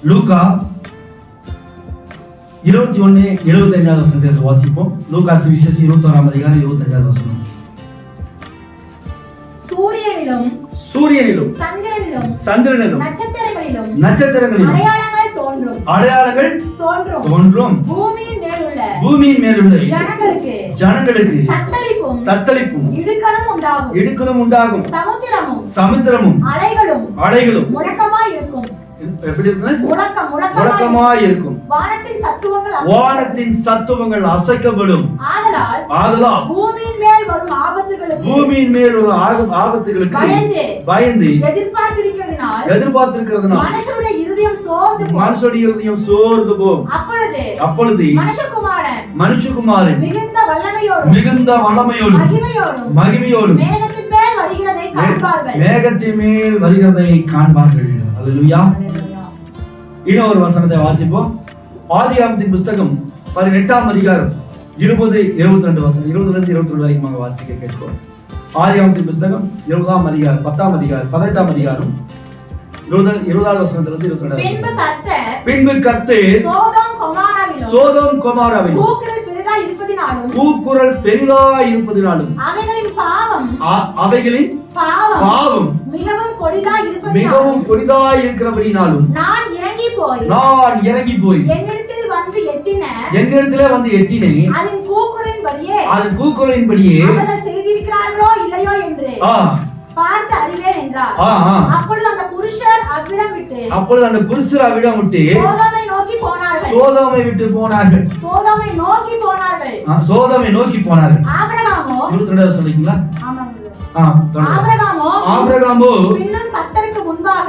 லூக்கா 21:75 வாசிப்போம். லூக்கா சுவிசேஷம் 21:25. சூரியனிலும் சந்திரனிலும் நட்சத்திரங்களிலும் அடையாளங்கள் தோன்றும். பூமியின் மேலுள்ள ஜனங்களுக்கு தத்தளிப்பும் இடுக்கணும் உண்டாகும். சமுத்திரமும் அலைகளும் எப்படி முழக்கமாய் இருக்கும். வானத்தின் சத்துவங்கள் அசைக்கப்படும். ஆதலால் பூமியின் மேல் வரும் ஆபத்துகளுக்கு பயந்து எதிர்பார்த்திருக்கிறதுனால் மனுஷனுடைய இருதயம் சோர்ந்து போகும். அப்பொழுது மனுஷகுமாரன் மிகுந்த வல்லமையோடும் மகிமையோடும் மேகத்தின் மேல் வருகிறதை காண்பார்கள். அல்லேலூயா. இன்னும் ஒரு வசனத்தை வாசிப்போம். ஆதியாகமத்தின் புஸ்தகம் 18ஆம் அதிகாரம் 20-22 வசனம், 20-22 வரைக்கும் வாசிக்க கேட்போம். ஆதியாகமத்தின் புஸ்தகம் 20ஆம் அதிகாரம் 10ஆம் அதிகாரம் 18ஆம் அதிகாரம் 20வது வசனத்திலிருந்து 22. பின்பு கர்த்தர் சோதோம் கொமோராவிலும் கூக்குரல் பெரிதாய் இருப்பதினாலும் அவைகளின் பாவம் மிகவும் கொடிதாய் இருக்கிறபடினாலும் நான் இறங்கி போய் என்னிடத்திலே வந்து எட்டினேன். அதன் கூக்குரலின்படியே செய்திருக்கிறார்களோ இல்லையோ என்று பார்த்து அறிவேன் என்றார். அப்பொழுது அந்த புருஷர் அவ்விடம் விட்டு சோதோமை நோக்கி போனார்கள். சோதோமை நோக்கி போனார்கள். ஆபிரகாமோ 22 சொல்றீங்களா? ஆபிரகாமோ இன்னும் கர்த்தருக்கு முன்பாக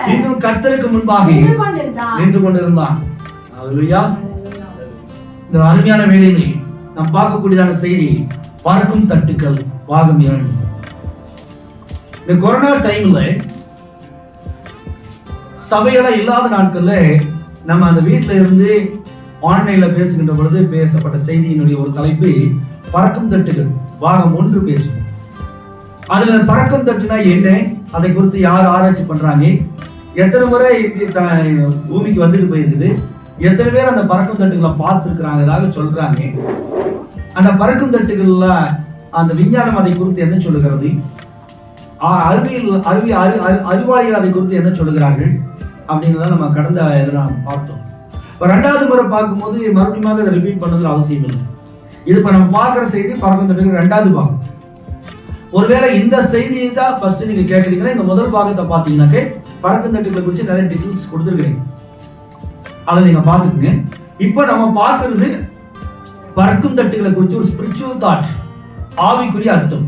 நின்று கொண்டிருந்தான். அல்லேலூயா. இந்த அருமையான வேளையிலே நாம் பார்க்கக்கூடியதான செய்தி பறக்கும் தட்டுக்கள் பாகம் 2. இந்த கொரோனா டைம்ல சபையெல்லாம் இல்லாத நாட்கள்ல நம்ம அந்த வீட்டுல இருந்து ஆன்லைன்ல பேசுகின்ற பொழுது பேசப்பட்ட செய்தியினுடைய ஒரு தலைப்பு பறக்கும் தட்டுகள் பாகம் 1 பேசும். அதுல பறக்கும் தட்டுனா என்ன, அதை குறித்து யார் ஆராய்ச்சி பண்றாங்க, எத்தனை முறை பூமிக்கு வந்துட்டு போயிருக்குது, எத்தனை பேர் அந்த பறக்கும் தட்டுகளை பார்த்துருக்குறாங்க சொல்றாங்க. அந்த பறக்கும் தட்டுகள்ல அந்த விஞ்ஞானம் அதை குறித்து என்ன சொல்லுகிறது, அறிவாளிகள் அதை குறித்து என்ன சொல்லுகிறார்கள் அப்படின்றத நம்ம கடந்த இதெல்லாம் பார்த்தோம். இப்போ 2வது முறை பார்க்கும்போது மறுபடியும் அதை ரிப்பீட் பண்ணது அவசியம் இல்லை. இது இப்போ நம்ம பார்க்குற செய்தி பறக்கும் தட்டுகள் 2வது பாகம். ஒருவேளை இந்த செய்தியை தான் ஃபர்ஸ்ட் நீங்க கேட்குறீங்கன்னா இந்த முதல் பாகத்தை பார்த்தீங்கன்னாக்கே பறக்கும் தட்டுகளை குறித்து நிறைய டீட்டெயில்ஸ் கொடுத்துருக்கிறீங்க, அதை நீங்க பார்த்துக்குங்க. இப்போ நம்ம பார்க்கறது பறக்கும் தட்டுகளை குறித்து ஒரு ஸ்பிரிச்சுவல் தாட், ஆவிக்குரிய அர்த்தம்.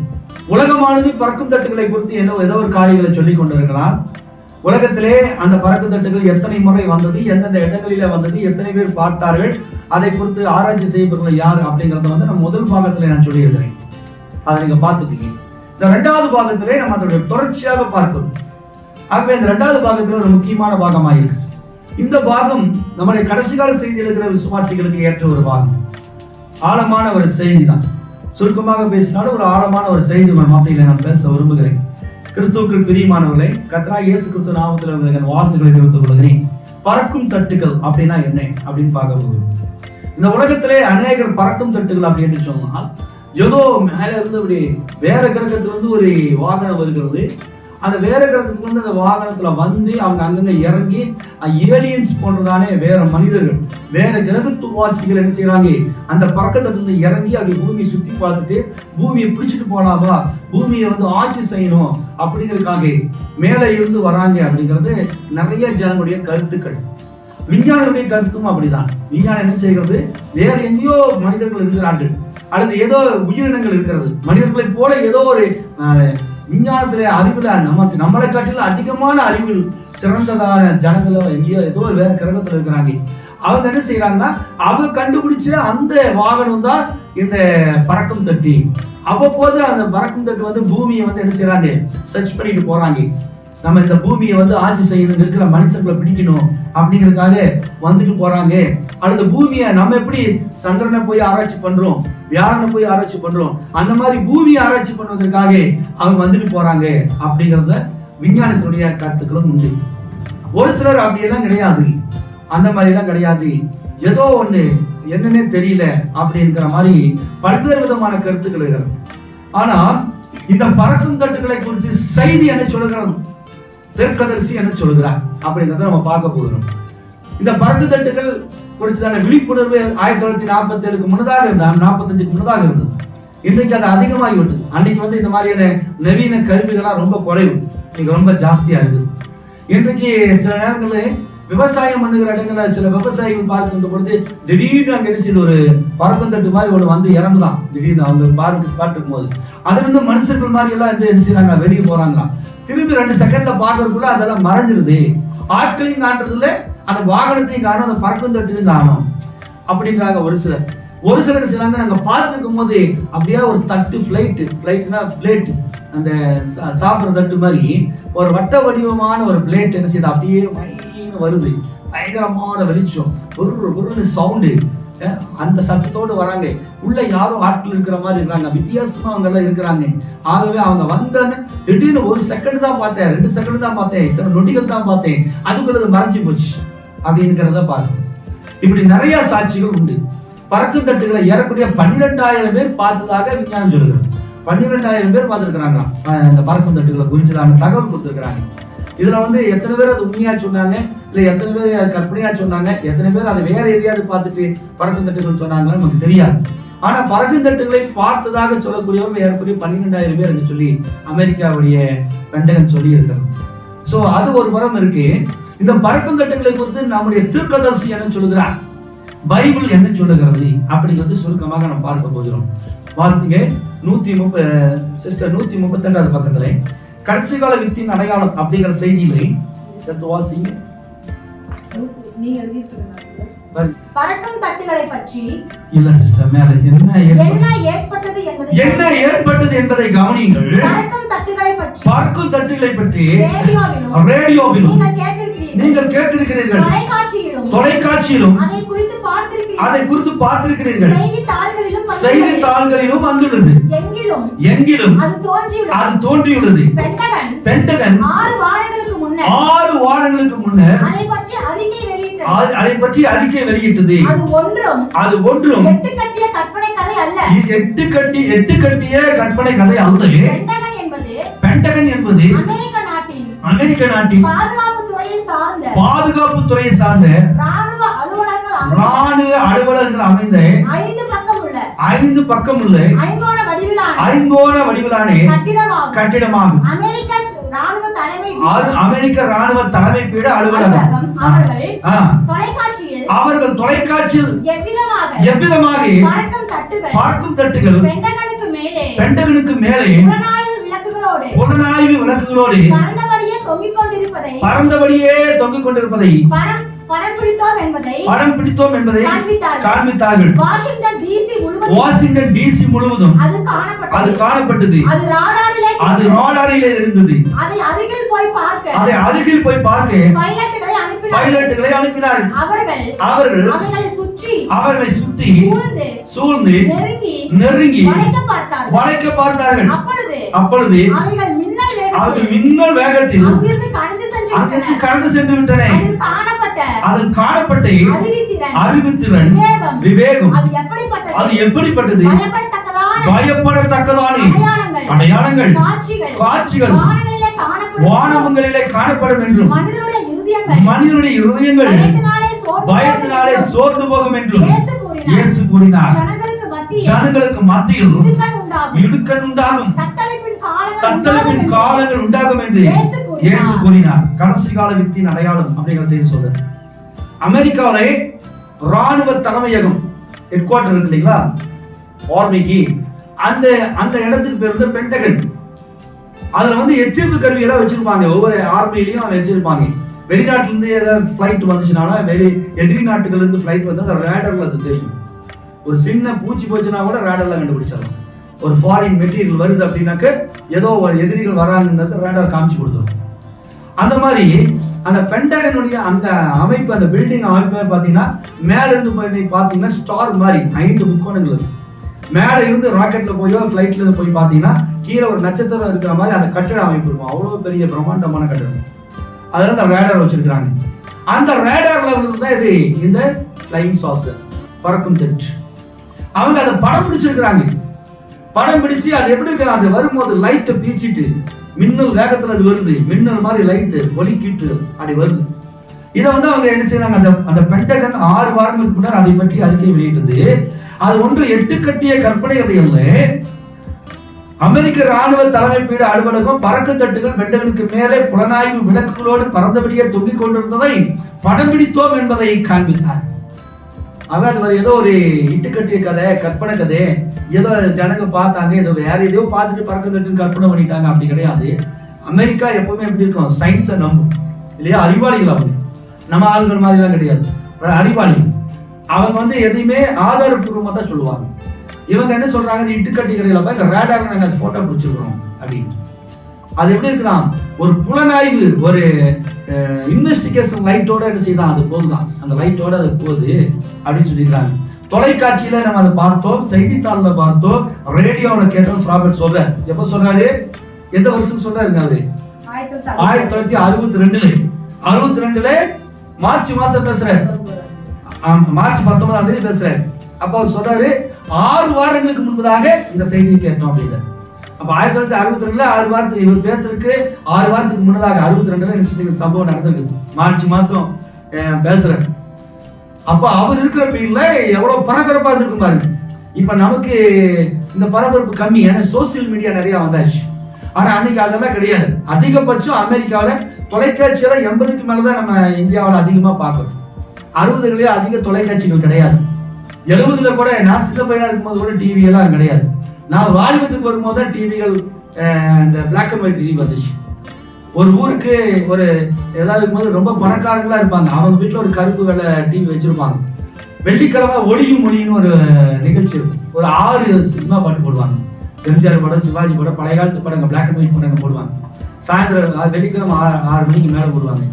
உலகமானது பறக்கும் தட்டுகளை குறித்து ஏதோ ஒரு காரியங்களை சொல்லிக் கொண்டிருக்கலாம். உலகத்திலே அந்த பறக்கும் தட்டுகள் எத்தனை முறை வந்தது, எந்தெந்த இடங்களில வந்தது, எத்தனை பேர் பார்த்தார்கள், அதை குறித்து ஆராய்ச்சி செய்யப்படுறது யார் அப்படிங்கறத நம்ம முதல் பாகத்திலே நான் சொல்லியிருக்கிறேன். அதை நீங்க பார்த்துட்டீங்க. இந்த 2வது பாகத்திலே நம்ம அதோட தொடர்ச்சியாக பார்க்கிறோம். ஆகவே இந்த 2வது பாகத்துல ஒரு முக்கியமான பாகமாக இருக்கு. இந்த பாகம் நம்முடைய கடைசி கால செய்தியில் இருக்கிற விசுவாசிகளுக்கு ஏற்ற ஒரு பாகம். ஆழமான ஒரு செய்தி தான். சுருக்கமாக பேசினாலும் ஒரு ஆழமான ஒரு செய்தி மத்தியில நான் பேச விரும்புகிறேன். கிறிஸ்துவுக்குள் பிரியமானவர்களே, கர்த்தராகிய இயேசு கிறிஸ்து நாமத்தில் உங்களுக்கு வாழ்த்துக்களை தெரிவித்துக் கொள்கிறேன். பறக்கும் தட்டுகள் அப்படின்னா என்ன அப்படின்னு பார்க்க போகிறோம். இந்த உலகத்திலே அநேகர் பறக்கும் தட்டுகள் அப்படின்னு சொன்னால் ஏதோ மேல இருந்து அப்படி வேற கிரகத்துல இருந்து ஒரு வாகனம் வருகிறது. அந்த வேற கிரகத்துல இருந்து அந்த வாகனத்துல வந்து அவங்க அங்கங்க இறங்கி ஏலியன்ஸ் போன்றதானே வேற மனிதர்கள், வேற கிரகத்துவாசிகள் என்ன செய்யறாங்க, அந்த பறக்கத்துல இருந்து இறங்கி அப்படி பூமியை சுத்தி பார்த்துட்டு பூமியை பிடிச்சிட்டு போலாமா, பூமியை ஆட்சி செய்யணும் அப்படிங்கிறதுக்காக மேல இருந்து வராங்க அப்படிங்கிறது நிறைய ஜனங்களுடைய கருத்துக்கள். விஞ்ஞானிகளுடைய கருத்தும் அப்படிதான். விஞ்ஞானம் என்ன செய்கிறது, வேற எங்கேயோ மனிதர்கள் இருக்கிறார்கள் அல்லது ஏதோ உயிரினங்கள் இருக்கிறது, மனிதர்களை போல ஏதோ ஒரு விஞ்ஞானத்திலே அறிவுல நம்மளை காட்டிலும் அதிகமான அறிவில் சிறந்ததான ஜனங்களோ எங்கேயோ ஏதோ வேற கிரகத்துல இருக்கிறாங்க. அவங்க என்ன செய்யறாங்கன்னா அவங்க கண்டுபிடிச்ச அந்த வாகனம் தான் இந்த பறக்கும் தட்டி. அவ்வப்போது அந்த பறக்கும் தட்டு பூமியை என்ன செய்யறாங்க, சர்ச் பண்ணிட்டு போறாங்க. நம்ம இந்த பூமியை ஆட்சி செய்யணும், இருக்கிற மனுஷர்களை பிடிக்கணும் அப்படிங்கிறதுக்காக வந்துட்டு போறாங்க. அடுத்த பூமியை நம்ம எப்படி சந்திரனை போய் ஆராய்ச்சி பண்றோம், வியாழனை போய் ஆராய்ச்சி பண்றோம், அந்த மாதிரி பூமியை ஆராய்ச்சி பண்ணுவதற்காக அவங்க வந்துட்டு போறாங்க அப்படிங்கிறத விஞ்ஞானத்தினுடைய கருத்துக்களும் உண்டு. ஒரு சிலர் அப்படியெல்லாம் கிடையாது. அந்த மாதிரிலாம் கிடையாது, ஏதோ ஒண்ணு என்னன்னே தெரியல அப்படிங்கிற மாதிரி பல்வேறு விதமான கருத்துக்கள் இருக்கிறது. ஆனா இந்த பறக்கும் தட்டுகளை குறித்து செய்தி என்ன சொல்லுகிறது, தீர்க்கதரிசி என்ன சொல்லுகிறார் அப்படிங்கிறத நம்ம பார்க்க போகிறோம். இந்த பறக்கும் தட்டுகள் குறித்தான விழிப்புணர்வு 1947 முன்னதாக இருந்தால் 45 முன்னதாக இருந்தது. இன்றைக்கு அது அதிகமாகிவிட்டது. அன்னைக்கு இந்த மாதிரியான நவீன கருவிகள்லாம் ரொம்ப குறைவு, இன்னைக்கு ரொம்ப ஜாஸ்தியா இருக்குது. இன்றைக்கு சில நேரங்களில் விவசாயம் பண்ணுகிற இடங்கள்ல சில விவசாயிகள் பார்க்கின்ற பொழுது திடீர்னு அங்க இது ஒரு பறக்குந்தட்டு மாதிரி ஒன்று இறங்குதான். திடீர்னு அவங்க பார்க்கும் போது அதுல மனுஷர்கள் மாதிரி எல்லாம் என்ன செய்யறாங்க, வெளியே போறாங்களாம். திரும்பி 2 செகண்ட்ல பார்க்கறதுக்குள்ள அதெல்லாம் மறைஞ்சிருது. ஆட்களையும் காட்டுறதுல அந்த வாகனத்தையும் காணும், அந்த பறக்குந்தட்டையும் காணும் அப்படின்றாங்க ஒரு சிலர் சிலங்க நாங்க பார்த்துருக்கும் போது அப்படியே ஒரு தட்டு பிளைட்னா பிளேட், அந்த சாப்பிட்ற தட்டு மாதிரி ஒரு வட்ட வடிவமான ஒரு பிளேட் என்ன செய்யுது, அப்படியே வருது. பயங்கரமான வெளிச்சம், ஒரு சவுண்டு, அந்த சத்தத்தோடு வராங்க. உள்ள யாரும் ஆட்கள் இருக்கிற மாதிரி இருக்காங்க, வித்தியாசமா அவங்க எல்லாம் இருக்கிறாங்க. ஆகவே அவங்க வந்தோன்னு திடீர்னு 1 செகண்ட் தான் பார்த்தேன், 2 செகண்ட் தான் பார்த்தேன், இத்தனை நொடிகள் தான் பார்த்தேன், அதுக்குள்ளது மறைஞ்சு போச்சு அப்படிங்கிறத பார்க்கணும். இப்படி நிறைய சாட்சிகள் உண்டு. பறக்கும் தட்டுகளை ஏறக்கூடிய 12,000 பேர் பார்த்ததாக விஞ்ஞானம் சொல்லுகிறது. 12,000 பேர் பார்த்துருக்கிறாங்க. இந்த பறக்கும் தட்டுகளை குறிச்சதான தகவல் கொடுத்துருக்கிறாங்க. இதுல எத்தனை பேர் அது உண்மையா சொன்னாங்க, இல்ல எத்தனை பேர் கற்பனையா சொன்னாங்க, எத்தனை பேர் அதை வேற எதையாவது பார்த்துட்டு பறக்கும் தட்டுகள் சொன்னாங்கன்னு நமக்கு தெரியாது. ஆனா பறக்கும் தட்டுகளை பார்த்ததாக சொல்லக்கூடியவர்கள் ஏறக்கூடிய 12,000 பேர் என்று சொல்லி அமெரிக்காவுடைய பென்டகன் சொல்லி இருக்கிறது. சோ அது ஒரு புறம் இருக்கு. இந்த பறக்கும் தட்டுகளை குறித்து நம்முடைய தீர்க்கதரிசி என்ன சொல்லுகிறார், பைபிள் என்ன சொல்லுகிறது அப்படிங்கிறது சுருக்கமாக நம்ம பார்க்க போகிறோம். வாசிங்க 132 பக்கத்துல கடைசி கால வித்தின் அடையாளம் அப்படிங்கிற செய்தியிலே எடுத்து வாசிங்க. பறக்கும் தட்டுகளை பற்றி இல்ல சிஸ்டர், மேல என்ன ஏற்பட்டது என்பதை கவனியுங்கள். பறக்கும் தட்டுகளை பற்றி ரேடியோவிலும் நீங்கள் கேட்டிருக்கிறீர்கள், தொலைக்காட்சியிலும் அதை குறித்து பார்த்திருக்கிறீர்கள், செய்தித்தாள்களிலும் வந்துள்ளது, எங்கிலும் அது தோன்றியுள்ளது. பென்டகன் 6 வாரங்களுக்கு முன்னர் அதை பற்றி அறிக்கை வெளியிட்டது. அது ஒன்றும் 8 கட்டிய கற்பனை கதை அல்ல. பென்டகன் என்பது அமெரிக்க நாட்டின் பாதுகாப்பு துறையை சார்ந்த ராணுவ அலுவலகங்கள் அமைந்த 5 பக்கம் உள்ள ஐங்கோண வடிவிலான கட்டிடமாகும். அமெரிக்க ராணுவ தலைமை பீட அலுவலகம். அவர்கள் தொலைக்காட்சியில் எவ்விதமாக பார்க்கும் தட்டுகள் பென்டகனுக்கு மேலே புலனாய்வு விளக்குகளோடு பறந்தபடியே தொங்கிக் கொண்டிருப்பதை படம் பிடித்தோம் என்பதை காண்பித்தார்கள். வாஷிங்டன் டிசி முழுவதும் அது காணப்பட்டது. அது ராடாரிலே இருந்தது. அதை அருகில் போய் பார்க்க பைலட்டுகளை அனுப்பினார்கள். அவர்கள் அவர்களை சுற்றி சூழ்ந்து நெருங்கி வளைக்க பார்த்தார்கள். அப்பொழுது அவர்கள் மின்னல் வேகத்தில் அங்கிருந்து கடந்து சென்று விட்டன. அதில் காணப்பட்ட அறிவுத்திறன், விவேகம் அது எப்படிப்பட்டது, பயப்படத்தக்கதான அடையாளங்கள், காட்சிகள் வானவங்களிலே காணப்படும் என்றும் மனிதனுடைய இருதயங்கள் பயத்தினாலே சோர்ந்து போகும் என்றும் இயேசு கூறினார். ஜனங்களுக்கு மத்தியில் இடுக்கண் உண்டாகும், தத்தளிப்பின் காலங்கள் உண்டாகும் என்று இயேசு கூறினார். கடைசி கால வித்தின் அடையாளம் அப்படிங்கிற செய்தி சொல்றார். அமெரிக்காவிலே ராணுவ தலைமையகம் ஹெட் குவார்டர் இருக்கு இல்லைங்களா, ஆர்மிக்கு, அந்த இடத்துக்கு பேர் பென்டகன். அதுல எச்சரிப்பு கருவி எல்லாம் வச்சிருப்பாங்க. ஒவ்வொரு ஆர்மிலையும் வச்சிருப்பாங்க. வெளிநாட்டுல இருந்து ஏதாவது பிளைட் வந்துச்சுனாலும், எதிரி நாட்டுகள் இருந்து பிளைட் வந்து அந்த ரேடர்ல அது தெரியும். ஒரு சின்ன பூச்சி போச்சுன்னா கூட ரேடர்ல கண்டுபிடிச்சிடலாம். ஒரு ஃபாரின் மெட்டீரியல் வருது அப்படின்னாக்க ஏதோ ஒரு எதிரிகள் வராங்கிறது ரேடார் காமிச்சு கொடுத்துரும். அந்த மாதிரி அந்த பென்டகனுடைய அந்த அமைப்பு, அந்த பில்டிங் அமைப்பு பார்த்தீங்கன்னா மேல இருந்து பார்த்தீங்கன்னா ஸ்டார் மாதிரி 5 முக்கோணங்கள் இருக்கு. மேல இருந்து ராக்கெட்ல போயோ பிளைட்ல இருந்து போய் பார்த்தீங்கன்னா கீழே ஒரு நட்சத்திரம் இருக்கிற மாதிரி அந்த கட்டிட அமைப்பு இருக்கும். அவ்வளோ பெரிய பிரம்மாண்டமான கட்டிடம். அதில் அந்த ரேடார் வச்சிருக்கிறாங்க. அந்த ரேடார் லெவலுக்கு தான் இது இந்த ஃப்ளையிங் சாசர், பறக்கும் தட்டு. அவங்க அதை படம் பிடிச்சிருக்கிறாங்க. படம் பிடிச்சு அது எப்படி இருக்கு, அது வரும்போது லைட்டை பீச்சிட்டு மின்னல் வேகத்துல அது வருது, மின்னல் மாதிரி லைட்டு ஒலிக்கிட்டு அப்படி வருது. இதை வந்து அவங்க என்ன செய்யறாங்க, அந்த பென்டகன் 6 வாரங்களுக்கு முன்னர் அதை பற்றி அறிக்கை வெளியிட்டது. அது ஒன்று 8 கட்டிய கற்பனை கதை அல்ல. அமெரிக்க ராணுவ தலைமை பீட அலுவலகம் பறக்கு தட்டுகள் பென்டகனுக்கு மேலே புலனாய்வு விளக்குகளோடு பறந்தபடியே தொங்கிக் கொண்டிருந்ததை படம் பிடித்தோம் என்பதை காண்பித்தார். அது ஏதோ ஒரு இட்டுக்கட்டிய கதை, கற்பனை கதை, ஏதோ ஜனங்க பார்த்தாங்க, ஏதோ வேற ஏதோ பார்த்துட்டு பறக்க தட்டுன்னு கற்பனை பண்ணிட்டாங்க, அப்படி கிடையாது. அமெரிக்கா எப்பவுமே எப்படி இருக்கும், சயின்ஸை நம்பும் இல்லையா, அறிவாளிகள் அவங்க. நம்ம ஆளுங்கள் மாதிரிலாம் கிடையாது, அறிவாளிகள். அவங்க வந்து எதையுமே ஆதாரப்பூர்வமா தான் சொல்லுவாங்க. இவங்க என்ன சொல்றாங்க, இட்டுக்கட்டி கடையில போய் ரேடார்ல நாங்க போட்டோ பிடிச்சிருக்கிறோம் அப்படின்னு. அது எப்படி இருக்கலாம், ஒரு புலனாய்வு, ஒரு இன்வெஸ்டிகேஷன் லைட்டோட என்ன செய்தான், அது போதுதான், அந்த லைட்டோட அது போகுது அப்படின்னு சொல்லியிருக்காங்க. தொலைக்காட்சியில நம்ம அதை பார்த்தோம், செய்தித்தாள்ல பார்த்தோம், ரேடியோவில் கேட்டோம். ராபர்ட் சொல்றாரு, எப்ப சொல்றாரு, எந்த வருஷம் சொல்றாருங்க அவரு, 1962 மார்ச் மாசம் பேசுறாரு, மார்ச் 19 பேசுறாரு. அப்ப அவர் சொல்றாரு 6 வாரங்களுக்கு முன்பதாக இந்த செய்தியை கேட்டோம் அப்படின்னு. அப்ப 1962 6 வாரத்துக்கு இவர் பேசுறதுக்கு 6 வாரத்துக்கு முன்னதாக 62 சம்பவம் நடந்திருக்கு. மார்ச் மாசம் பேசுறாரு. அப்ப அவர் இருக்கிற பீரியட்ல எவ்வளவு பரபரப்பா இருக்கு பாருங்க. இப்ப நமக்கு இந்த பரபரப்பு கம்மி, ஏன்னா சோசியல் மீடியா நிறைய வந்தாச்சு. ஆனா அன்னைக்கு அதெல்லாம் கிடையாது. அதிகபட்சம் அமெரிக்காவில தொலைக்காட்சியில 80க்கு மேலதான் நம்ம இந்தியாவில் அதிகமா பார்க்கணும். 60களே அதிக தொலைக்காட்சிகள் கிடையாது. 70ல கூட நான் சின்ன பையனா இருக்கும்போது கூட டிவி எல்லாம் கிடையாது. நான் வாலிபத்துக்கு வரும்போது தான் டிவிகள், இந்த பிளாக் அண்ட் ஒயிட் டிவி வந்துச்சு. ஒரு ஊருக்கு ஒரு ஏதாவது இருக்கும்போது ரொம்ப பணக்காரங்களா இருப்பாங்க, அவங்க வீட்டில் ஒரு கருப்பு வெள்ளை டிவி வச்சிருப்பாங்க. வெள்ளிக்கிழமை ஒளியும் மொழின்னு ஒரு நிகழ்ச்சி இருக்கும். ஒரு 6 சினிமா பாட்டு போடுவாங்க. எம்ஜிஆர் படம், சிவாஜி படம், பழைய காலத்து படங்கள், பிளாக் அண்ட் ஒயிட் படங்கள் போடுவாங்க. சாயந்தரம் வெள்ளிக்கிழமை 6 மணிக்கு மேலே போடுவாங்க.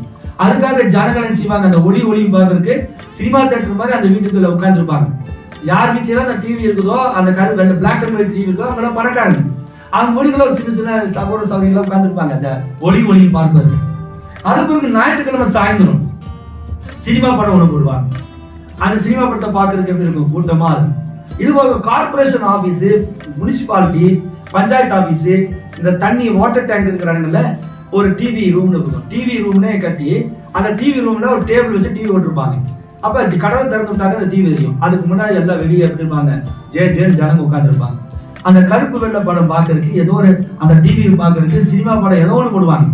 அதுக்காக ஜனங்கள் செய்வாங்க, அந்த ஒளியும் பார்க்கறதுக்கு சினிமா தேட்டர் மாதிரி அந்த வீட்டுக்குள்ள உட்காந்துருப்பாங்க. யார் வீட்லலாம் அந்த டிவி இருக்குதோ, அந்த கரு பிளாக் அண்ட் ஒயிட் டிவி இருக்குதோ, அவங்களாம் பணக்காரங்க. அவங்க வீடுகளில் ஒரு சின்ன சின்ன சகோதர சகோதரிகள் உட்காந்துருப்பாங்க அந்த ஒளியும் பார்ப்பது. அது பிறகு ஞாயிற்றுக்கிழமை சாயந்தரம் சினிமா படம் ஒன்று போடுவாங்க. அந்த சினிமா படத்தை பார்க்கறதுக்கு எப்படி இருக்கும், கூட்டமா இருக்கும். இது ஒரு corporation office, municipality, panchayat office, இந்த தண்ணி வாட்டர் டேங்க் இருக்கிற இடங்கள்ல ஒரு டிவி ரூம்னு இருக்கும். டிவி ரூம்னே கட்டி அந்த டிவி ரூம்ல ஒரு டேபிள் வச்சு டிவி போட்டிருப்பாங்க. அப்ப கடவுள் திறந்து விட்டாங்க, அந்த டிவி எரியும். அதுக்கு முன்னாடி எல்லாம் வெளியே இருப்பாங்க, ஜேன்னு ஜனங்க உட்காந்துருப்பாங்க. அந்த கருப்பு வெள்ளை படம் பார்க்கறதுக்கு ஏதோ ஒரு, அந்த டிவி பார்க்கறதுக்கு சினிமா படம் ஏதோ ஒன்று போடுவாங்க.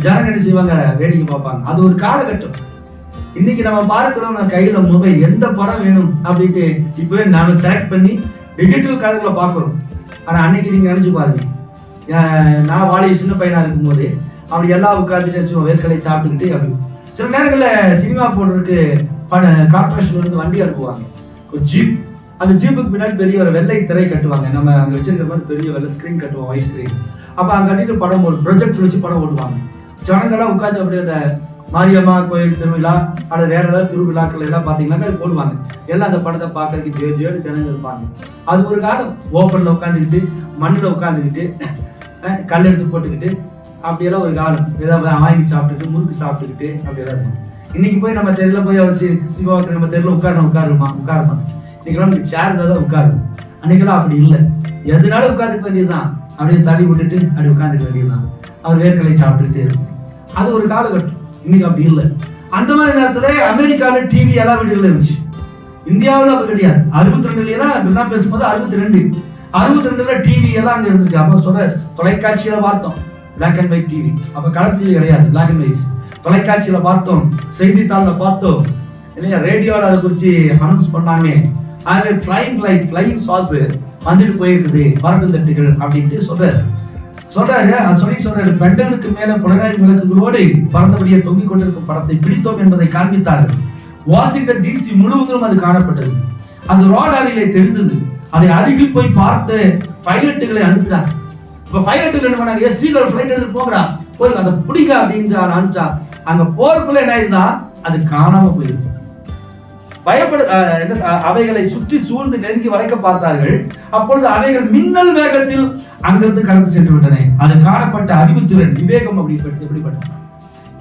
ஜனங்க என்ன செய்வாங்க, வேடிக்கை பார்ப்பாங்க. அது ஒரு காலகட்டம். இன்னைக்கு நம்ம பார்க்கிறோம், நம்ம கையில மொபைல், எந்த படம் வேணும் அப்படின்ட்டு இப்பவே நாம செலக்ட் பண்ணி டிஜிட்டல் கலர்ல பார்க்கிறோம். ஆனா அன்னைக்கு நீங்க நினைச்சு பாருங்க, நான் வாழை சின்ன பையனா இருக்கும்போது அப்படி எல்லாம் உட்காந்துட்டு வேர்க்கலை சாப்பிட்டுக்கிட்டு அப்படி சில நேரங்களில் சினிமா போடுறதுக்கு கார்பரேஷன்ல இருந்து வண்டி அனுப்புவாங்க, ஒரு ஜீப். அந்த ஜீப்புக்கு பின்னாடி பெரிய ஒரு வெள்ளை திரை கட்டுவாங்க. நம்ம அங்கே வச்சிருக்கிற மாதிரி பெரிய வெள்ளை ஸ்கிரீன் கட்டுவோம், ஒயிட் ஸ்கிரீன். அப்போ அங்கே கட்டிட்டு படம் ப்ரொஜெக்டர் வச்சு படம் ஓடுவாங்க. ஜனங்கள்லாம் உட்காந்து அப்படியே அந்த மாரியம்மா கோயில் திருவிழா அல்லது வேற ஏதாவது திருவிழாக்கள் எல்லாம் பார்த்தீங்கன்னாக்கா அது போடுவாங்க. எல்லாம் அந்த படத்தை பார்க்கறதுக்கு ஜேடு ஜனங்க இருப்பாங்க. அது ஒரு காலம் ஓப்பனில் உட்காந்துக்கிட்டு, மண்ணில் உட்காந்துக்கிட்டு, கல் எடுத்து போட்டுக்கிட்டு அப்படியெல்லாம் ஒரு காலம். ஏதாவது வாங்கி சாப்பிட்டுட்டு, முறுக்கு சாப்பிட்டுக்கிட்டு அப்படியெல்லாம் இருக்கும். இன்னைக்கு போய் நம்ம தெருல போய் வச்சு சிவாவுக்கு நம்ம தெருல உட்காருமா. இன்னைக்கெல்லாம் சேர் தான் உட்காரும். அன்னைக்கெல்லாம் அப்படி இல்லை, எதுனாலும் உட்காந்துக்க வேண்டியதுதான். அப்படியே தள்ளி விட்டுட்டு அப்படி உட்காந்துக்க வேண்டியதுதான். அவர் வேர்க்கலை சாப்பிட்டுக்கிட்டே இருக்கும். அது ஒரு காலகட்டம். இன்னைக்கு அப்படி இல்லை. அந்த மாதிரி நேரத்துல அமெரிக்காவில் டிவி எல்லாம் வீடுகள் இருந்துச்சு. இந்தியாவில் அப்படி கிடையாது. 62 பேசும்போது 62 டிவி எல்லாம் அங்க இருந்துச்சு. அப்ப சொல்ற தொலைக்காட்சியில பார்த்தோம் பிளாக் அண்ட் ஒயிட் டிவி. அப்ப கலர் டிவி கிடையாது, பிளாக் அண்ட் ஒயிட். தொலைக்காட்சியில பார்த்தோம், செய்தித்தாள்ல பார்த்தோம் இல்லையா, ரேடியோல அதை குறிச்சு அனௌன்ஸ் பண்ணாங்க. அதுவே ஃப்ளைங் சாஸ் வந்துட்டு போயிருக்குது, பறக்கும் தட்டுகள் அப்படின்ட்டு சொல்றாரு. பெண்டனுக்கு மேல புலனாய்வு விளக்குகளோடு பறந்தபடியே தொங்கிக் கொண்டிருக்கும் படத்தை பிடித்தோம் என்பதை காண்பித்தார்கள். வாஷிங்டன் DC முழுவதும் அது காணப்பட்டது. அந்த ராடாரிலே தெரிந்தது. அதை அருகில் போய் பார்த்து பைலட்டுகளை அனுப்பினார். இப்ப பைலட்டுகள் என்ன பண்ணாங்க, சீக்கிரம் ஃபிளைட் எடுத்து போகிறா, போய் அதை பிடிக்க அப்படின்னு அனுப்பிச்சா. அங்க போறதுக்குள்ள என்ன ஆயிருந்தா, அது காணாம போயிருக்கு. அவைகளை சுற்றி சூழ்ந்து நெருங்கி வளைக்க பார்த்தார்கள். அப்பொழுது அவைகள் மின்னல் வேகத்தில் அங்கிருந்து கடந்து சென்று விட்டன. அது காணப்பட்ட அறிவுத்திறன், விவேகம் எப்படிப்பட்டது.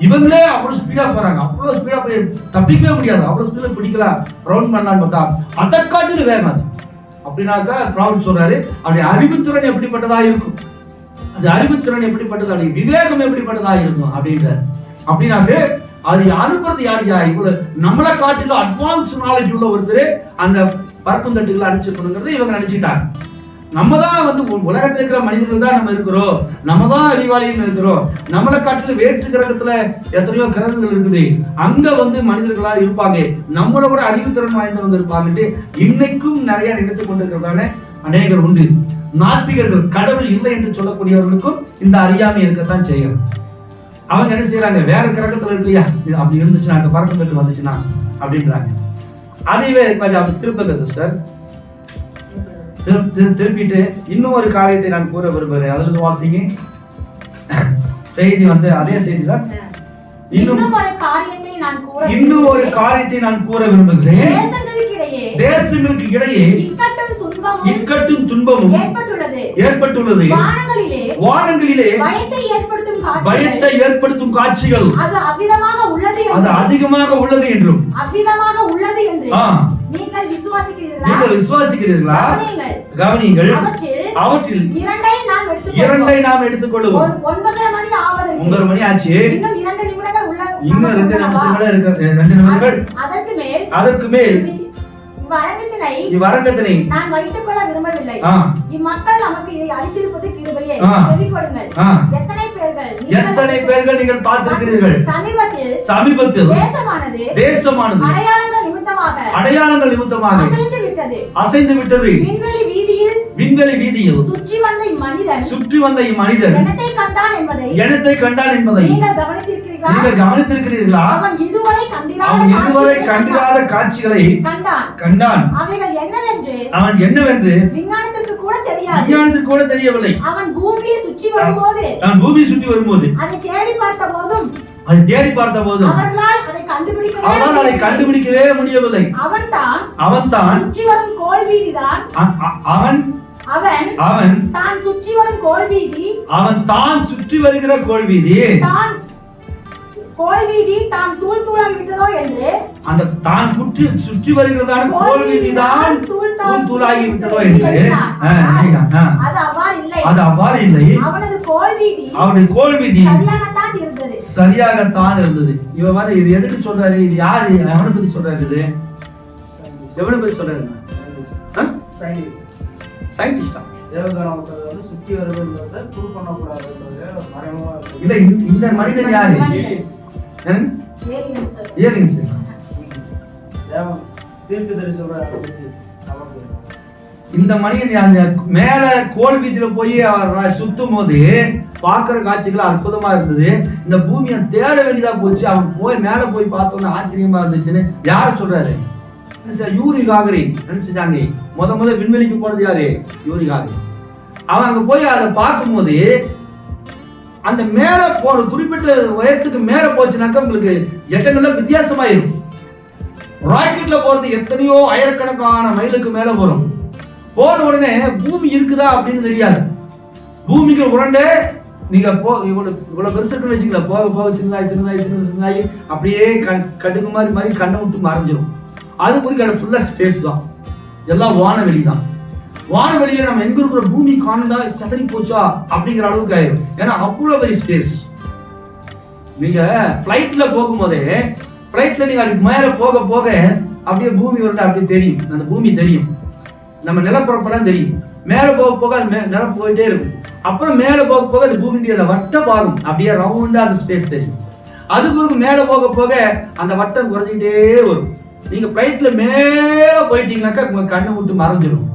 இவங்களே அவ்வளவு ஸ்பீடா போறாங்க, அவ்வளவு ஸ்பீடா போய் தப்பிக்கவே முடியாது, அவ்வளவு ஸ்பீடா பிடிக்கலாம் ரவுண்ட் பண்ணலான்னு பார்த்தா அதை காட்டிலும் வேகம் அது. அப்படின்னாக்கா ப்ராஃபிட் சொல்றாரு, அப்படி அறிவுத்திறன் எப்படிப்பட்டதா இருக்கும், அது அறிவுத்திறன் எப்படிப்பட்டதா, விவேகம் எப்படிப்பட்டதா இருக்கும் அப்படின்ற. அப்படின்னாக்க அது அனுப்புறது யாருக்கா, இவ்வளவு நம்மளை காட்டிலும் அட்வான்ஸ் நாலேஜ் உள்ள ஒருத்தர் அந்த பறக்கும் தட்டுகளை அனுப்பிச்சிருக்கணுங்கிறது இவங்க நினைச்சிட்டாங்க. நம்ம தான் வந்து உலகத்தில் இருக்கிற மனிதர்கள் தான் நம்ம இருக்கிறோம், நம்ம தான் அறிவாளின்னு இருக்கிறோம், நம்மளை காட்டிலும் வேற்று கிரகத்துல எத்தனையோ கிரகங்கள் இருக்குது, அங்க வந்து மனிதர்களா இருப்பாங்க, நம்மளை கூட அறிவுத்திறன் வாய்ந்தவங்க இருப்பாங்கட்டு இன்னைக்கும் நிறைய நினைச்சு கொண்டிருக்கிறதான அநேகர் உண்டு. நாத்திகர்கள், கடவுள் இல்லை என்று சொல்லக்கூடியவர்களுக்கும் இந்த அறியாமை இருக்கத்தான் செய்யணும். அவங்க என்ன செய்யறாங்க, வேற கிரகத்துல இருக்கியா அப்படி இருந்துச்சுன்னா, அங்க பறக்கும் தட்டு வந்துச்சுன்னா அப்படின்றாங்க. அதைவே கொஞ்சம் திருப்பங்க சிஸ்டர், திருப்பிட்டு இன்னும் ஒரு காரியத்தை நான் கூற விரும்புகிறேன். அதிலிருந்து வாசிங்க. செய்தி வந்து அதே செய்தி தான். இன்னும் ஒரு காரியத்தை நான் கூற விரும்புகிறேன். தேசங்களுக்கு இடையே இக்கட்டும் துன்பமும் ஏற்பட்டுள்ளது. வானங்களிலே பயத்தை ஏற்படுத்தும் காட்சிகள் அது அதிகமாக உள்ளது என்றும் நீங்கள் விசுவாசிக்கிறீர்களா? கவனியுங்கள். அவற்றில் இரண்டை நாம் எடுத்துக்கொள்வோம். 9 மணி ஆச்சு, இன்னும் 2 நிமிடங்கள் இருக்கு. அதற்கு மேல் இவ்வரங்கத்தினை நான் வைத்துக் கொள்ள விரும்பவில்லை. இம்மக்கள் நமக்கு இதை அளித்திருப்பது கிருபையே. செவிகொடுங்கள். எத்தனை பேர்கள் நீங்கள் பார்த்திருக்கிறீர்கள். சமீபத்தில் தேசமானது அடையாளங்கள் நிமித்தமாக அசைந்து விட்டது. விண்வெளி வீதியில் சுற்றி வந்த இம்மனிதன் எனத்தை கண்டான் என்பதை நீங்கள் கவனித்திருக்கிறீர்களா? அவன் இதுவரை கண்டிராத காட்சிகளை கண்டான். அவன் என்னவென்று விஞ்ஞானத்திற்கு கூட தெரியவில்லை. அவன் பூமியை சுற்றி வரும்போது அதை தேடி பார்த்த போதும் அவர்களால் அதை கண்டுபிடிக்கவே முடியவில்லை. அவன் தான் சுற்றி வரும் கோல் வீதிதான். அவன் தான் சுற்றி வரும் கோல் வீதி. அவன் தான் சுற்றி வருகிற கோல் வீதி தான் தூள் தூளாகி விட்டதோ என்று, அந்த தான் சுற்றி வருகிறதான கோல் வீதி தான் தூள் தூளாகி விட்டதோ என்று. அது அவ்வாறு இல்லை. அவனுடைய கோல் வீதி சரியாகத்தான் இருந்தது. இவன் வந்து இது எதுக்கு சொல்றாரு, இது யாரு, அவனை பத்தி சொல்றாரு, இது எவனை பத்தி சொல்றாரு? சயின்டிஸ்டா? சுத்தி வருவதை ப்ரூவ் பண்ணக்கூடாது. இல்ல, இந்த மனிதன் யாரு? இந்த மனிதன் மேல கோல் வீதியில போய் அவர் சுத்தும் போது பாக்குற காட்சிகள் அற்புதமா இருந்தது. இந்த பூமியை தேட வேண்டியதா போச்சு. அவன் போய் மேல போய் பார்த்தோம்னா ஆச்சரியமா இருந்துச்சுன்னு யாரு சொல்றாரு? யூரி காகரின் நினைச்சுட்டாங்க. முத விண்வெளிக்கு போனது யாரு? யூரி காகரின். அவன் அங்க போய் அதை பார்க்கும் போது அந்த மேல போன குறிப்பிட்ட உயரத்துக்கு மேல போச்சுனாக்கா உங்களுக்கு எட்டங்கள்ல வித்தியாசமா இருக்கும். ராக்கெட்ல போறது எத்தனையோ ஆயிரக்கணக்கான மைலுக்கு மேல போறோம். போன உடனே பூமி இருக்குதா அப்படின்னு தெரியாது. பூமிக்கு உருண்டே நீங்க இவ்வளவு பெருசுன்னு வச்சுக்கல, போக போக சின்னதாயி அப்படியே கடுகு மாதிரி கண்ணை விட்டு மறைஞ்சிடும். அது குறிக்க ஃபுல்லா ஸ்பேஸ் தான், எல்லாம் வானவெளி தான். வானவெளியில நம்ம எங்க இருக்கிற பூமி காணா சதறி போச்சா அப்படிங்கிற அளவுக்கு ஆயிரும். ஏன்னா அவ்வளவு பெரிய ஸ்பேஸ். நீங்க பிளைட்ல போகும்போதே பிளைட்ல நீங்க அப்படி மேல போக போக அப்படியே பூமி வருது, அப்படியே தெரியும். அந்த பூமி தெரியும், நம்ம நிலப்பரப்பெல்லாம் தெரியும். மேல போக போக அது நிலம் போயிட்டே இருக்கும். அப்புறம் மேல போக போக அந்த பூமியுடைய வட்ட பாகம் அப்படியே ரவுண்டா அந்த ஸ்பேஸ் தெரியும். அது பிறகு மேல போக போக அந்த வட்டம் குறைஞ்சிக்கிட்டே வரும். நீங்க பிளைட்ல மேல போயிட்டீங்கன்னாக்கா உங்க கண்ணை விட்டு மறைஞ்சிடும்.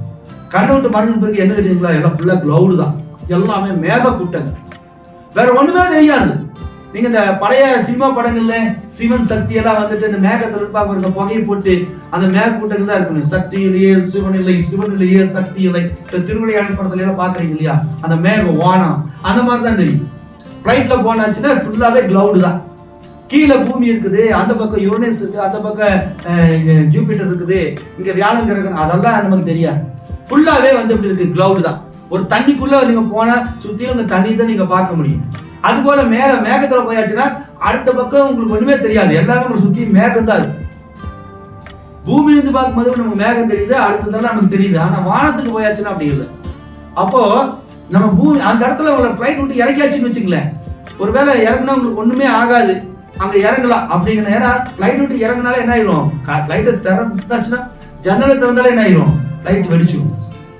கண்ணை விட்டு மறைஞ்ச பிறகு என்ன தெரியுங்களா? எல்லாம் ஃபுல்லா கிளவுடு தான், எல்லாமே மேக கூட்டங்கள், வேற ஒண்ணுமே தெரியாது. நீங்க இந்த பழைய சினிமா படங்கள்ல சிவன் சக்தி எல்லாம் வந்துட்டு இந்த மேகத்தில் இருப்பாங்க, இருக்க புகையை போட்டு அந்த மேக கூட்டங்கள் தான் இருக்கணும். சக்தி இல்லையே, சிவன் இல்லை, சிவன் இல்லையே, சக்தி இல்லை. இந்த திருவிளையாடல் படத்துல எல்லாம் பாக்குறீங்க இல்லையா? அந்த மேகம் வானம் அந்த மாதிரி தான் தெரியும். பிளைட்ல போனாச்சுன்னா ஃபுல்லாவே கிளவுடு தான். கீழே பூமி இருக்குது, அந்த பக்கம் யுரேனஸ் இருக்கு, அந்த பக்கம் ஜூபிட்டர் இருக்குது, இங்க வியாழன் கிரகம், அதெல்லாம் நமக்கு தெரியாது. ஃபுல்லாவே வந்து இப்படி இருக்கு, கிளவுடு தான். ஒரு தண்ணிக்குள்ள நீங்க போனா சுத்திலும் இந்த தண்ணி தான் நீங்க பார்க்க முடியும். அது போல மேல மேகத்துல போயாச்சுன்னா அடுத்த பக்கம் உங்களுக்கு ஒண்ணுமே தெரியாது, எல்லாமே உங்களுக்கு சுற்றி மேகம் தான் இருக்கும். பூமியிலிருந்து பார்க்கும்போது நமக்கு மேகம் தெரியுது, அடுத்ததெல்லாம் நமக்கு தெரியுது. ஆனா வானத்துக்கு போயாச்சுன்னா அப்படி இல்லை. அப்போ நம்ம பூமி அந்த இடத்துல உங்களை ஃப்ளைட் விட்டு இறக்கியாச்சுன்னு வச்சுங்களேன், ஒருவேளை இறங்குனா உங்களுக்கு ஒண்ணுமே ஆகாது, அங்க இறங்கலாம் அப்படிங்கிற. ஏன்னா ஃப்ளைட் விட்டு இறங்கினாலே என்ன ஆயிரும், ஃப்ளைட்டை திறந்தாச்சுன்னா ஜன்னலை திறந்தாலே என்ன ஆயிரும், ஃப்ளைட் வெடிச்சிடும்.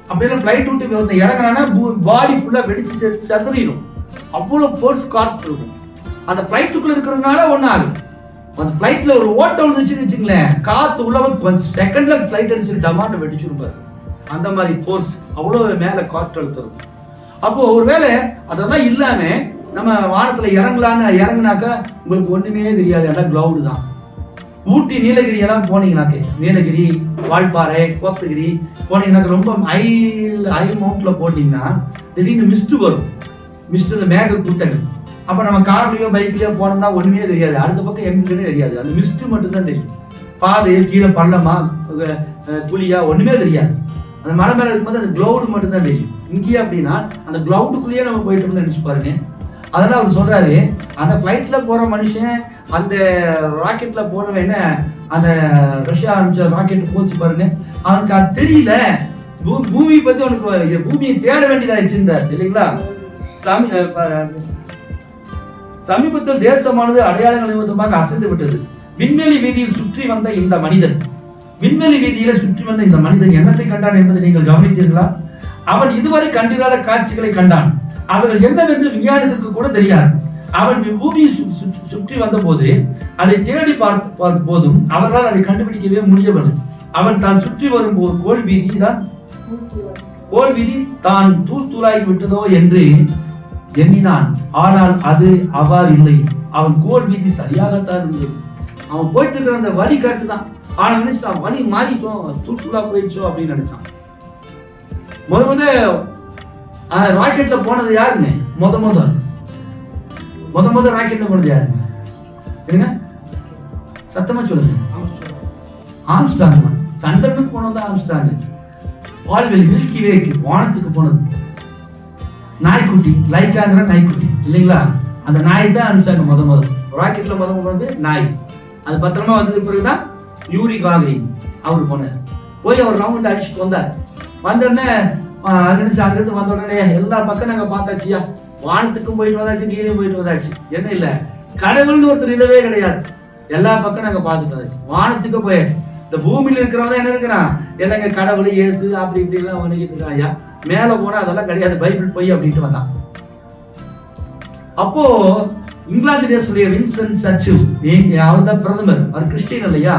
அப்படின்னா ஃப்ளைட் விட்டு இறங்கினா பாடி ஃபுல்லா வெடிச்சு செதறிடும். அவ்வளோ போர்ஸ் காற்று இருக்கும். அந்த ஃப்ளைட்டுக்குள்ள இருக்கிறதுனால ஒன்றும் ஆகும். அந்த ஃப்ளைட்ல ஒரு ஓட்டம் வந்துச்சுன்னு வச்சுங்களேன், காத்து உள்ளவன் கொஞ்சம் செகண்ட்ல ஃப்ளைட் அடிச்சு டமாண்டு வெடிச்சிருப்பாரு. அந்த மாதிரி ஃபோர்ஸ் அவ்வளோ மேலே காற்று அழுத்தம். அப்போ ஒருவேளை அதெல்லாம் இல்லாம நம்ம வானத்துல இறங்குனாக்கா உங்களுக்கு ஒண்ணுமே தெரியாது, எல்லாம் கிளவுடு தான். ஊட்டி நீலகிரி எல்லாம் போனீங்கன்னாக்க, நீலகிரி, வால்பாறை, கோத்தகிரி போனீங்கன்னாக்க ரொம்ப ஹை மவுண்ட்ல போனீங்கன்னா திடீர்னு மிஸ்ட் வரும். மிஸ்ட், இந்த மேக கூட்டங்கள். அப்ப நம்ம கார்லயோ பைக்லயோ போனோம்னா ஒண்ணுமே தெரியாது, அடுத்த பக்கம் எங்குன்னு தெரியாது, அந்த மிஸ்ட் மட்டும் தான் தெரியும். பாதை கீழே பள்ளமா குழியா ஒண்ணுமே தெரியாது. அந்த மலை மேல இருக்கும்போது அந்த கிளவுடு மட்டும் தான் தெரியும். இங்கேயே அப்படின்னா அந்த கிளவுடுக்குள்ளேயே நம்ம போயிட்டோம்னு நினைச்சு பாருங்க. அதெல்லாம் அவர் சொல்றாரு, அந்த ஃபிளைட்ல போற மனுஷன், அந்த ராக்கெட்ல போனவன், என்ன அந்த ரஷ்யா அனுப்பிச்ச ராக்கெட் போச்சு பாருங்க, அவனுக்கு அது தெரியல. பூமியை பத்தி அவனுக்கு பூமியை தேட வேண்டியதாயிருச்சுன்றார் இல்லைங்களா. சமீபத்தில் தேசமானது அடையாளங்கள் நிமித்தமாக அசைந்து விட்டது. விண்வெளி வீதியில் சுற்றி வந்த இந்த மனிதன், விண்வெளி வீதியில சுற்றி வந்த இந்த மனிதன் என்னத்தை கண்டான் என்பதை நீங்கள் கவனித்தீர்களா? அவன் இதுவரை கண்டிராத காட்சிகளை கண்டான். அவர்கள் என்னவென்று விஞ்ஞானத்திற்கு கூட தெரியாது. அவன் பூமியை சுற்றி வந்த போது அதை தேடி பார்த்த போதும் அவர்களால் அதை கண்டுபிடிக்கவே முடியவில்லை. அவன் தான் சுற்றி வரும் ஒரு கோல் வீதி தான் தூளாகி விட்டதோ என்று எண்ணினான். ஆனால் அது அவ்வாறு இல்லை. அவன் கோல் வீதி சரியாகத்தான் இருந்தது. அவன் போயிட்டு இருக்கிற அந்த வழி கரெக்ட் தான். ஆனா நினைச்சான் வழி மாறிட்டோம், தூளா போயிடுச்சோ அப்படின்னு நினைச்சான். முத ராக்கெட்ல போனது யாருங்க? முத ராக்கெட்ல போனது யாருங்க? என்னங்க சத்தமா சொல்லுங்க. ஆம்ஸ்ட்ராங். சந்திரனுக்கு போனது ஆம்ஸ்ட்ராங். பால்வெளி மில்கி வேக்கு வானத்துக்கு போனது நாய்க்குட்டி, லைக்காங்கிற நாய்க்குட்டி இல்லைங்களா. அந்த நாய் தான் அனுப்பிச்சாங்க முத ராக்கெட்ல போனது நாய். அது பத்திரமா வந்தது பிறகுதான் யூரி காகரின் அவர் போனார். போய் அவர் ரவுண்ட் அடிச்சுட்டு வந்தார். வந்தோடனே அங்கிருந்து வந்த உடனே எல்லா பக்கம் நாங்க பார்த்தாச்சியா, வானத்துக்கும் போயிட்டு வந்தாச்சு, கீழே போயிட்டு வந்தாச்சு. என்ன இல்ல, கடவுள்னு ஒருத்தர் இல்லவே கிடையாது. எல்லா பக்கம் நாங்க பார்த்துட்டு வந்தாச்சு, வானத்துக்கு போயாச்சு. இந்த பூமியில இருக்கிறவங்க என்ன இருக்கிறான், என்னங்க கடவுள் இயேசு அப்படி இப்படி எல்லாம் வணங்கிட்டு இருக்கான். ஐயா மேல போனா அதெல்லாம் கிடையாது, பைபிள் போய் அப்படின்ட்டு வந்தான். அப்போ இங்கிலாந்து தேசத்துடைய வின்சென்ட் சர்ச்சில், அவர் தான் பிரதமர், அவர் கிறிஸ்டியன் இல்லையா.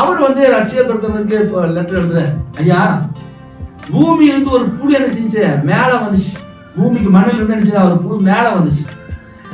அவர் ரஷ்ய பிரதமருக்கு லெட்டர் எழுதுறாரு. ஐயா பூமியிலிருந்து ஒரு புழு என்ன செஞ்சு மேல வந்துச்சு, பூமிக்கு மண்ணில் இருந்து என்ன ஒரு புழு மேல வந்துச்சு.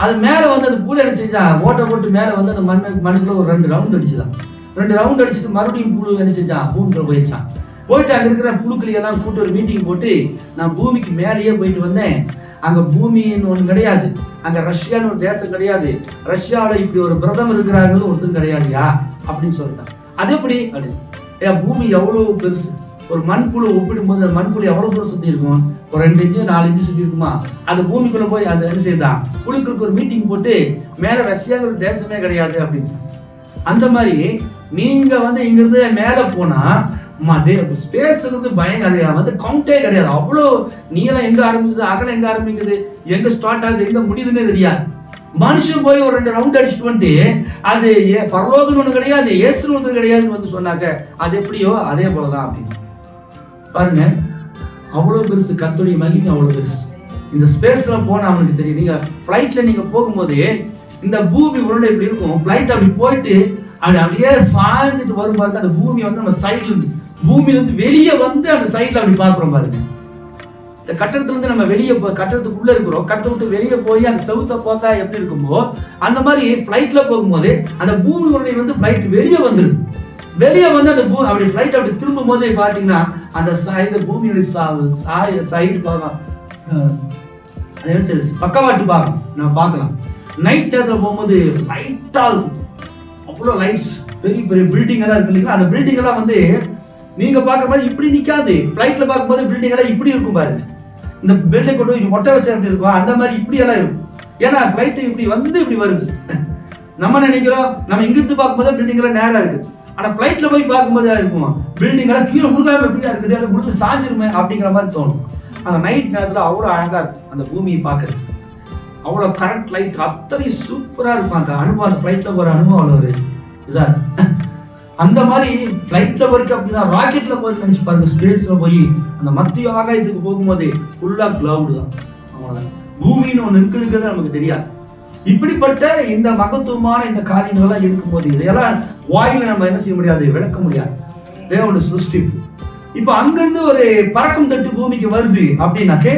அது மேல அந்த புழு என்ன செஞ்சா ஓட்ட போட்டு மேல அந்த மண்ணுக்குள்ள ஒரு 2 ரவுண்ட் அடிச்சுதான். 2 ரவுண்ட் அடிச்சுட்டு மறுபடியும் புழு என்ன செஞ்சான், பூமிக்குள்ள போயிடுச்சான். போயிட்டு அங்க இருக்கிற புழுக்களை எல்லாம் கூட்டு ஒரு மீட்டிங் போட்டு, நான் பூமிக்கு மேலேயே போயிட்டு வந்தேன், அங்க பூமின்னு ஒண்ணு கிடையாது, அங்க ரஷ்யான்னு ஒரு தேசம் கிடையாது, ரஷ்யாவில இப்படி ஒரு பிரதமர் இருக்கிறாங்க ஒருத்தர் கிடையாதுயா அப்படின்னு சொல்லிட்டான். அது எப்படி அப்படின்னு, பூமி எவ்வளவு பெருசு, ஒரு மண்புழு ஒப்பிடும் போது அந்த மண்புழு எவ்வளவு தூரம் சுத்தி இருக்கும், ஒரு 2 இன்ச்சு 4 இன்ச்சு சுத்தி இருக்குமா. அந்த பூமிக்குள்ள போய் அந்த என்ன செய்தான், புழுக்களுக்கு ஒரு மீட்டிங் போட்டு மேல ரஷ்யாவோட தேசமே கிடையாது அப்படின்னு. அந்த மாதிரி நீங்க இங்க இருந்து மேல போனா ஸ்பேஸ் பயங்கர கவுண்டே கிடையாது. அவ்வளோ நீளம் எங்க ஆரம்பிக்குது, அகலம் எங்க ஆரம்பிக்குது, எங்க ஸ்டார்ட் ஆகுது, எங்க முடியுதுன்னே தெரியாது. மனுஷன் போய் ஒரு 2 ரவுண்ட் அடிச்சுட்டு வந்துட்டு அது பரலோகம்னு ஒண்ணு கிடையாது, இயேசுன்னு ஒன்று கிடையாதுன்னு சொன்னாக்க அது எப்படியோ அதே போலதான் அப்படின்னு பாருங்க. அவ்வளவு பெருசு கர்த்தருடைய மகிமை, அவ்வளவு பெருசு. இந்த ஸ்பேஸ்ல போனா அவனுக்கு தெரியும். நீங்க ஃபிளைட்ல நீங்க போகும்போது இந்த பூமி உருண்டை இப்படி இருக்கும், ஃபிளைட் அப்படி போயிட்டு அப்படியே சாய்ந்துட்டு வரும் பாருங்க. அந்த பூமி நம்ம சைட்ல இருந்து, பூமியில இருந்து வெளியே அந்த சைட்ல அப்படி பாக்குறோம் பாருங்க. இந்த கட்டடத்துல இருந்து நம்ம வெளியே கட்டடத்துக்குள்ள இருக்கிறோம், கட்டத்தை விட்டு வெளியே போய் அந்த செவுத்தை பார்த்தா எப்படி இருக்குமோ அந்த மாதிரி ஃபிளைட்ல போகும்போது அந்த பூமி உருண்டை ஃபிளைட் வெளியே வந்துருது. வெளியே அந்த அப்படி ஃபிளைட் அப்படி திரும்பும் போதே பாத்தீங்கன்னா அந்த பூமியோட சைடு பார்க்கலாம், பக்கவாட்டு பார்க்கலாம், நம்ம பார்க்கலாம். நைட் நேரத்தில் போகும்போது லைட்டா இருக்கும், அவ்வளோ லைட்ஸ், பெரிய பெரிய பில்டிங் எல்லாம் இருக்கு இல்லைங்களா. அந்த பில்டிங் எல்லாம் நீங்க பார்க்குற மாதிரி இப்படி நிக்காது. ஃபிளைட்ல பார்க்கும்போது பில்டிங் எல்லாம் இப்படி இருக்கும் பாருங்க. இந்த பில்டிங் கொண்டு போய் மொட்டை வச்சா எப்படி இருக்கும், அந்த மாதிரி இப்படி எல்லாம் இருக்கும். ஏன்னா ஃபிளைட் இப்படி இப்படி வருது. நம்ம நினைக்கிறோம் நம்ம இங்கிருந்து பார்க்கும்போது பில்டிங் எல்லாம் நேரா இருக்குது, ஆனா பிளைட்ல போய் பார்க்கும்போது இருக்குமா பில்டிங் எல்லாம் கீழே முழுகாம எப்படியா இருக்குது, அது முழுக்க சாஞ்சிருமே அப்படிங்கிற மாதிரி தோணும். அந்த நைட் நேரத்துல அவ்வளவு அழகா இருக்கும் அந்த பூமியை பார்க்கறது, அவ்வளவு கரண்ட் லைட் அத்தனை சூப்பரா இருக்கும். அந்த அனுபவம், அந்த பிளைட்ல போற அனுபவம் அவ்வளவு ஒரு இதா அந்த மாதிரி பிளைட்ல போயிருக்கு அப்படின்னா ராக்கெட்ல போயிருக்கு நினைச்சு பாருங்க. ஸ்பேஸ்ல போய் அந்த மத்திய ஆகாயத்துக்கு போகும்போது ஃபுல்லா கிளவுடு தான், அவ்வளவுதான். பூமின்னு ஒண்ணு இருக்குங்கிறது நமக்கு தெரியாது. இப்படிப்பட்ட இந்த மகத்துவமான இந்த காரியங்கள்லாம் இருக்கும்போது இதையெல்லாம் வாயில நம்ம என்ன செய்ய முடியாது, விளக்க முடியாது. தேவனுடைய சிருஷ்டி. இப்ப அங்கிருந்து ஒரு பறக்கும் தட்டு பூமிக்கு வருது அப்படின்னாக்கே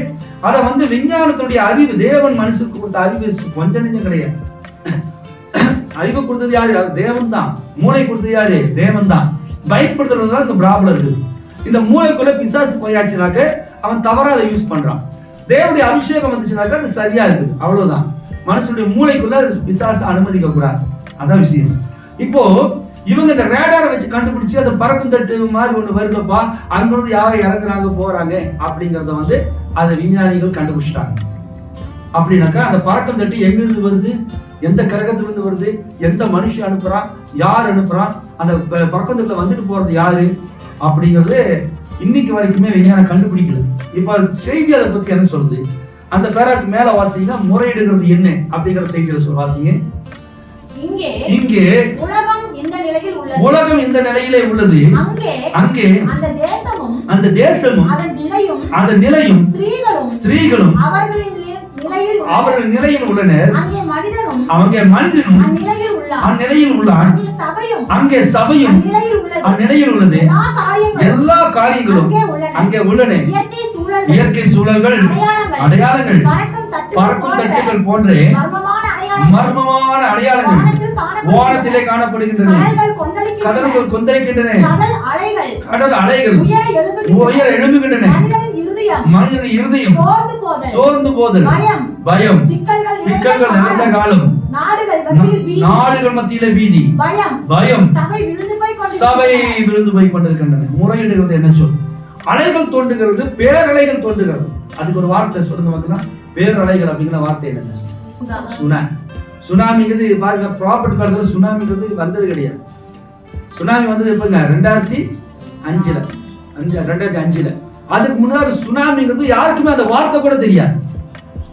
அதை வந்து விஞ்ஞானத்துடைய அறிவு, தேவன் மனுஷனுக்கு கொடுத்த அறிவு கொஞ்சம் நெஞ்சம் கிடையாது. அறிவு கொடுத்தது யாரு? தேவன் தான். மூளை கொடுத்தது யாரு? தேவன் தான். பயன்படுத்துறதுதான் இந்த ப்ராப்ளம் இருக்குது. இந்த மூளைக்குள்ள பிசாசு போயாச்சுனாக்க அவன் தவறா அதை யூஸ் பண்றான். தேவனுடைய அபிஷேகம் வந்துச்சுனாக்க அது சரியா இருக்குது, அவ்வளவுதான். மனுஷனுடைய மூளைக்குள்ள பிசாசு அனுமதிக்க கூடாது, அதான் விஷயம். இப்போ இவங்க இந்த ரேடாரை வச்சு கண்டுபிடிச்சு அந்த பறக்கும் தட்டு மாதிரி ஒண்ணு வருதுப்பா, அங்கிருந்து யாரை இறங்குறாங்க போறாங்க அப்படிங்கறத வந்து அதை விஞ்ஞானிகள் கண்டுபிடிச்சிட்டாங்க. அப்படின்னாக்கா அந்த பறக்கும் தட்டு எங்க இருந்து வருது, எந்த கிரகத்துல இருந்து வருது, எந்த மனுஷன் அனுப்புறான், யார் அனுப்புறான், அந்த பறக்கும் தட்டுல வந்துட்டு போறது யாரு அப்படிங்கிறது இன்னைக்கு வரைக்குமே விஞ்ஞானம் கண்டுபிடிக்கல. இப்ப செய்தி அதை பத்தி என்ன சொல்லுது, அந்த பேராக்கு மேல வாசிங்க, முறையிடுகிறது என்ன அப்படிங்கிற செய்தியில வாசிங்க. இங்கே உலகம் இந்த நிலையிலே உள்ளது, அங்கே அந்த தேசமும் அந்த நிலையும் ஸ்திரீகளும் அவர்கள் நிலையில் உள்ளனர், அங்கே மனிதனும் அந்நிலையில் உள்ளான், அங்கே சபையும் அந்நிலையில் உள்ளது. எல்லா காரியங்களும் அங்கே உள்ளன. இயற்கை சூழல்கள், அடையாளங்கள், பறக்கும் தட்டுகள் போன்ற மர்மமான அடையாளங்கள் வானத்திலே காணப்படுகின்றன. கடல்கள் கொந்தளிக்கின்றன, கடல் அலைகள் உயர எழும்புகின்றன. மனிதனுடைய இருதயம் சோர்ந்து போதல், பயம், சிக்கல்கள் நிறைந்த காலம், நாடுகள் மத்தியிலே பீதி, பயம், சபை விழுந்து போய் கொண்டிருக்கின்றன. முறையிடுகிறது என்ன சொல்? அலைகள் தோன்றுகிறது, பேரலைகள் தோன்றுகிறது. அதுக்கு ஒரு வார்த்தை சொல்லுங்க பார்க்கலாம். பேரலைகள் அப்படிங்கிற வார்த்தை என்ன? சுனாமி. சுனாமிங்கிறது பாருங்க, ப்ராப்பர்ட்டி காலத்துல சுனாமிங்கிறது வந்தது கிடையாது. சுனாமி வந்தது எப்பங்க? 2005. அதுக்கு முன்னாடி சுனாமிங்கிறது யாருக்குமே அந்த வார்த்தை கூட தெரியாது.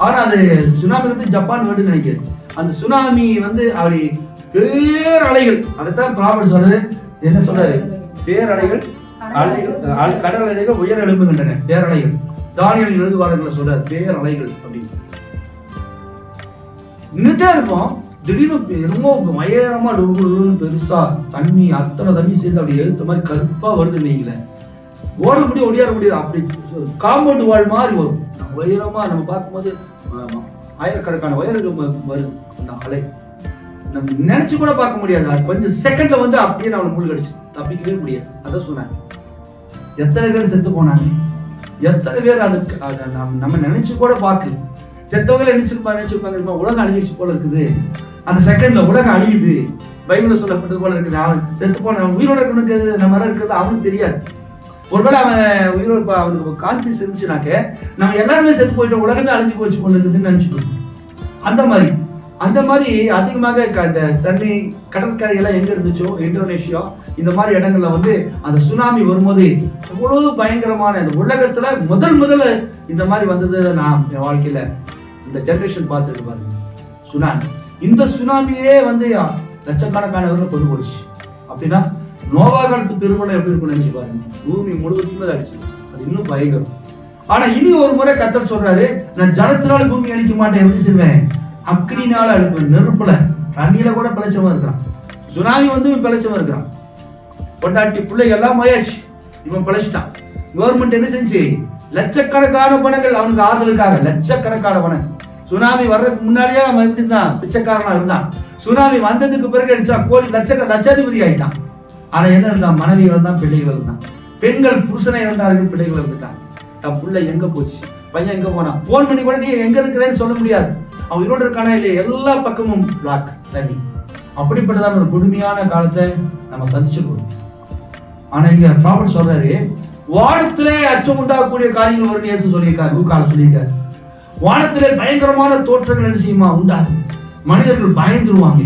ஆனா அது சுனாமிங்கிறது ஜப்பான் வேர்டு நினைக்கிறேன். அந்த சுனாமி வந்து அப்படி பேரலைகள், அதைத்தான் ப்ராப்பர்ட்டி சொல்றது. என்ன சொல்றாரு? பேரலைகள், அலைகள், கடல் அலைகள் உயர எழும்புகின்றன, பேரலைகள். தானியல் எழுதுவாரங்களை சொல்றாரு பேரலைகள் அப்படின்னு. நின்றுட்டே இருப்போம், திடீர்னு ரொம்ப உயரமா பெருசா தண்ணி, அத்தனை தண்ணி சேர்ந்து அப்படி எழுத்த மாதிரி கருப்பா வருது நீங்கள. ஓட முடியும், ஒடியார முடியாது. அப்படி காம்பவுண்ட் வால் மாதிரி வரும், உயரமா. நம்ம பார்க்கும்போது ஆயிரக்கணக்கான உயரம் வரும் அந்த அலை. நம்ம நினைச்சு கூட பார்க்க முடியாது. அது கொஞ்சம் செகண்ட்ல வந்து அப்படியே நம்ம மூழ்கடிச்சு தப்பிக்கவே முடியாது. அதான் சொன்னாங்க. எத்தனை பேர் செத்து போனாங்க, எத்தனை பேர் அதுக்கு நம்ம நினைச்சு கூட பார்க்கல. செத்தவங்களை நினைச்சிருப்பாங்க உலகம் அழிஞ்சிச்சு போல இருக்குது. அந்த செகண்ட்ல உலகம் அழியுது, பைபிள்ல சொல்லப்பட்டது போல இருக்குது. அவன் செத்து போன உயிரோட இருக்கணுக்கு நம்ம இருக்கிறது அவனுக்கு தெரியாது. ஒருவேளை அவன் உயிரோட அவனுக்கு கான்சியஸ் இருந்துச்சுனாக்க நம்ம எல்லாருமே செத்து போயிட்டோம், உலகமே அழிஞ்சு போச்சு போல இருக்குதுன்னு நினைச்சுக்கணும். அந்த மாதிரி அதிகமாக இந்த சென்னை கடற்கரையெல்லாம் எங்க இருந்துச்சோ, இந்தோனேஷியா இந்த மாதிரி இடங்கள்ல வந்து அந்த சுனாமி வரும்போது அவ்வளவு பயங்கரமான, இந்த உலகத்துல முதல்ல இந்த மாதிரி வந்தது நான் என் வாழ்க்கையில இந்த ஜெனரேஷன் பார்த்துட்டு பாருங்க. சுனாமி, இந்த சுனாமியே வந்து லட்சக்கணக்கானவர்களை கொண்டு போடுச்சு. அப்படின்னா நோவா காலத்து பெருமளை எப்படி இருக்கும்னு நினைச்சு பாருங்க. பூமி முழுவதுமே அடிச்சு, அது இன்னும் பயங்கரம். ஆனா இனி ஒரு முறை கர்த்தர் சொல்றாரு, நான் ஜலத்தினால பூமி அழிக்க மாட்டேன், எப்படி செய்வேன்? அக்னினால அழுப்பேன், நெருப்புல, தண்ணியில கூட பிழைச்சவன் இருக்கிறான். சுனாமி வந்து பிழைச்சவன் இருக்கிறான். பொண்டாட்டி பிள்ளைங்க எல்லாம் முயற்சி, இவன் பிழைச்சிட்டான். கவர்மெண்ட் என்ன செஞ்சு லட்சக்கணக்கான பணங்கள் அவனுக்கு ஆறுதலுக்காக, லட்சக்கணக்கான பணம். சுனாமி வர்றதுக்கு முன்னாடியே அவன் எப்படி தான் பிச்சைக்காரனா இருந்தான். சுனாமி வந்ததுக்கு பிறகு அடிச்சா கோடி லட்சாதிபதி ஆயிட்டான். ஆனா என்ன இருந்தான்? மனைவி இருந்தான், பிள்ளைகள் இருந்தான். பெண்கள் புருஷனை இருந்தார்கள், பிள்ளைகள் இருந்துட்டான். தன் பிள்ளை எங்க போச்சு, பையன் எங்க போனான், போன் பண்ணி கூட நீ எங்க இருக்கிறேன்னு சொல்ல முடியாது. அவன் இவனோட இருக்கானா இல்லையா, எல்லா பக்கமும் பிளாக் தண்ணி. அப்படிப்பட்டதான ஒரு கொடுமையான காலத்தை நம்ம சந்திச்சிருக்கோம். ஆனா இங்க ப்ராஃபட் சொல்றாரு, வானத்திலே அச்சம் உண்டாகக்கூடிய காரியங்கள் ஒரு நேசு சொல்லியிருக்காரு, லூக்கால சொல்லியிருக்காரு. வானத்திலே பயங்கரமான தோற்றங்கள் என்ன செய்யுமா உண்டாகும், மனிதர்கள் பயந்துருவாங்க.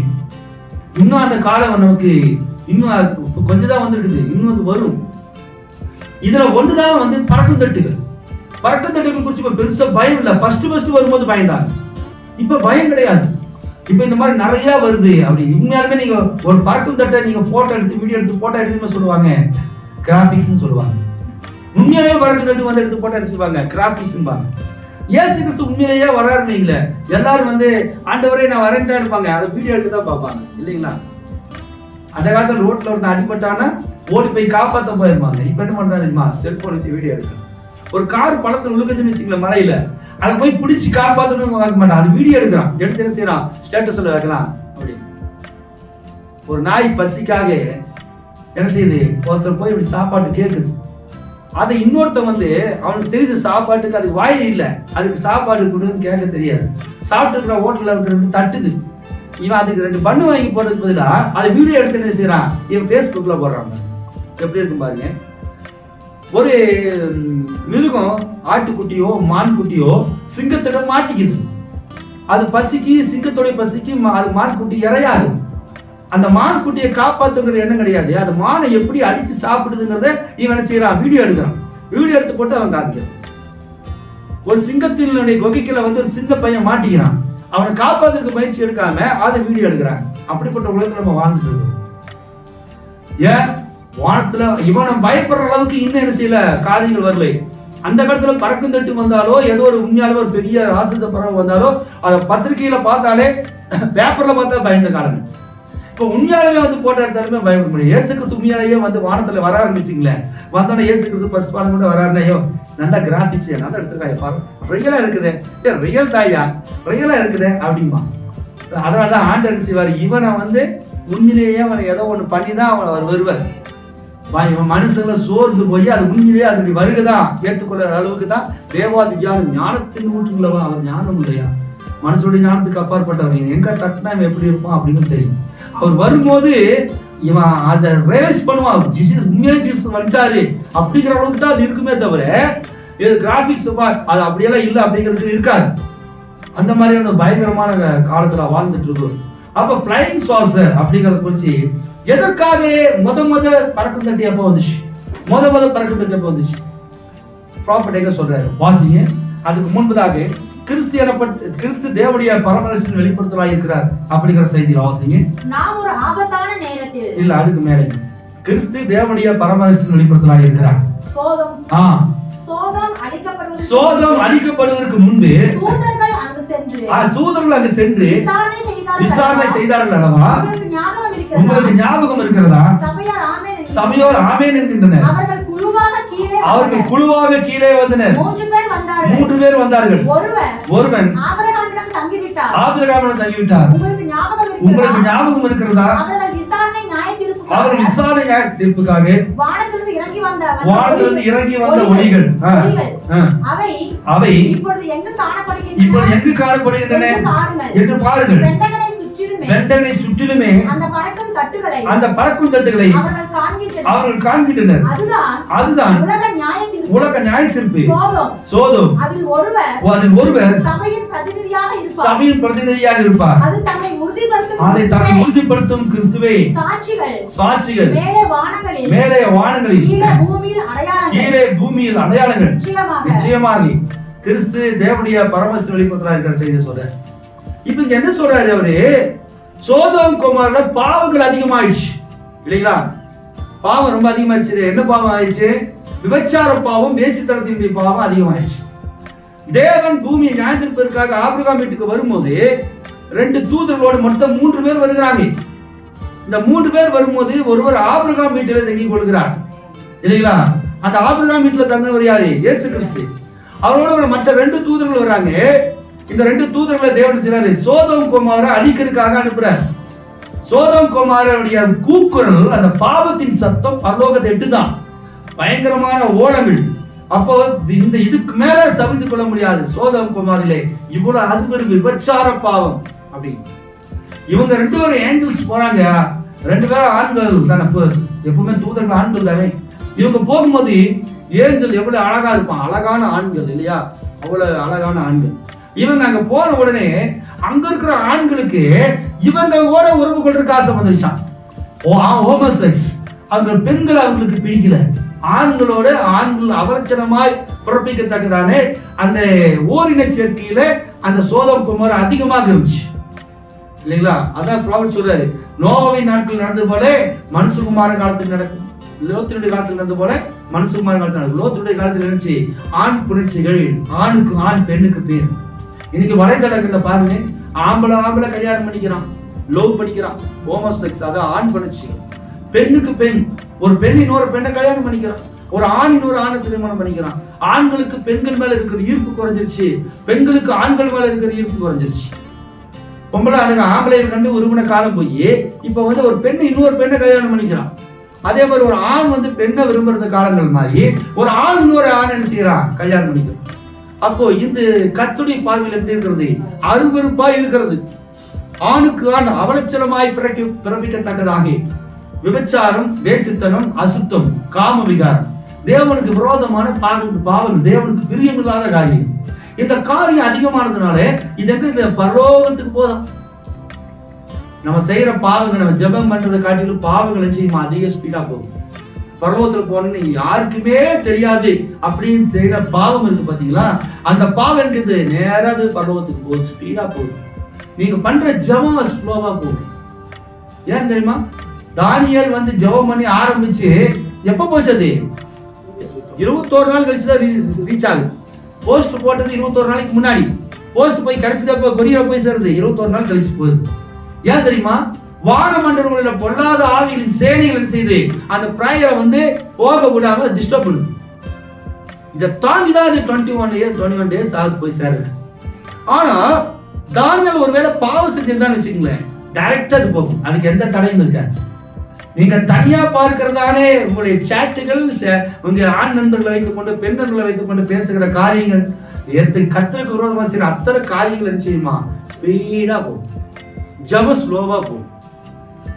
இன்னும் அந்த காலம் நமக்கு இன்னும் கொஞ்சம் தான் வந்திருக்குது, இன்னும் அது வரும். இதுல ஒண்ணுதான் வந்து பறக்கும் தட்டுகள். பறக்கும் தட்டுகள் குறிச்சு இப்ப பெருசா பயம் இல்ல. ஃபர்ஸ்ட் வரும்போது பயந்தாங்க, இப்ப பயம் கிடையாது. இப்ப இந்த மாதிரி நிறைய வருது. அப்படி உண்மையாலுமே நீங்க ஒரு பறக்கும் தட்டை நீங்க போட்டோ எடுத்து வீடியோ எடுத்து போட்டோ எடுத்து சொல்லுவாங்க கிராபிக்ஸ் சொல்லுவாங்க. உண்மையாவே பறக்கும் தட்டு வந்து எடுத்து போட்டோ எடுத்துவாங்க கிராபிக்ஸ். இயேசு கிறிஸ்து உண்மையிலேயே வராருன்னு எல்லாரும் வந்து ஆண்டவரே நான் வரேன்டா இருப்பாங்க, அதை வீடியோ எடுத்து தான் பார்ப்பாங்க இல்லைங்களா? அந்த காலத்துல ரோட்ல ஒருத்தன் அடிபட்டானா ஓடி போய் காப்பாற்ற போயிருப்பாங்க. இப்ப என்ன பண்றாருமா, செல்போன் வச்சு வீடியோ எடுக்கிறாங்க. ஒரு கார் பழத்தில் விழுகுதுன்னு வச்சுங்களேன் மலையில, அதை போய் பிடிச்சி காப்பாற்றணும் வைக்க மாட்டான், அது வீடியோ எடுக்கிறான், எடுத்து என்ன செய்யறான், ஸ்டேட்டஸ்ல வைக்கலாம் அப்படின்னு. ஒரு நாய் பசிக்காக என்ன செய்யுது, ஒருத்தர் போய் இப்படி சாப்பாடு கேட்குது. அதை இன்னொருத்தன் வந்து அவனுக்கு தெரியுது சாப்பாட்டுக்கு அதுக்கு வாய் இல்லை, அதுக்கு சாப்பாடு கொடுன்னு கேட்க தெரியாது. சாப்பிட்டு இருக்கிற ஹோட்டலில் இருக்கிற தட்டுது. இவன் அதுக்கு 2 பண்ணு வாங்கி போடுறதுக்கு பதிலாக அதை வீடியோ எடுத்து என்ன செய்யறான், இவன் ஃபேஸ்புக்கில் போடுறாங்க. எப்படி இருக்கும் பாருங்க. ஒரு மிருகம் ஆட்டுக்குட்டியோ மான் குட்டியோ சிங்கத்தோட மாட்டிக்குது. அது பசிக்கு, சிங்கத்தோட பசிக்கு அது மான் குட்டி இறையாது. அந்த மான் குட்டியை காப்பாத்துங்கிற எண்ணம் கிடையாது. அது மானை எப்படி அடிச்சு சாப்பிடுதுங்கிறத இவன் என்ன செய்யறான், வீடியோ எடுக்கிறான். வீடியோ எடுத்து போட்டு அவன் காமிக்கிறான். ஒரு சிங்கத்தினுடைய குகைக்குள்ள வந்து ஒரு சின்ன பையன் மாட்டிக்கிறான், அவனை காப்பாத்துறதுக்கு முயற்சி எடுக்காம அதை வீடியோ எடுக்கிறாங்க. அப்படிப்பட்ட உலகத்துல நம்ம வாழ்ந்துட்டு இருக்கோம். ஏன் வானத்துல இவனை பயப்படுற அளவுக்கு இன்னும் என்ன செய்யல, காரியங்கள் வரல. அந்த காலத்துல பறக்கும் தட்டு வந்தாலோ ஏதோ ஒரு உண்மையால ஒரு பெரிய ராசச பறவை வந்தாலோ அதை பத்திரிகையில பார்த்தாலே பேப்பர்ல பார்த்தா பயந்த காலம். இப்போ உண்மையாலே வந்து போட்டோ எடுத்தாலுமே பயப்பட முடியும். இயேசு கிறிஸ்து உண்மையாலேயே வந்து வானத்துல வர ஆரம்பிச்சிங்களேன். வந்தோடனே இயேசு கிறிஸ்து ஃபர்ஸ்ட் பாடம் கூட வராருனையோ, நல்லா கிராபிக்ஸ் நல்லா எடுத்துருக்காங்க பாரு, ரியலா இருக்குது, ரியல் தாயா ரியலா இருக்குது அப்படிமா. அதனாலதான் ஆண்டவர் செய்வார், இவனை வந்து உண்மையிலேயே அவனை ஏதோ ஒண்ணு பண்ணி தான் அவர் வருவார். இவன் மனுஷங்களை சோர்ந்து போய் அது உண்மையிலேயே அதனுடைய வருகைதான் ஏற்றுக்கொள்ளுற அளவுக்கு தான் தேவாதி ஞானத்தின் ஊற்றுள்ளவன். அவர் ஞானம் இல்லையா, மனுஷனுடைய ஞானத்துக்கு அப்பாற்பட்டவர். எங்க தட்டினா இவன் எப்படி இருப்பான் அப்படின்னு தெரியும். அவர் வரும்போது இவன் அதை ரியலைஸ் பண்ணுவான், உண்மையிலே ஜீசஸ் வந்துட்டாரு அப்படிங்கிற அளவுக்கு தான் அது இருக்குமே தவிர இது கிராபிக்ஸ் அது அப்படியெல்லாம் இல்லை அப்படிங்கிறது இருக்காது. அந்த மாதிரியான பயங்கரமான காலத்துல வாழ்ந்துட்டு இருக்கோம். அப்ப ஃபிளைங் சாசர் அப்படிங்கறத குறிச்சு எதற்காக முத பறக்கும் தட்டி எப்போ வந்துச்சு, முத பறக்கும் தட்டி எப்போ வந்துச்சு ப்ராப்பர்ட் எங்க சொல்றாரு வாசிங்க. அதுக்கு முன்பதாக கிறிஸ்து தேவனுடைய பரமரசன் வெளிப்படுத்தலாக இருக்கிறார் அப்படிங்கிற செய்தி வாசிங்க. நான் ஒரு ஆபத்தான நேரத்தில் இல்ல, அதுக்கு மேலே கிறிஸ்து தேவனுடைய பரமரசன் வெளிப்படுத்தலாக இருக்கிறார். சோதம் அழிக்கப்படுவதற்கு முன்பு தூதர்கள் அங்கு சென்று விசாரணை செய்தார்கள் அல்லவா? உங்களுக்கு ஞாபகம் இருக்கிறதா? சபையோர் ஆமென் என்கின்றனர். அவர்கள் குழுவாக கீழே வந்தனர். 3 பேர் வந்தார்கள். ஒருவன் ஆபிரகாமிடம் தங்கிவிட்டார். உங்களுக்கு ஞாபகம் இருக்கிறதா? அவர்கள் விசாரணை நியாய தீர்ப்புக்காக வானத்திலிருந்து இறங்கி வந்த ஒளிகள் அவை இப்பொழுது எங்கு காணப்படுகின்றன என்று பாருங்கள். பெண்டகனை சுற்றிலுமே அந்த பறக்கும் தட்டுகளை அவர்கள் காண்கின்றனர். அதுதான் உலக நியாய தீர்ப்பு. சோதோம் அதில் ஒருவர் சபையின் பிரதிநிதியாக இருப்பார். அதை தம்மை உறுதிப்படுத்தும் கிறிஸ்துவே சாட்சிகள் மேலே வானங்களில் கீழே பூமியில் அடையாளங்கள். நிச்சயமாக கிறிஸ்து தேவனுடைய பரமஸ்து வெளிப்படுத்துறார் இருக்கிற செய்தி சொல்றார். இப்ப இங்க என்ன சொல்றாரு அவரு, சோதோம் குமாரோட பாவங்கள் அதிகமாயிடுச்சு இல்லைங்களா? பாவம் ரொம்ப அதிகமாயிடுச்சு. என்ன பாவம் ஆயிடுச்சு? விபச்சார பாவம், வேசித்தனத்தினுடைய பாவம் அதிகமாயிடுச்சு. தேவன் பூமியை நியாயத்திற்பதற்காக ஆபிரகாம் வீட்டுக்கு வரும்போது 2 தூதர்களோடு மொத்தம் 3 பேர் வருகிறாங்க. இந்த 3 பேர் வரும்போது ஒருவர் ஆபிரகாம் வீட்டில தங்கி கொள்கிறார் இல்லைங்களா? அந்த ஆபிரகாம் வீட்டுல தங்கினவர் யாரு? இயேசு கிறிஸ்து. அவரோட மற்ற 2 தூதர்கள் வராங்க. இந்த 2 தூதர்களை தேவன் செய்றாரு, சோதோம் குமாரை அழிக்கிறதுக்காக அனுப்புறார். சோதோம் குமாரனுடைய கூக்குரல், அந்த பாவத்தின் சத்தம் பரலோகத்தை எட்டுதான், பயங்கரமான ஓலங்கள். அப்போ இந்த இதுக்கு மேல சபித்துக் கொள்ள முடியாது. சோதோம் குமாரிலே இவ்வளவு அது ஒரு விபச்சார பாவம் அப்படி. இவங்க 2 பேரும் ஏஞ்சல்ஸ் போறாங்க. 2 பேரும் ஆண்கள் தானே, எப்பவுமே தூதர்கள் ஆண்கள் தானே. இவங்க போகும்போது ஏஞ்சல் எவ்வளவு அழகா இருப்பான், அழகான ஆண்கள் இல்லையா? அவ்வளவு அழகான ஆண்கள். இவங்க அங்க போன உடனே அங்க இருக்கிற ஆண்களுக்கு இவங்களோட உறவு கொள்றதுக்கு ஆசை வந்துருச்சான். ஹோமோசெக்ஸ், அவங்க பெண்கள் அவங்களுக்கு பிடிக்கல. ஆண்களோட ஆண்கள் அவலட்சணமாய் பிறப்பிக்கத்தக்கதானே அந்த ஓரின சேர்க்கையில அந்த சோதோம் குமார் அதிகமாக இருந்துச்சு இல்லைங்களா? அதான் ப்ராஃபட் சொல்றாரு, நோவாவின் நாட்கள் நடந்தது போல மனுஷகுமார காலத்தில் நடக்கும், லோத்தினுடைய காலத்தில் நடந்தது போல மனுஷகுமார காலத்தில் நடக்கும். லோத்தினுடைய காலத்தில் இருந்துச்சு ஆண் புணர்ச்சிகள், ஆணுக்கு ஆண் பெண்ணுக்கு பேர். இன்னைக்கு வலைதளங்கள்ல பாருங்க, ஆம்பளை கல்யாணம் பண்ணிக்கிறான், லவ் பண்ணிக்கிறான், ஹோமோசெக்ஸ், அதான் ஆண் புணர்ச்சி. பெண்ணுக்கு பெண், ஒரு பெண் இன்னொரு பெண்ணை கல்யாணம் பண்ணிக்கிறான், ஒரு ஆண் இன்னொரு ஆணை திருமணம் பண்ணிக்கிறான். ஆண்களுக்கு பெண்கள் மேல இருக்கிற ஈர்ப்பு குறைஞ்சிருச்சு, பெண்களுக்கு ஆண்கள் மேல இருக்கிற ஈர்ப்பு குறைஞ்சிருச்சு. பொம்பளை ஆம்பளை கண்டு உருவன காலம் போய் இப்ப ஒரு பெண் இன்னொரு பெண்ணை கல்யாணம் பண்ணிக்கிறான். அதே மாதிரி ஒரு ஆண் பெண்ணை விரும்புறது காலங்கள் மாதிரி ஒரு ஆண் இன்னொரு ஆண் என்ன செய்யறான், கல்யாணம் பண்ணிக்கிறான். அப்போ இந்த கர்த்தருடைய பார்வையில் எப்படி இருக்கிறது, அருவருப்பா இருக்கிறது. ஆணுக்கு ஆண் அவலட்சணமாய் பிறப்பிக்கத்தக்கதாக விபச்சாரம், வேசித்தனம், அசுத்தம், காம விகாரம், தேவனுக்கு விரோதமான பாவம், தேவனுக்கு பிரியமில்லாத காரியம். இந்த காரியம் அதிகமானதுனால இது பரலோகத்துக்கு போதும். நம்ம செய்யற பாவங்கள், நம்ம ஜெபம் பண்றதை காட்டிலும் பாவங்களை செய்யுமா அதிக ஸ்பீடா போகும். பரலோகத்துல போனோம்னு யாருக்குமே தெரியாது அப்படின்னு செய்யற பாவம் இருக்கு பாத்தீங்களா, அந்த பாவம் இருக்குது நேரா பரலோகத்துக்கு போகுது, ஸ்பீடா போகுது. நீங்க பண்ற ஜெபம் ஸ்லோவா போகும். ஏன் தெரியுமா? தானியேல் ஜெபம் பண்ணி ஆரம்பிச்சு எப்ப போச்சது, 21 நாள் கழிச்சுதான் ரீச் ஆகுது. போஸ்ட் போட்டது 21 நாளைக்கு முன்னாடி, போஸ்ட் போய் கிடைச்சது கொரியர் போய் சேருது 21 நாள் கழிச்சு போகுது. ஏன் தெரியுமா? வானமண்டலங்களில் பொல்லாத ஆவிகளின் சேனைகள் செய்து அந்த பிரேயரை போக விடாம டிஸ்டர்ப் பண்ணுது. இதை தாண்டிதான் அது 21 days ஆகுது போய் சேருது. ஆனா தானியேல் ஒருவேளை பாவம் செஞ்சிருந்தான்னு வச்சுக்கங்களேன், டைரக்டா அது போகும், அதுக்கு எந்த தடையும் இருக்காது. நீங்க தனியா பார்க்கிறதானே உங்களுடைய சாட்டுகள், உங்க ஆண் நண்பர்களை வைத்துக் கொண்டு பெண் நண்பர்களை வைத்துக் கொண்டு பேசுகிற காரியங்கள், கர்த்தருக்கு விரோதமா செய்யற அத்தனை காரியங்கள் என்ன செய்யுமா, ஸ்பீடா போகும், ஜபம் ஸ்லோவா போகும்.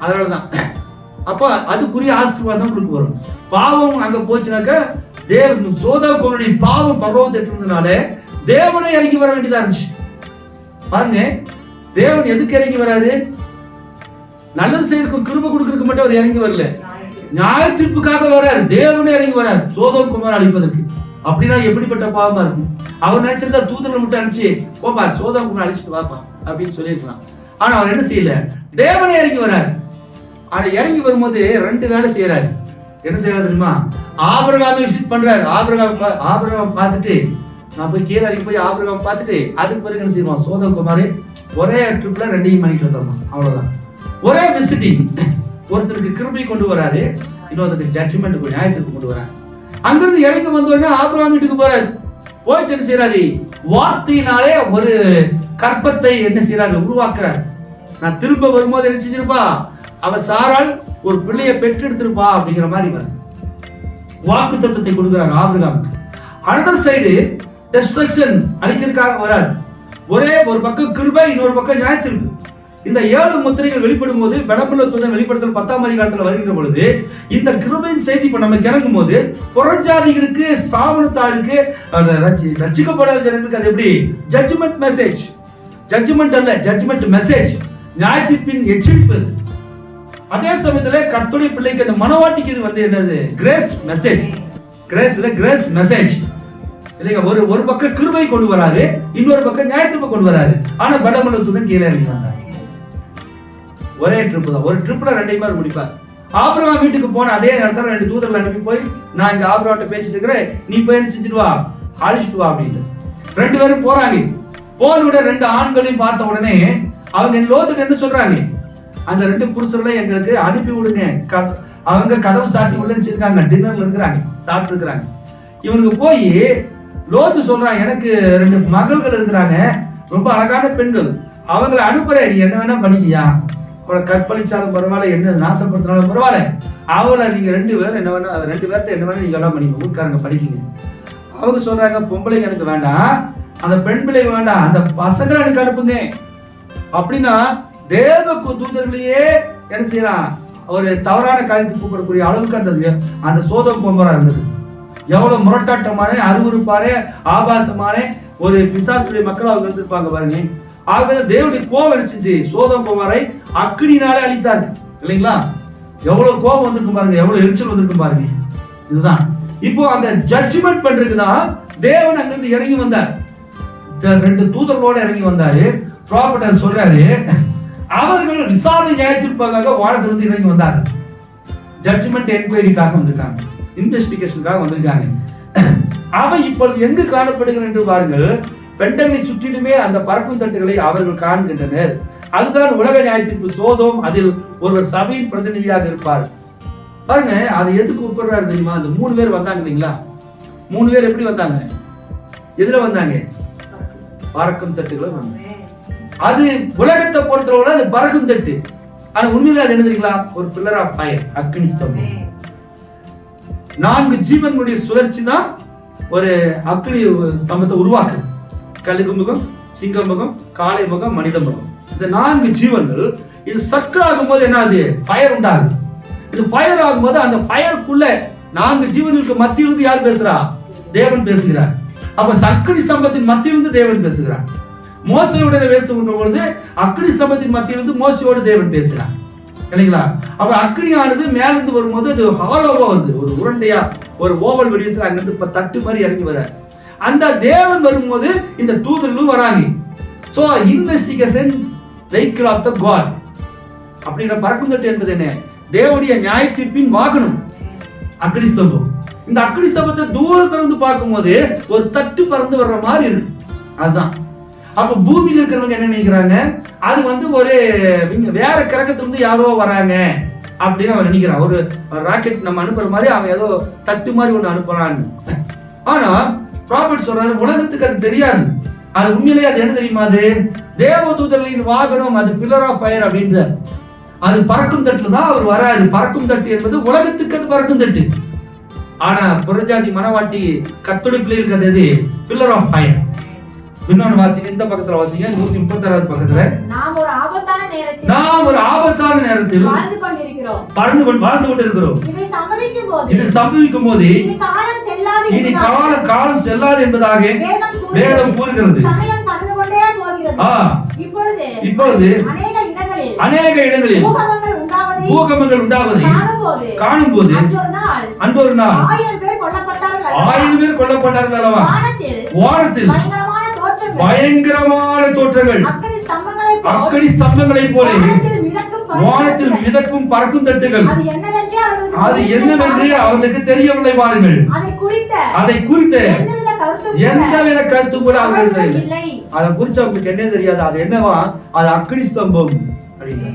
அதனாலதான் அப்ப அதுக்குரிய ஆசீர்வாதம் உங்களுக்கு வரும். பாவம் அங்க போச்சுனாக்க தேவன் சோதோமுடைய பாவம் பரலோகத்தில் இருந்ததுனால தேவனே இறங்கி வர வேண்டியதா இருந்துச்சு. பாருங்க, தேவன் எதுக்கு இறங்கி வராரு? நல்லது செய்யறதுக்கு கிருபை கொடுக்கறதுக்கு மட்டும் அவர் இறங்கி வரல, நியாய தீர்ப்புக்காக வராரு. தேவனே இறங்கி வராரு சோதோம் குமார் அழிப்பதற்கு. அப்படின்னா எப்படிப்பட்ட பாவமா இருக்கும்? அவர் நினைச்சிருந்தா தூதர்களை மட்டும் அனுப்பிச்சு போப்பா சோதோம் குமார் அழிச்சிட்டு வாப்பா அப்படின்னு சொல்லியிருக்கலாம். ஆனா அவர் என்ன செய்யல, தேவனே இறங்கி வராரு. ஆனா இறங்கி வரும்போது 2 வேலை செய்யறாரு. என்ன செய்யறாரு தெரியுமா? ஆபிரகாமை விசிட் பண்றாரு. ஆபிரகாம் பார்த்துட்டு, நான் போய் கீழே இறங்கி போய் ஆபிரகாம் பார்த்துட்டு அதுக்கு பிறகு என்ன செய்வான், சோதோம் குமார் ஒரே ட்ரிப்ல 2 பண்ணிட்டு வந்தோம். அவ்வளவுதான், ஒரே விசிட்டிங். ஒருத்தருக்கு கிருபை கொண்டு வராரு, இன்னொருத்தருக்கு ஜட்ஜ்மெண்ட் நியாயத்துக்கு கொண்டு வராரு. அங்கிருந்து இறங்கி வந்தோடனே ஆபிரகாம் வீட்டுக்கு போறாரு. போயிட்டு என்ன செய்யறாரு, வார்த்தையினாலே ஒரு கற்பத்தை என்ன செய்யறாரு, உருவாக்குறாரு. நான் திரும்ப வரும்போது என்ன செஞ்சிருப்பா, அவ சாரால் ஒரு பிள்ளையை பெற்றெடுத்திருப்பா அப்படிங்கிற மாதிரி வர வாக்கு தத்துவத்தை கொடுக்கிறார் ஆபிரகாமுக்கு. அனதர் சைடு டெஸ்ட்ரக்ஷன் அழிக்கிறதுக்காக வராது. ஒரே ஒரு பக்கம் கிருபை, இன்னொரு பக்கம் நியாயத்திற்கு. இந்த 7 முத்திரைகள் வெளிப்படும் போது, பெடபுல தூதன் வெளிப்படுத்தல் 10ஆம் அதிகாரத்தில் வருகின்ற பொழுது இந்த கிருபையின் செய்தி இப்ப நம்ம இறங்கும் போது புறஜாதிகளுக்கு, ஸ்தாபனத்தாருக்கு, ரட்சிக்கப்படாத ஜனங்களுக்கு அது எப்படி ஜட்ஜ்மெண்ட் மெசேஜ், ஜட்ஜ்மெண்ட் அல்ல, ஜட்ஜ்மெண்ட் மெசேஜ், நியாயத்தீர்ப்பின் எச்சரிப்பு. அதே சமயத்துல கர்த்தருடைய பிள்ளைக்கு அந்த மனவாட்டிக்கு இது என்னது, கிரேஸ் மெசேஜ். கிரேஸ் மெசேஜ் இல்லைங்க. ஒரு பக்கம் கிருபை கொண்டு வராரு, இன்னொரு பக்கம் நியாயத்தீர்ப்பு கொண்டு வராரு. ஆனா பெடபுல தூதன் கீழே இறங்கி வந்தார். ஒரே ட்ரிப் தான், ஒரு ட்ரிப்ல 2 பேர் முடிப்பார். ஆபிரகாம் வீட்டுக்கு போன அதே இடத்துல 2 தூதர்கள் அனுப்பி போய், நான் இங்க ஆபிரகாம்கிட்ட பேசிட்டு இருக்கிறேன், நீ போய் செஞ்சுட்டு வா, அழிச்சிட்டு வா அப்படின்ட்டு 2 பேரும் போறாங்க. போன உடனே 2 ஆண்களையும் பார்த்த உடனே அவங்க லோத்துட்டு என்ன சொல்றாங்க, அந்த 2 புருஷர்களை எங்களுக்கு அனுப்பி விடுங்க, அவங்க கதவு சாத்தி உள்ள வச்சிருக்காங்க, டின்னர்ல இருக்கிறாங்க, சாப்பிட்டு இருக்கிறாங்க. இவனுக்கு போய் லோத்து சொல்றான், எனக்கு 2 மகள்கள் இருக்கிறாங்க, ரொம்ப அழகான பெண்கள், அவங்களை அனுப்புறேன், நீ என்ன வேணா பண்ணிக்கியா, அவளை கற்பழிச்சாலும் பரவாயில்ல, என்ன நாசப்படுத்தினாலும் பரவாயில்ல, அவளை நீங்க 2 பேர் என்ன வேணா, 2 பேர்த்த என்ன வேணா நீங்க எல்லாம் பண்ணிக்க, ஊர்க்காரங்க படிக்கீங்க. அவங்க சொல்றாங்க, பொம்பளைங்க எனக்கு வேண்டாம், அந்த பெண் பிள்ளைங்க வேண்டாம், அந்த பசங்களை எனக்கு அனுப்புங்க. அப்படின்னா தேவ தூதர்களையே என்ன செய்யறான், ஒரு தவறான காரியத்துக்கு கூப்பிடக்கூடிய அளவுக்கு அந்த சோதோம் குமாரா இருந்தது. எவ்வளவு முரட்டாட்டமான, அருவருப்பான, ஆபாசமான, ஒரு பிசாசுடைய மக்கள் அவங்க இருந்திருப்பாங்க பாருங்க. ஆகவே தேவனுடைய கோபம் அடிச்சிச்சு, சோதோம் கோமரை அக்கினினாலே அழித்தார்கள் இல்லைங்களா? எவ்வளவு கோபம் வந்திருக்கும் பாருங்க, எவ்வளவு எரிச்சல் வந்திருக்கும் பாருங்க. இதுதான் இப்போ அந்த ஜட்ஜ்மெண்ட் பண்றதுக்குதான் தேவன் அங்கிருந்து இறங்கி வந்தார். 2 தூதர்களோட இறங்கி வந்தாரு. ப்ராபர்ட்டர் சொல்றாரு, அவர்கள் விசாரணை நியாயத்திற்காக வானத்திலிருந்து இறங்கி வந்தார்கள். ஜட்ஜ்மெண்ட் என்கொயரிக்காக வந்திருக்காங்க, இன்வெஸ்டிகேஷனுக்காக வந்திருக்காங்க. அவன் இப்பொழுது எங்கு காணப்படுகிறார் என்று பாருங்கள். பெண்டகனை சுற்றிலுமே அந்த பறக்கும் தட்டுகளை அவர்கள் காண்கின்றனர். அதுதான் உலக நியாயத்திற்கு சோதோம். அதில் ஒருவர் சபையின் பிரதிநிதியாக இருப்பார். பாருங்க, அதை எதுக்கு கூப்பிடுறாரு தெரியுமா? அந்த 3 பேர் வந்தாங்க இல்லைங்களா? 3 பேர் எப்படி வந்தாங்க? எதுல வந்தாங்க? பறக்கும் தட்டுகளை வந்தாங்க. அது உலகத்தை பொறுத்தவரை அது பறக்கும் தட்டு. ஆனா உண்மையில அது என்ன தெரியுங்களா? ஒரு பில்லர் ஆஃப் ஃபயர், அக்னி ஸ்தம்பம். 4 ஜீவனுடைய சுழற்சி தான் ஒரு அக்னி ஸ்தம்பத்தை உருவாக்கு. கழுகு முகம், சிங்க முகம், காளை முகம், மனித முகம். இந்த 4 ஜீவன்கள் இது சர்க்கிள் ஆகும் போது என்ன ஆகுது? ஃபயர் உண்டாகுது. இது ஃபயர் ஆகும்போது அந்த ஃபயருக்குள்ள 4 ஜீவன்களுக்கு மத்தியிலிருந்து யார் பேசுறா? தேவன் பேசுகிறார். அப்ப அக்னி ஸ்தம்பத்தின் மத்தியிலிருந்து தேவன் பேசுகிறார். மோசையோட பேசுகின்ற பொழுது அக்னி ஸ்தம்பத்தின் மத்தியிலிருந்து மோசையோடு தேவன் பேசுகிறார் இல்லைங்களா? அப்ப அக்னியானது மேலிருந்து வரும்போது அது ஹாலோவா வந்து ஒரு உருண்டையா, ஒரு ஓவல் வடிவத்தில் அங்கிருந்து இப்ப தட்டு மாதிரி இறங்கி வர அந்த தேவன் வரும்போது இந்த தூதர்களும் வராங்க. So investigation vehicle of the god அப்படிங்கிற பறக்கும் தட்டு என்பது என்ன? தேவனுடைய நியாய தீர்ப்பின் வாகனம் அக்னி ஸ்தம்பம். இந்த அக்னி ஸ்தம்பத்தை தூரத்துல இருந்து பார்க்கும்போது ஒரு தட்டு பறந்து வர்ற மாதிரி இருக்கு. அதுதான். அப்ப பூமியில இருக்கிறவங்க என்ன நினைக்கிறாங்க? அது வந்து ஒரு வேற கிரகத்துல இருந்து யாரோ வராங்க அப்படின்னு அவன் நினைக்கிறான். ஒரு ராக்கெட் நம்ம அனுப்புற மாதிரி அவன் ஏதோ தட்டு மாதிரி ஒண்ணு அனுப்புறான்னு. ஆனா ப்ராபர்ட் சொல்றாரு, உலகத்துக்கு அது தெரியாது. அது உண்மையிலேயே அது என்ன தெரியுமா? அது தேவதூதர்களின் வாகனம், அது பில்லர் ஆஃப் ஃபயர் அப்படின்ற அது பறக்கும் தட்டுல தான் அவர் வராது. பறக்கும் தட்டு என்பது உலகத்துக்கு அது பறக்கும் தட்டு. ஆனா புறஜாதி மனவாட்டி கர்த்தருடைய பிள்ளைகளுக்கு அது பில்லர் ஆஃப் ஃபயர். இன்னொன்னு வாசிங்க, இந்த பக்கத்துல வாசிங்க, 136வது பக்கத்துல. நாம் ஒரு ஆபத்தான நேரத்தில் வாழ்ந்து கொண்டிருக்கிறோம். இது சம்பவிக்கும் போது இனி காலம் செல்லாது என்பதாக வேதம் கூறுகிறது. இப்பொழுது அநேக இடங்களில் பூகம்பங்கள் உண்டாவதை காணும்போது அன்றொரு நாள் 1000 பேர் கொல்லப்பட்டார்கள் அல்லவா? வானத்தில் பயங்கரமான தோற்றங்கள் அக்னி ஸ்தம்பங்களை போல வானத்தில் மிதக்கும் பறக்கும் தட்டுகள். அது என்னவென்று அவர்களுக்கு தெரியவில்லை. பாருங்கள், அதை குறித்த எந்தவித கருத்தும் கூட அவர்கள் இல்லை. அதை குறித்து அவங்களுக்கு என்ன தெரியாது. அது என்னவா? அது அக்னி ஸ்தம்பம் அப்படின்னு.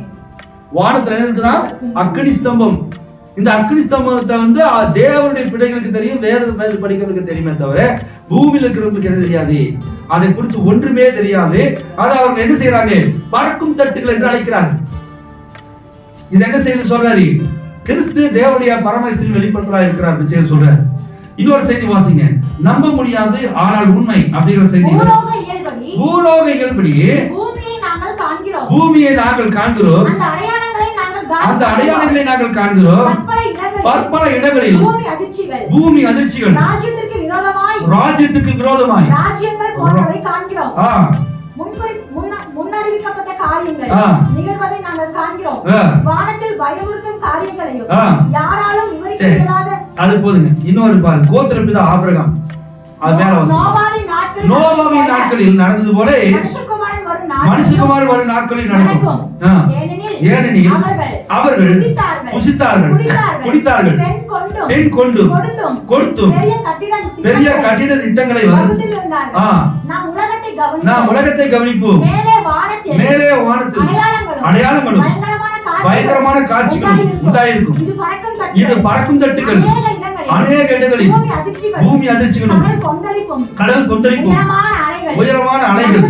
வானத்துல என்ன இருக்குதா? அக்னி ஸ்தம்பம். இந்த அக்னி ஸ்தம்பத்தை வந்து தேவனுடைய பிள்ளைகளுக்கு தெரியும், வேத படிக்கிறவங்களுக்கு தெரியுமே தவிர பூமியில இருக்கிறவங்களுக்கு என்ன தெரியாது. அதை குறித்து ஒன்றுமே தெரியாது. அதை அவங்க என்ன செய்யறாங்க? பறக்கும் தட்டுகள் என்று அழைக்கிறார்கள். இது என்ன செய்து சொல்றாரு? கிறிஸ்து தேவனுடைய பரமேஸ்வரின் வெளிப்படுத்தலா இருக்கிறார் விஷயம் சொல்றாரு. இன்னொரு செய்தி வாசிங்க, நம்ப முடியாது ஆனால் உண்மை அப்படிங்கிற செய்தி. பூலோக இயல்படி பூமியை நாங்கள் காண்கிறோம், அந்த அடையாளங்களை நாங்கள் காண்கிறோம். பற்பல இடங்களில் பூமி அதிர்ச்சிகள், ராஜ்யத்துக்கு விரோதமாய் முன்னறிவிக்கப்பட்ட காரியங்கள் நிகழ்வதை நாங்கள் காண்கிறோம். வானத்தில் பயமுறுத்தும் காரியங்களையும் யாராலும் விவரிக்க இயலாத. அது போதுங்க. இன்னொரு பாரு, கோத்திரப்பிதா ஆபிரகாம் நோவாவின் நாட்களில் நடந்தது போல மனுஷகுமாரன் வரும் நாட்களில் நடக்கும். ஏனெனில் அவர்கள் புசித்தார்கள், குடித்தார்கள், பெண் கொண்டும் கொடுத்தும் பெரிய கட்டிட திட்டங்களை நாம் உலகத்தை கவனிப்போம். மேலே வானத்தில் அடையாளங்களும் பயங்கரமான காட்சிகளும் உண்டாயிருக்கும். இது பறக்கும் தட்டுகள், அநேக இடங்களில் பூமி அதிர்ச்சிகளும் கடல் கொந்தளிப்பும் உயரமான அலைகள்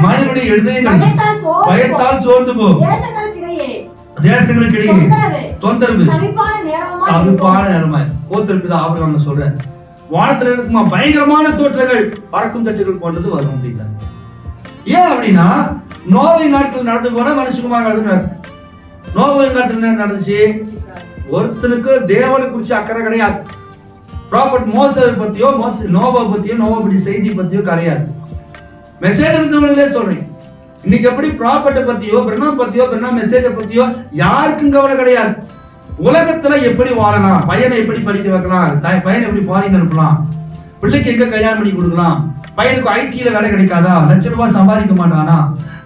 மனிதனுடைய இதயங்கள் பயத்தால் சோர்ந்து போகும். தேசங்களுக்கிடையே தொந்தரவு தவிப்பான நேரமாய் கோத்திரப்பிதா ஆபிரகாம் சொல்ற வானத்துல இருக்குமா பயங்கரமான தோற்றங்கள் பறக்கும் தட்டுகள் போன்றது வரும் அப்படின்றார். ஏன் அப்படின்னா நோவை நாட்கள் நடந்து போன மனுஷகுமார் நடந்து நோவை நாட்கள் என்ன நடந்துச்சு? ஒருத்தனுக்கு தேவனை குறிச்சு அக்கறை கிடையாது. ப்ராபர்ட் மோசவை பத்தியோ நோவை பத்தியோ நோவை பத்தி செய்தி பத்தியோ கிடையாது. மெசேஜ் இருந்தவங்களே சொல்றேன். இன்னைக்கு எப்படி ப்ராப்பர்ட்டை பத்தியோ பிரண்ணா மெசேஜை பத்தியோ யாருக்கும் கவலை கிடையாது. உலகத்துல எப்படி வாழலாம், பையனை எப்படி படிக்க வைக்கலாம், பையனை எப்படி ஃபாரின் அனுப்பலாம், பிள்ளைக்கு எங்க கல்யாணம் பண்ணி கொடுக்கலாம், பையனுக்கு ஐடில வேலை கிடைக்காதா, ₹1,00,000 சம்பாதிக்க மாட்டானா,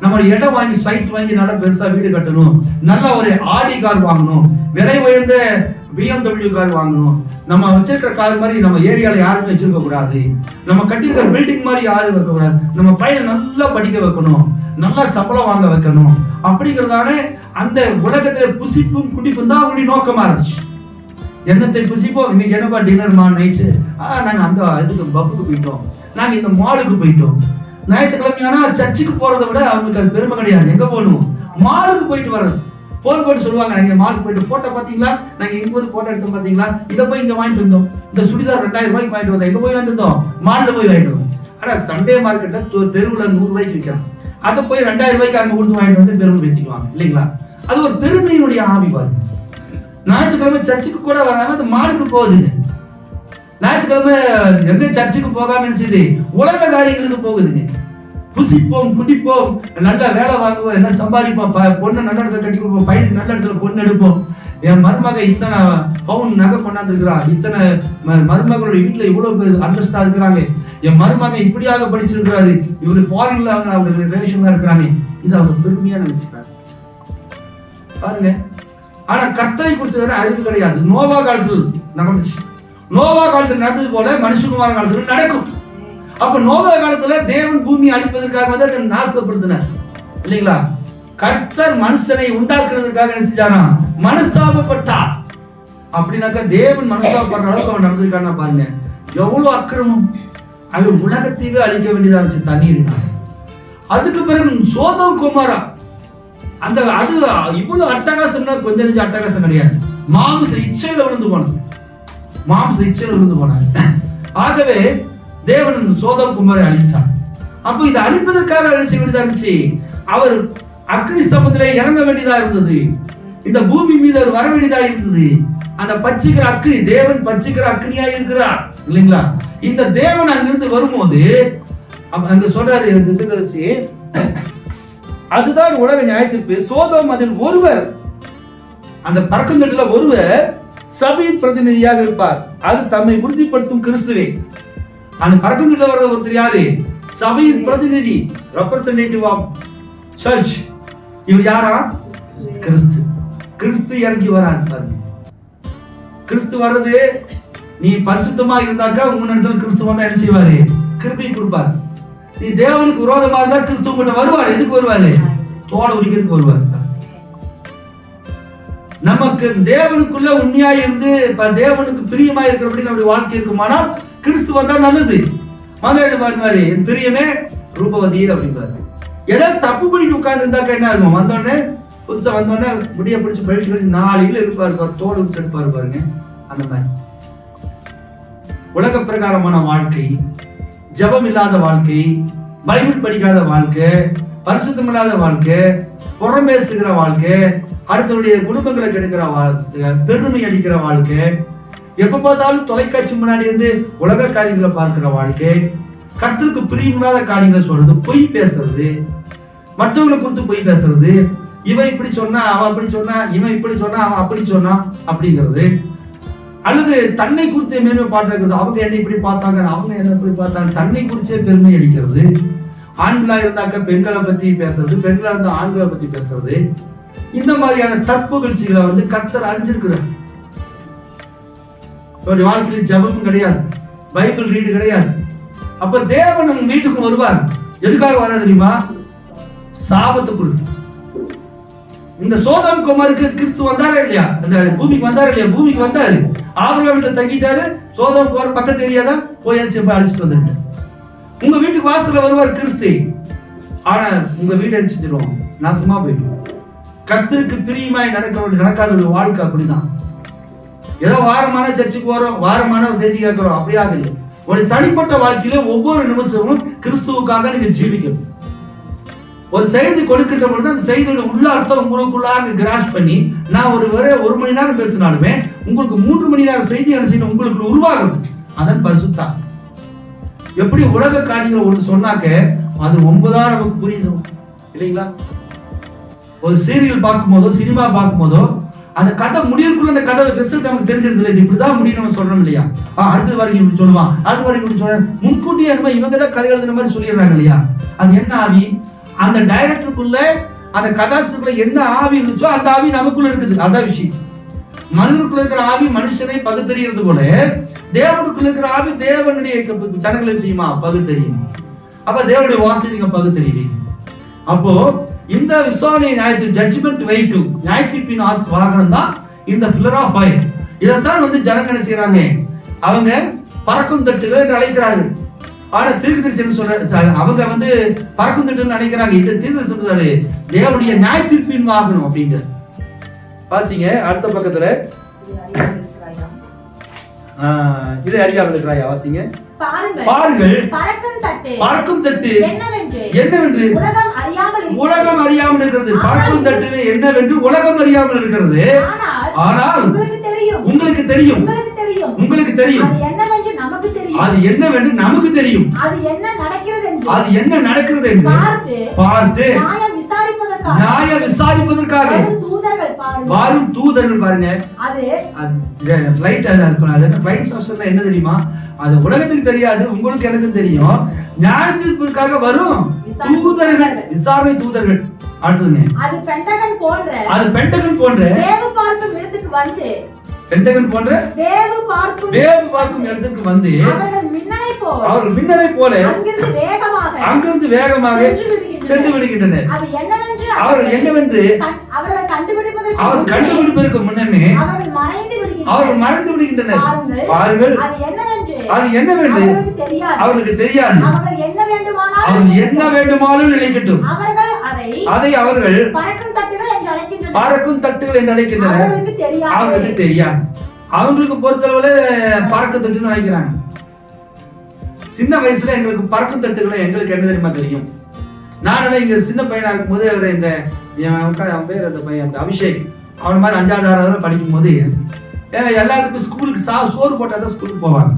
நம்ம இடம் வாங்கி சைட் வாங்கி நல்லா பெருசா வீடு கட்டணும், நல்ல ஒரு ஆடி கார் வாங்கணும், விலை உயர்ந்த BMW கார் வாங்கணும், நம்ம வச்சிருக்கிற கார் மாதிரி நம்ம ஏரியால யாருமே வச்சிருக்க கூடாது, நம்ம கட்டிருக்கிற பில்டிங் மாதிரி யாரும் வைக்க கூடாது, நம்ம பையனை நல்லா படிக்க வைக்கணும், நல்லா சம்பளம் வாங்க வைக்கணும் அப்படிங்கிறதான அந்த உலகத்துல புசிப்பும் குடிப்பும் தான் அவங்களுடைய நோக்கமா இருந்துச்சு. என்னத்தை புசிப்போம், இன்னைக்கு என்னப்பா டின்னர்மா நைட்டு, நாங்க அந்த இதுக்கு பப்புக்கு போயிட்டோம், நாங்க இந்த மாலுக்கு போயிட்டோம். ஞாயிற்றுக்கிழமையானா சர்ச்சுக்கு போறதை விட அவங்களுக்கு அது பெருமை கிடையாது. எங்க போகணும், மாலுக்கு போயிட்டு வர்றது. போன் போட்டு சொல்லுவாங்க, நாங்க மாலுக்கு போயிட்டு போட்டோ பாத்தீங்களா, நாங்க இங்க போய் போட்டோ எடுத்தோம் பாத்தீங்களா, இதை போய் இங்க வாங்கிட்டு வந்தோம், இந்த சுடிதார் ₹2,000 வாங்கிட்டு வந்தோம், எங்க போய் வாங்கிட்டு வந்தோம், மால்ல போய் வாங்கிட்டு வந்தோம். ஆனா சண்டே மார்க்கெட்ல தெருவுல ₹100 விற்கிறான், அதை போய் ₹2,000 அங்க கொடுத்து வாங்கிட்டு வந்து பெருமை பேத்திக்குவாங்க இல்லைங்களா. அது ஒரு பெருமையினுடைய ஆவி பாருங்க. ஞாயிற்றுக்கிழமை சர்ச்சுக்கு கூட வராம அந்த மாலுக்கு போகுதுங்க. ஞாயிற்றுக்கிழமை எந்த சர்ச்சுக்கு போகாம என்ன செய்யுது, உலக காரியங்களுக்கு போகுதுங்க. புசிப்போம் குடிப்போம், நல்ல வேலை வாங்குவோம், என்ன சம்பாதிப்போம், பொண்ணை நல்ல இடத்துல கட்டி கொடுப்போம், பையனுக்கு நல்ல இடத்துல பொண்ணு எடுப்போம், என் மருமக இத்தனை பவுன் நகை கொண்டாந்து இருக்கிறான், இத்தனை மருமகளுடைய வீட்டுல இவ்வளவு பேர் அந்தஸ்தா இருக்கிறாங்க, என் மருமக இப்படியாக படிச்சிருக்கிறாரு, இவரு ஃபாரின்ல அவங்க ரிலேஷன்ல இருக்கிறாங்க, இது அவங்க பெருமையா நினைச்சுக்கிறாங்க பாருங்க. ஆனா கர்த்தரை குறிச்சதான அறிவு கிடையாது. நோவா காலத்தில் நடந்துச்சு, நோவா காலத்தில் நடந்தது போல மனுஷகுமார காலத்தில் நடக்கும். அப்ப நோவா காலத்துல தேவன் பூமியை அழிப்பதற்காக வந்து அதை நாசப்படுத்தினார் இல்லைங்களா. கர்த்தர் மனுஷனை உண்டாக்குறதுக்காக என்ன செஞ்சானா, மனஸ்தாபப்பட்டார். அப்படின்னாக்கா தேவன் மனஸ்தாபப்படுற அளவுக்கு அவன் நடந்திருக்கான பாருங்க. எவ்வளவு அக்கிரமம், அவன் உலகத்தையே அழிக்க வேண்டியதா இருந்துச்சு தண்ணீர். அதுக்கு பிறகு சோதோம் குமாரா, அந்த அது இவ்வளவு அட்டகாசம்னா கொஞ்சம் நெஞ்ச அட்டகாசம் கிடையாது. மாம்ச இச்சையில விழுந்து போனது, மாம்ச இச்சையில விழுந்து போனாங்க. ஆகவே தேவன் சோதோம் குமாரை அழித்தார். அப்போ இதை அழிப்பதற்காக என்ன செய்ய வேண்டியதா இருந்துச்சு, அவர் அக்னி ஸ்தம்பத்திலே இறங்க வேண்டியதா இருந்தது, இந்த பூமி மீது அவர் வர வேண்டியதா இருந்தது. அந்த பச்சிக்கிற அக்னி, தேவன் பச்சிக்கிற அக்னியா இருக்கிறார் இல்லைங்களா. இந்த தேவன் அங்கிருந்து வரும்போது அங்க சொல்றாரு, அதுதான் உலக நியாயத்திற்கு. சோதோம் அதில் ஒருவர், அந்த பறக்குந்தட்டுல ஒருவர் சபையின் பிரதிநிதியாக இருப்பார், அது தம்மை உறுதிப்படுத்தும் கிறிஸ்துவே. அந்த பறக்குந்தட்டுல வர்ற ஒருத்தர் யாரு, சபையின் பிரதிநிதி, ரெப்ரசன்டேட்டிவ் ஆஃப் சர்ச். இவர் யாரா, கிறிஸ்து. கிறிஸ்து இறங்கி வராரு பாருங்க. கிறிஸ்து வர்றது, நீ பரிசுத்தமா இருந்தாக்கா உங்க இடத்துல கிறிஸ்து வந்தா என்ன செய்வாரு, கிருபை கொடுப்பார். நீ தேவனுக்கு விரோதமா இருந்தா கிறிஸ்து உங்கள்கிட்ட வருவார். எதுக்கு வருவாரு, தோலை உரிக்கிறதுக்கு வருவார். நமக்கு தேவனுக்குள்ள உண்மையா இருந்து தேவனுக்கு பிரியமா இருக்கிறபடி நம்முடைய வாழ்க்கை இருக்குமானால் கிறிஸ்து வந்தா நல்லது. மாதிரி என் பிரியமே ரூபவதி அப்படின்பாரு. ஏதாவது தப்பு பண்ணிட்டு உட்கார்ந்து இருந்தாக்கா என்ன ஆகும், வந்தோடனே புதுசா வந்தோடனே முடிய பிடிச்சி பழிச்சு 4 கிலோ இருப்பாரு, தோடு எடுப்பாரு பாருங்க. அந்த மாதிரி உலக பிரகாரமான வாழ்க்கை, ஜபம் இல்லாத வாழ்க்கை, பைபிள் படிக்காத வாழ்க்கை, பரிசுத்தம் இல்லாத வாழ்க்கை, புறம் பேசுகிற வாழ்க்கை, அடுத்தவருடைய குடும்பங்களை கெடுக்கிற வாழ்க்கை, பெருமை அடிக்கிற வாழ்க்கை, எப்ப பார்த்தாலும் தொலைக்காட்சி முன்னாடி இருந்து உலக காரியங்களை பார்க்கிற வாழ்க்கை, கர்த்தருக்கு பிரியமில்லாத காரியங்களை சொல்றது, பொய் பேசுறது, மற்றவங்களை குறித்து பொய் பேசுறது, இவன் இப்படி சொன்னா அவன் அப்படி சொன்னா, இவன் இப்படி சொன்னா அவன் அப்படி சொன்னா அப்படிங்கிறது, அல்லது தன்னை குறித்து மேன்மை பாட்டுறது, அவங்க என்னை இப்படி பார்த்தாங்க அவங்க என்ன இப்படி பார்த்தாங்க, தன்னை குறிச்சே பெருமை அடிக்கிறது, ஆண்களா இருந்தாக்க பெண்களை பத்தி பேசுறது, பெண்களா இருந்தா ஆண்களை பத்தி பேசுறது, இந்த மாதிரியான தற்புகழ்ச்சிகளை வந்து கர்த்தர் அறிஞ்சிருக்கிறார். வாழ்க்கையில ஜபமும் கிடையாது, பைபிள் ரீடு கிடையாது. அப்ப தேவன் நம்ம வீட்டுக்கு வருவார். எதுக்காக வர தெரியுமா, சாபத்தை கொடுத்து. இந்த சோதோம் குமாருக்கு கிறிஸ்து வந்தாரா இல்லையா, அந்த பூமிக்கு வந்தாரா இல்லையா, பூமிக்கு வந்தாரு, ஆபிரகாம் வீட்டுல தங்கிட்டாரு. சோதோம் குமார் பக்கத்து ஏரியாதா போய் அழைச்சிட்டு வந்துட்டு, உங்க வீட்டுக்கு வாசல்ல வருவார் கிறிஸ்து. ஆனா உங்க வீடு அடிச்சுட்டு நாசமா போயிடும். கர்த்தருக்கு பிரியமாய் நடக்காத வாழ்க்கை அப்படிதான். ஏதோ வாரமான சர்ச்சுக்கு வரோம், வாரமான செய்தி கேட்கிறோம், அப்படியாக இல்லை. ஒரு தனிப்பட்ட வாழ்க்கையில ஒவ்வொரு நிமிஷமும் கிறிஸ்துவுக்காக நீங்க ஜீவிக்கணும். ஒரு செய்தி கொடுக்கின்ற பொழுது அந்த செய்தியோட உள்ள அர்த்தம் உங்களுக்குள்ளாக கிராஸ் பண்ணி, நான் ஒரு மணி நேரம் பேசினாலுமே உங்களுக்கு 3 மணி நேரம் செய்தி அனுப்பிச்சு உங்களுக்கு உருவாகும். அதன் பரிசுத்தா. எப்படி உலக காரியங்கள் ஒன்று சொன்னாக்க அது 9 நமக்கு புரியுது இல்லைங்களா? ஒரு சீரியல் பார்க்கும்போதோ சினிமா பார்க்கும்போதோ அந்த கதை முடியறதுக்குள்ள அந்த கதை ரிசல்ட் நமக்கு தெரிஞ்சிருது இல்லை, இப்படிதான் முடியும் நம்ம சொல்றோம் இல்லையா? அடுத்த வரைக்கும் இப்படி சொல்லுவான், அடுத்த வரைக்கும் இப்படி சொல்றேன், முன்கூட்டியே இவங்க தான் கதை எழுதுன மாதிரி சொல்லிடுறாங்க இல்லையா? அது என்ன ஆவி? அந்த டைரக்டருக்குள்ள அந்த கதாசிரியருக்குள்ள என்ன ஆவி இருந்துச்சோ அந்த ஆவி நமக்குள்ள இருக்குது. அதான் விஷயம். மனிதனுக்குள்ள இருக்கிற ஆவி மனுஷனை பகுத்தறிகிறது போல தேவனுக்குள்ள இருக்கிற ஆவி தேவனுடைய ஜனங்களை செய்யுமா? பகுத்தறியுமா? அப்ப தேவனுடைய வார்த்தை நீங்க பகுத்தறிவீங்க. அப்போ இந்த விசாரணை நியாயத்தின் ஜட்ஜ்மெண்ட் வெஹிக்கிள், நியாயத்தீர்ப்பின் வாகனம் தான் இந்த பில்லர் ஆஃப் ஃபயர். இதைத்தான் ஜனங்க என்ன செய்யறாங்க? அவங்க பறக்கும் தட்டுகள் என்று அழைக்கிறார்கள். ஆனா தீர்க்கதரிசி என்ன சொல்றாரு? அவங்க பறக்கும் தட்டுன்னு நினைக்கிறாங்க. இந்த தீர்க்கதரிசி சொல்றாரு தேவனுடைய நியாயத்தீர்ப்பின் வாகனம் அப்படின்னு. வாசிங்க அடுத்த பக்கத்துல. இது அறியாமல் இருக்கிறாயா? வாசிங்க. பாருங்கள் பறக்கும் தட்டு என்னவென்று உலகம் அறியாமல் இருக்கிறது. பறக்கும் தட்டு என்னவென்று உலகம் அறியாமல் இருக்கிறது. ஆனால் உங்களுக்கு தெரியும். அது என்னவென்று நமக்கு தெரியும். அது என்ன நடக்கிறது என்று பார்த்து நியாய விசாரிப்பதற்காக வரும் தூதர்கள் பாருங்க. என்ன தெரியுமா? அது உலகத்துக்கு தெரியாது, உங்களுக்கு எனக்கு தெரியும். நியாயத்திற்காக வரும் தூதர்கள், விசாரணை தூதர்கள். அடுத்ததுங்க, அது பென்டகன் போன்ற வேவு பார்க்கும் இடத்துக்கு வந்து அவர்கள் மின்னலை போல அங்கிருந்து வேகமாக சென்று விடுகின்றனர். அவர்கள் என்னவென்று அவர்கள் கண்டுபிடிப்பதற்கு முன்னமே அவர்கள் மறைந்து விடுகின்றனர். பாருங்கள், அது என்னவென்று அவர்களுக்கு தெரியாது. அவர்கள் என்ன வேண்டுமானாலும் நினைக்கட்டும். அதை அவர்கள் பறக்கும் தட்டுகள் என்று அழைக்கின்றனர். அவர்களுக்கு தெரியாது. அவங்களுக்கு பொறுத்தளவுல பறக்கும் தட்டுன்னு நினைக்கிறாங்க. சின்ன வயசுல எங்களுக்கு பறக்கும் தட்டுகளை எங்களுக்கு என்ன தெரியுமா தெரியும்? நான் இங்க சின்ன பையனா இருக்கும் போது அவர் அவன் பேர் அந்த பையன் அபிஷேக், அவன் மாதிரி 5வது 6வது படிக்கும் போது எல்லாத்துக்கும் ஸ்கூலுக்கு சோறு போட்டாதான் ஸ்கூலுக்கு போவாங்க.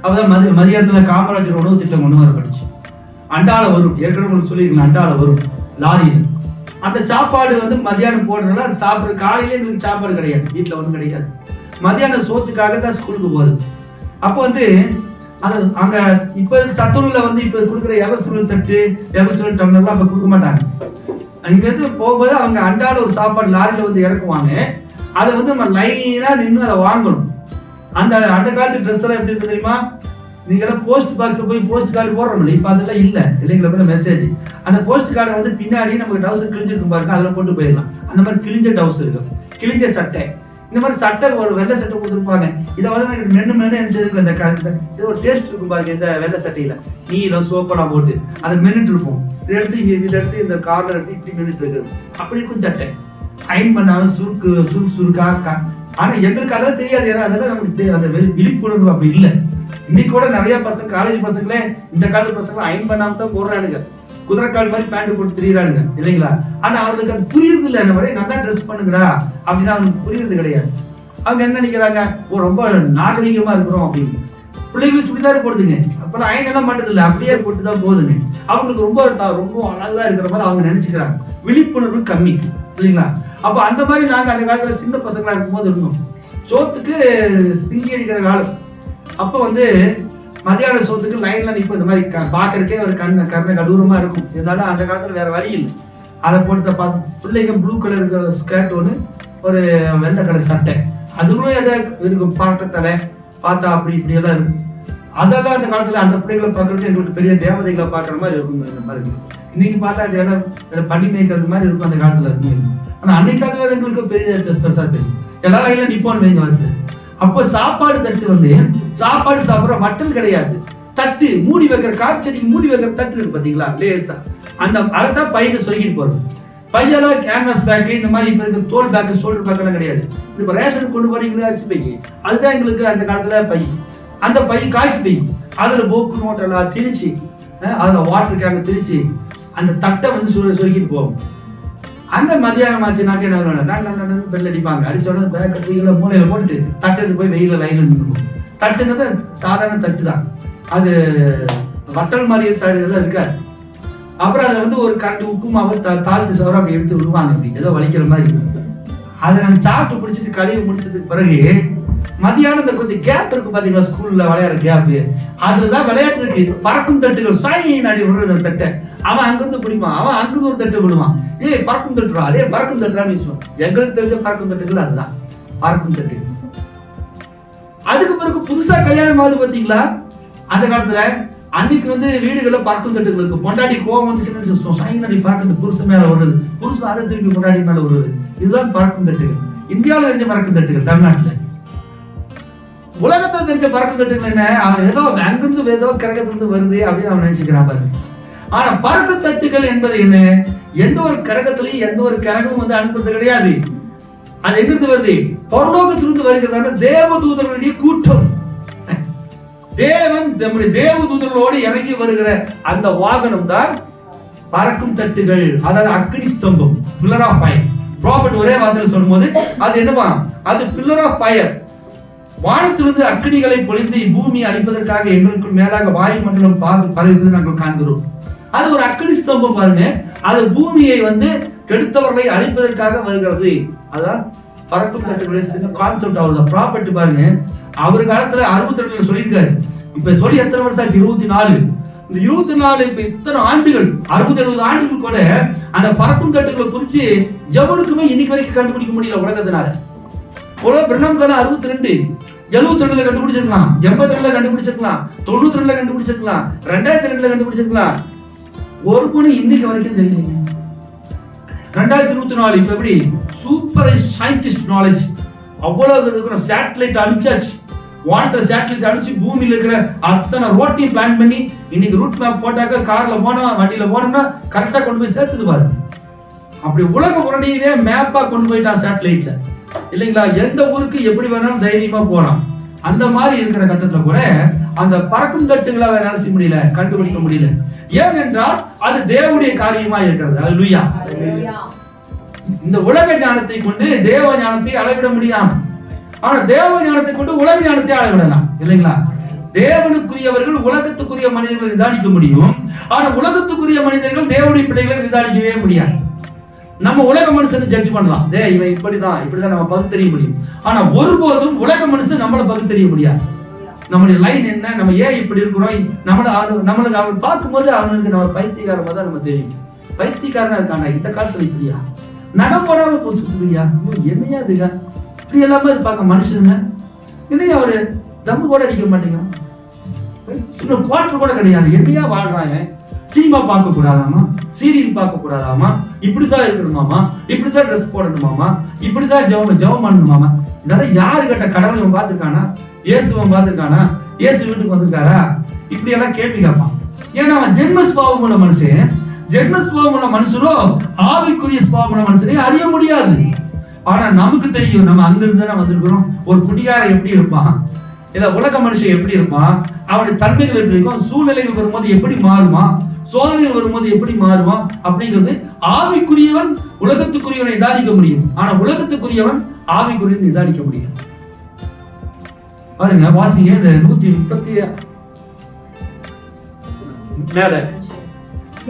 அப்பதான் மதியானத்துல காமராஜர் உணவு திட்டம் கொண்டு வர படிச்சு அண்டால வரும். ஏற்கனவே உங்களுக்கு சொல்லியிருக்கேன், அண்டால வரும் லாரியில. அந்த சாப்பாடு மதியானம் போடுறதுனால அது சாப்பிடுற. காலையில எங்களுக்கு சாப்பாடு கிடையாது, வீட்டுல ஒன்றும் கிடையாது. மதியானம் சோத்துக்காக தான் ஸ்கூலுக்கு போகுது. அப்போ அது அங்க இப்ப சத்துணவுல இப்ப கொடுக்குற எவர்சூல் தட்டு எவர்சூல் டம்ளர்லாம் அப்ப கொடுக்க மாட்டாங்க. அங்கிருந்து போகும்போது அவங்க அண்டால ஒரு சாப்பாடு லாரியில இறக்குவாங்க. அதை நம்ம லைனா நின்று அதை வாங்கணும். அந்த காலத்து ட்ரெஸ் எல்லாம் எப்படி இருக்கு தெரியுமா? நீங்க எல்லாம் போஸ்ட் பாக்ஸ்ல போய் போஸ்ட் கார்டு போடுறோம்ல, இப்ப அதெல்லாம் இல்ல இல்லைங்களா? மெசேஜ் அந்த போஸ்ட் கார்டை பின்னாடி நமக்கு டவுசர் கிழிஞ்சிருக்கும் பாருங்க, அதுல போட்டு போயிடலாம். அந்த மாதிரி கிழிஞ்ச டவுசர் இருக்கும், கிழிஞ்ச சட்டை, இந்த மாதிரி சட்டை ஒரு வெள்ளை சட்டை கொடுத்துருப்பாங்க. இதை மென்னு நினைச்சதுக்கு இது ஒரு டேஸ்ட் இருக்கும் பாருங்க. இந்த வெள்ளை சட்டையில நீலம் சோப்பெல்லாம் போட்டு அதை மென்னுட்டு இருப்போம். இதை எடுத்து இந்த கார்னர் எடுத்து இப்படி மென்னுட்டு இருக்குது. அப்படி இருக்கும் சட்டை. அயன் பண்ணாலும் சுருக்கா. ஆனா எங்களுக்கு அதெல்லாம் தெரியாது. ஏன்னா அதெல்லாம் நமக்கு அந்த விழிப்புணர்வு அப்படி இல்லை. இன்னைக்கு கூட நிறைய பசங்க, காலேஜ் பசங்களே இந்த காலத்து பசங்க அயன் பண்ணாம தான் போடுறானுங்க. குதிரைக்கால் மாதிரி பேண்ட் போட்டு திரியிறானுங்க இல்லைங்களா? ஆனா அவங்களுக்கு அது புரியுறது இல்லை. என்ன வரை நல்லா ட்ரெஸ் பண்ணுங்கடா அப்படின்னா அவங்களுக்கு புரியுறது கிடையாது. அவங்க என்ன நினைக்கிறாங்க? ரொம்ப நாகரீகமா இருக்கிறோம் அப்படின்னு. பிள்ளைங்களுக்கு சுடிதார் போடுதுங்க, அப்பெல்லாம் அயன் எல்லாம் பண்றது இல்லை, அப்படியே போட்டுதான் போகுதுங்க. அவங்களுக்கு ரொம்ப அழகா இருக்கிற மாதிரி அவங்க நினைச்சுக்கிறாங்க. விழிப்புணர்வு கம்மி இல்லைங்களா? அப்ப அந்த மாதிரி நாங்க அந்த காலத்துல சின்ன பசங்களா இருக்கும்போது இருந்தோம். சோத்துக்கு சிங்கி அடிக்கிற காலம். அப்ப மதியான சோத்துக்கு லைன்ல நிற்போம். இந்த மாதிரி பாக்குறதுக்கே ஒரு கண்ணை கடூரமா இருக்கும். இருந்தாலும் அந்த காலத்துல வேற வழி இல்லை. அதை போட்டு பிள்ளைங்க ப்ளூ கலர் ஸ்கர்ட் ஒன்று, ஒரு வெள்ளை கலர் சட்டை, அதுவும் எதாவது இருக்கும். பாட்டத்தலை பார்த்தா அப்படி இப்படி எல்லாம் இருக்கும். அதெல்லாம் அந்த காலத்துல அந்த பிள்ளைகளை பார்க்கறது எங்களுக்கு பெரிய தேவதைகளை பார்க்குற மாதிரி இருக்கும். இந்த மாதிரி இன்னைக்கு பார்த்தா அது இடம் பண்ணி மேய்க்கிறது மாதிரி இருக்கும். அந்த காலத்துல இருக்கும். ஆனா அன்னைக்காக எங்களுக்கு பெரிய பெருசா தெரியும். எல்லா லைன்ல நிப்போன்னு வைங்க வச்சு. அப்போ சாப்பாடு தட்டு சாப்பாடு சாப்பிட்ற மட்டன் கிடையாது. தட்டு மூடி வைக்கிற காய்ச்சடிக்கு மூடி வைக்கிற தட்டு இருக்கு பாத்தீங்களா, லேசா. அந்த அதைத்தான் பையனை சொல்லிட்டு போறது. பையெல்லாம் கேன்வாஸ் பேக்கு, இந்த மாதிரி இப்ப இருக்க தோல் பேக்கு, ஷோல்டர் பேக் எல்லாம் கிடையாது. இப்ப ரேஷன் கொண்டு போறீங்களா அரிசி பை, அதுதான் எங்களுக்கு அந்த காலத்துல பை. அந்த பை காய்ச்சி பை, அதுல போக்கு நோட்டெல்லாம் திணிச்சு, அதுல வாட்டர் கேங்க திணிச்சு அந்த தட்டை சொருகிட்டு போவோம். அந்த மதியானம் ஆச்சுனாக்க என்ன பெல் அடிப்பாங்க. அடிச்சோட பேக்கெல்லாம் மூலையில போட்டுட்டு தட்டு போய் வெயில லைன்ல நின்றுவோம். தட்டுங்கிறது சாதாரண தட்டு தான். அது வட்டல் மாதிரி இதெல்லாம் இருக்காது. அப்புறம் அதை வந்து ஒரு கரண்டி உப்பு மாவு தாழ்த்து சவரம் அப்படி எடுத்து விடுவாங்க, அப்படி ஏதோ வலிக்கிற மாதிரி. அதை நாங்கள் சாப்பிட்டு முடிச்சுட்டு கழுவி முடிச்சதுக்கு பிறகு மதியானம் கொஞ்சம் கேப் இருக்கு பாத்தீங்களா, ஸ்கூல்ல விளையாடுற கேப், அதுலதான் விளையாட்டு இருக்கு. பறக்கும் தட்டுகள் சாயின் அடி விடுறது அந்த தட்டை அவன் அங்கிருந்து பிடிப்பான், அவன் அங்கிருந்து ஒரு தட்டு விடுவான். ஏய் பறக்கும் தட்டுறா, அதே பறக்கும் தட்டுறான்னு வீசுவான். எங்களுக்கு தெரிஞ்ச பறக்கும் தட்டுகள் அதுதான் பறக்கும் தட்டுகள். அதுக்கு பிறகு புதுசா கல்யாணம் ஆகுது பாத்தீங்களா, அந்த காலத்துல அன்னைக்கு வந்து வீடுகள்ல பறக்கும் தட்டுகள் இருக்கு. பொண்டாடி கோவம் வந்துச்சுன்னு சாயின் அடி பறக்கும் புருஷன் மேல வருது, புருஷன் அதை திருப்பி பொண்டாடி மேல வருது. இதுதான் பறக்கும் தட்டுகள். இந்தியாவில தெரிஞ்ச பறக்கும் தட்டுகள். தமிழ்நாட்டுல உலகத்துல தெரிஞ்ச பறக்கும் தட்டுகள் என்ன, அவன் ஏதோ அங்கிருந்து ஏதோ கிரகத்திலிருந்து வருது அப்படின்னு அவன் நினைச்சுக்கிறான் பாருங்க. ஆனா பறக்கும் தட்டுகள் என்பது என்ன, எந்த ஒரு கிரகத்திலையும் எந்த ஒரு கிரகமும் வந்து அனுப்புறது கிடையாது. அது எங்கிருந்து வருது, பரலோகத்திலிருந்து வருகிறதான தேவதூதர்களுடைய கூட்டம். தேவன் நம்முடைய தேவதூதர்களோடு இறங்கி வருகிற அந்த வாகனம் தான் பறக்கும் தட்டுகள். அதாவது அக்னி ஸ்தம்பம், பில்லர் ஆஃப் ஃபயர். ப்ராஃபட் ஒரே வார்த்தையில் சொல்லும்போது அது என்னவா, அது பில்லர் ஆஃப் ஃபயர். வானத்திலிருந்து அக்னிகளை பொழிந்து பூமியை அழிப்பதற்காக எங்களுக்குள் மேலாக வாயுமண்டலம் பரவுவதை நாங்கள் காண்கிறோம். அது ஒரு அக்னி ஸ்தம்பம் பாருங்க. அது பூமியை வந்து கெடுத்தவர்களை அழிப்பதற்காக வருகிறது. அதான் பறக்கும் தட்டுகளுடைய கான்செப்ட். அவ்வளவு ப்ராப்பர்ட் பாருங்க. அவர் காலத்துல 62 சொல்லியிருக்காரு. இப்ப சொல்லி எத்தனை வருஷம் ஆச்சு, 24. இந்த 24 இப்ப இத்தனை ஆண்டுகள், 60-70 ஆண்டுகள் கூட அந்த பறக்கும் தட்டுகளை குறிச்சு எவனுக்குமே இன்னைக்கு வரைக்கும் கண்டுபிடிக்க முடியல உலகத்தினால. பிரண்ணம் காலம் 62, 72 கண்டுபிடிச்சிருக்கலாம், 82 கண்டுபிடிச்சிருக்கலாம், 92 கண்டுபிடிச்சிருக்கலாம், 2002 கண்டுபிடிச்சிருக்கலாம். ஒரு பொண்ணு இன்னைக்கு வரைக்கும் தெரியலைங்க. 2024 இப்ப எப்படி சூப்பர் சயின்டிஸ்ட் நாலேஜ் அவ்வளவு இருக்கிற சேட்டலைட் அனுப்பிச்சாச்சு. வானத்துல சேட்டலைட் அனுப்பிச்சு பூமியில இருக்கிற அத்தனை ரோட்டையும் பிளான் பண்ணி இன்னைக்கு ரூட் மேப் போட்டாக்க கார்ல போனா வண்டியில போனோம்னா கரெக்டா கொண்டு போய் சேர்த்துது பாருங்க. அப்படி உலக உரடையவே மேப்பா கொண்டு போயிட்டான் சேட்டலைட்ல, இல்லைங்களா? எந்த ஊருக்கு எப்படி வேணாலும் தைரியமா போலாம். அந்த மாதிரி இருக்கிற கட்டத்துல கூட அந்த பறக்கும் தட்டுகளை வேலை செய்ய முடியல, கண்டுபிடிக்க முடியல. ஏனென்றால் அது தேவனுடைய காரியமா இருக்கிறது. அல்லேலூயா. இந்த உலக ஞானத்தை கொண்டு தேவ ஞானத்தை அளவிட முடியாது. ஆனா தேவ ஞானத்தை கொண்டு உலக ஞானத்தை அளவிடலாம், இல்லைங்களா? தேவனுக்குரியவர்கள் உலகத்துக்குரிய மனிதர்களை நிதானிக்க முடியும். ஆனா உலகத்துக்குரிய மனிதர்கள் தேவனுடைய பிள்ளைகளை நிதானிக்கவே முடியாது. நம்ம உலக மனுஷனை ஜட்ஜ் பண்ணலாம், இவன் இப்படிதான் நம்ம பகுத்தறிய முடியும். ஆனா ஒருபோதும் உலக மனுஷன் நம்மளை பகுத்தறிய முடியாது. நம்முடைய லைன் என்ன, நம்ம ஏன் இப்படி இருக்கிறோம், நம்மளுக்கு அவன் பார்க்கும்போது அவனுக்கு நம்ம பைத்தியக்காரமா தான் நம்ம தெரியும். பைத்தியக்காரனா இருக்கானா, இந்த காலத்துல இப்படியா நகம் போடாம போச்சுயா, என்னையா இதுங்க இப்படி எல்லாமே இருப்பாங்க மனுஷனுங்க. என்னையா அவரு தம்பு கூட அடிக்க மாட்டேங்கிறான், இன்னும் குவார்டர் கூட கிடையாது. என்னையா வாழ்றாங்க? சினிமா பார்க்க கூடாதாமா, சீரியல் பார்க்க கூடாதாமா, இப்படிதான் இருக்கணுமாமா, இப்படிதான் ட்ரெஸ் போடணுமாமா, இப்படிதான் ஜெபம் பண்ணணுமாமா. இதெல்லாம் யாரு கேட்ட கடவுள் இவன் பார்த்துருக்கானா, இயேசுவன் பார்த்துருக்கானா, இயேசு வீட்டுக்கு வந்திருக்காரா, இப்படி எல்லாம் கேள்வி கேட்பான். ஏன்னா அவன் ஜென்மஸ்பாவம் உள்ள மனுஷன். ஜென்மஸ்பாவம் உள்ள மனுஷனோ ஆவிக்குரிய ஸ்பாவம் உள்ள மனுஷனே அறிய முடியாது. ஆனா நமக்கு தெரியும், நம்ம அங்கிருந்து தான் வந்திருக்கிறோம். ஒரு குடியார எப்படி இருப்பான், இல்ல உலக மனுஷன் எப்படி இருப்பான், அவனுடைய தன்மைகள் எப்படி இருக்கும், சூழ்நிலைகள் வரும்போது எப்படி மாறுமா, சோதனைகள் வரும்போது எப்படி மாறுவான் அப்படிங்கிறது ஆவிக்குரியவன் உலகத்துக்குரியவனை நிதானிக்க முடியும். ஆனா உலகத்துக்குரியவன் ஆவிக்குரியவன் நிதானிக்க முடியும். பாருங்க, வாசிங்க இந்த 130 மேல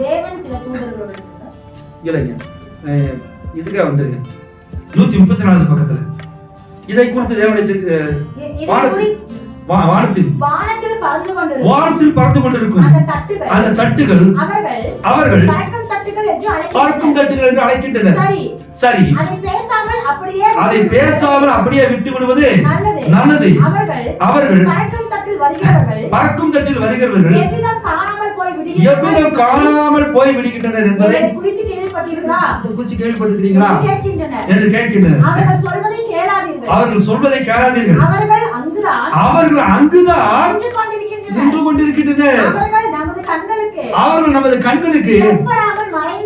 தேவன் சில தூதர்களோடு இல்லைங்க, இதுக்கே வந்துருங்க 134 பக்கத்துல இதை குறித்து தேவனுடைய வானத்தில் பறந்து கொண்டிருக்கும் அந்த தட்டுகள் அவர்கள் பறக்கும் தட்டுகள் என்று அழைக்கின்றனர். சரி, அதை பேசாமல் அப்படியே விட்டு விடுவது நல்லது. அவர்கள் பறக்கும் தட்டில் வருகிறவர்கள் எவ்விதம் காணாமல் போய் விடுகின்றனர் என்பதை குறித்து கேள்விப்பட்டிருக்கிறீர்களா என்று கேட்கின்றனர். அவர்கள் சொல்வதை கேளாதீர்கள். அவர்கள் அங்குதான் நின்று கொண்டிருக்கின்றனர். அவர்கள் நமது கண்களுக்கு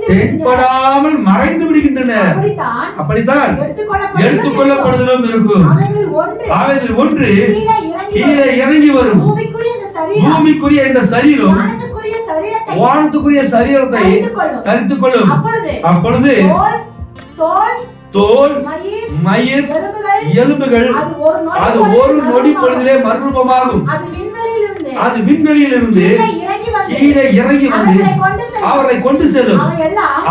தென்படாமல் மறைந்து விடுகின்றனர். அப்படித்தான் எடுத்துக்கொள்ளப்படுதலும் இருக்கும். அவைகளில் ஒன்று கீழே இறங்கி வரும். பூமிக்குரிய இந்த சரீரம் வானத்துக்குரிய சரீரத்தை தரித்துக் கொள்ளும். அப்பொழுது தோல், மயிர், எலும்புகள் அது ஒரு நொடி பொழுதிலே மறுரூபமாகும். அது விண்வெளியிலிருந்து கீழே இறங்கி வந்து அவர்களை கொண்டு செல்லும்.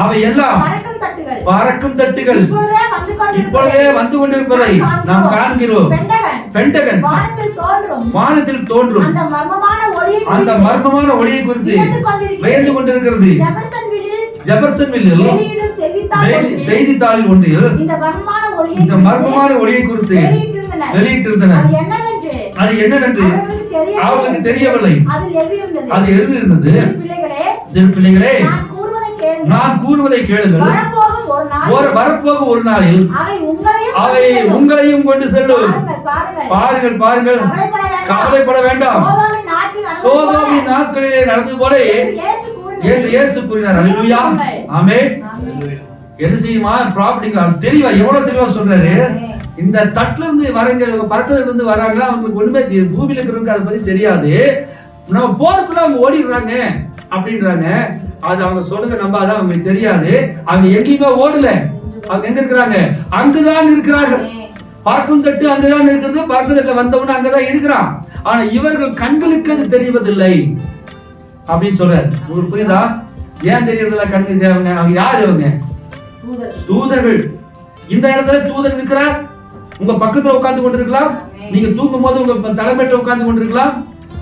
அவை எல்லாம் பறக்கும் தட்டுகள் இப்பொழுதே வந்து கொண்டிருப்பதை நாம் காண்கிறோம். பெண்டகன் வானத்தில் தோன்றும் அந்த மர்மமான ஒளியை குறித்து வியந்து கொண்டிருக்கிறது. ஜெபர்சன்வில்லில் செய்தித்தாளில் ஒன்றில் இந்த மர்மமான ஒளியை குறித்து வெளியிட்டிருந்தனர். அது என்னவென்று அவர்களுக்கு தெரியவில்லை. அது எழுதியிருந்தது, சிறு பிள்ளைகளே, நான் கூறுவதை கேளுங்கள். வரப்போகும் ஒரு நாளில் அவை உங்களையும் கொண்டு செல்லும். பாருங்கள் பாருங்கள், கவலைப்பட வேண்டாம். சோதோமின் நாட்களிலே நடந்தது போல என்று இயேசு கூறினார். அல்லேலூயா, ஆமென். என்ன செய்யுமா ப்ராப்பர்ட்டிங்க தெளிவா, எவ்வளவு தெளிவா சொல்றாரு. இந்த தட்டுல இருந்து வரங்க, பறக்கத்துல இருந்து வராங்களா, அவங்களுக்கு ஒண்ணுமே பூமியில இருக்கிறவங்க அதை பத்தி தெரியாது. நம்ம போறதுக்குள்ள அவங்க ஓடிடுறாங்க அப்படின்றாங்க. அது அவங்க சொல்லுங்க நம்பாதான், அவங்களுக்கு தெரியாது. அவங்க எங்கேயுமே ஓடல. அவங்க எங்க இருக்கிறாங்க? அங்குதான் இருக்கிறார்கள். பறக்கும் தட்டு அங்குதான் இருக்கிறது. பறக்கும் தட்டுல வந்தவன அங்கதான் இருக்கிறான். ஆனா இவர்கள் கண்களுக்கு அது தெரிவதில்லை அப்படின்னு சொல்றாரு. உங்களுக்கு புரியுதா? ஏன் தெரியறதில்ல கண்ணுக்கு? அவங்க யாரு? அவங்க தூதர்கள். இந்த இடத்துல தூதர் இருக்கிறார். உங்க பக்கத்துல உட்கார்ந்து கொண்டிருக்கலாம். நீங்க தூங்கும் போது உங்க தலைமையில உட்கார்ந்து கொண்டிருக்கலாம்.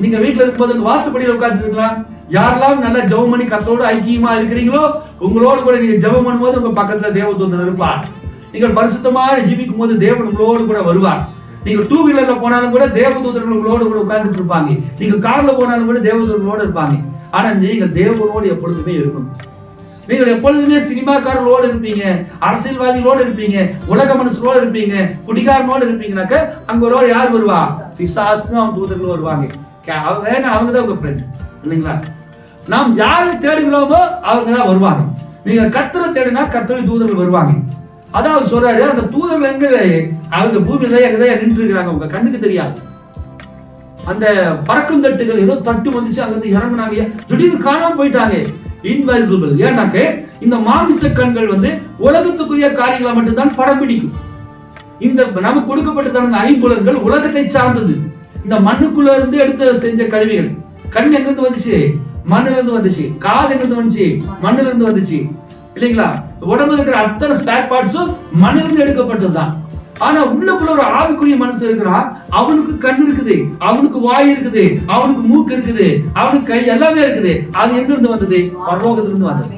நீங்க வீட்டுல இருக்கும்போது உங்க வாசப்படியில உட்கார்ந்து இருக்கலாம். யாரெல்லாம் நல்ல ஜெபம் பண்ணி கர்த்தரோடு ஐக்கியமா இருக்கிறீங்களோ, உங்களோடு கூட நீங்க ஜெபம் பண்ணும்போது உங்க பக்கத்துல தேவதூதன் இருப்பார். நீங்கள் பரிசுத்தமாக ஜீவிக்கும் போது தேவன் உங்களோடு கூட வருவார். நீங்க டூ வீலர்ல போனாலும் கூட தேவதூதர்கள் உங்களோடு கூட உட்கார்ந்துட்டு இருப்பாங்க. நீங்க கார்ல போனாலும் கூட தேவதூதர்களோடு இருப்பாங்க. ஆனா நீங்கள் தேவனோடு எப்பொழுதுமே இருக்கணும். நீங்கள் எப்பொழுதுமே சினிமாக்காரர்களோடு இருப்பீங்க, அரசியல்வாதிகளோடு இருப்பீங்க, உலக மனுஷனோடு இருப்பீங்க, குடிகாரனோடு இருப்பீங்கன்னாக்க அங்க ஒரு யார் வருவா? பிசாசும் அவன் தூதர்கள் வருவாங்க. அவங்கதான் உங்க ஃப்ரெண்ட் இல்லைங்களா? நாம் யாரை தேடுகிறோமோ அவங்க தான் வருவாங்க. நீங்க கர்த்தரை தேடினா கர்த்தருடைய தூதர்கள் வருவாங்க. அதாவது சொல்றாரு, அந்த தூதர்கள் எங்க? அவங்க பூமியில எங்கதான் நின்று இருக்கிறாங்க. உங்க கண்ணுக்கு தெரியாது. அந்த பறக்கும் தட்டுகள் ஏதோ தட்டு வந்துச்சு, அங்க இருந்து இறங்குனாங்க, திடீர்னு காணாம போயிட்டாங்க. இன்வைசிபிள். ஏன்னாக்க இந்த மாமிச கண்கள் உலகத்துக்குரிய காரியங்களை மட்டும்தான் படம் பிடிக்கும். இந்த நமக்கு கொடுக்கப்பட்டதான ஐம்புலன்கள் உலகத்தை சார்ந்தது. இந்த மண்ணுக்குள்ள இருந்து எடுத்து செஞ்ச கருவிகள். கண் எங்க இருந்து வந்துச்சு? மண்ணுல இருந்து வந்துச்சு. காது எங்க இருந்து வந்துச்சு? மண்ணுல இருந்து வந்துச்சு இல்லைங்களா? உடம்புல இருக்கிற அத்தனை ஸ்பேர் பார்ட்ஸும் மண்ணுல இருந்து எடுக்கப்பட்டதுதான். ஆனா உள்ளுக்குள்ள ஒரு ஆவிக்குரிய மனசு இருக்கிறான். அவனுக்கு கண் இருக்குது, அவனுக்கு வாய் இருக்குது, அவனுக்கு மூக்கு இருக்குது, அவனுக்கு கை எல்லாமே இருக்குது. அது எங்க இருந்து வந்தது? பரலோகத்திலிருந்து வந்தது.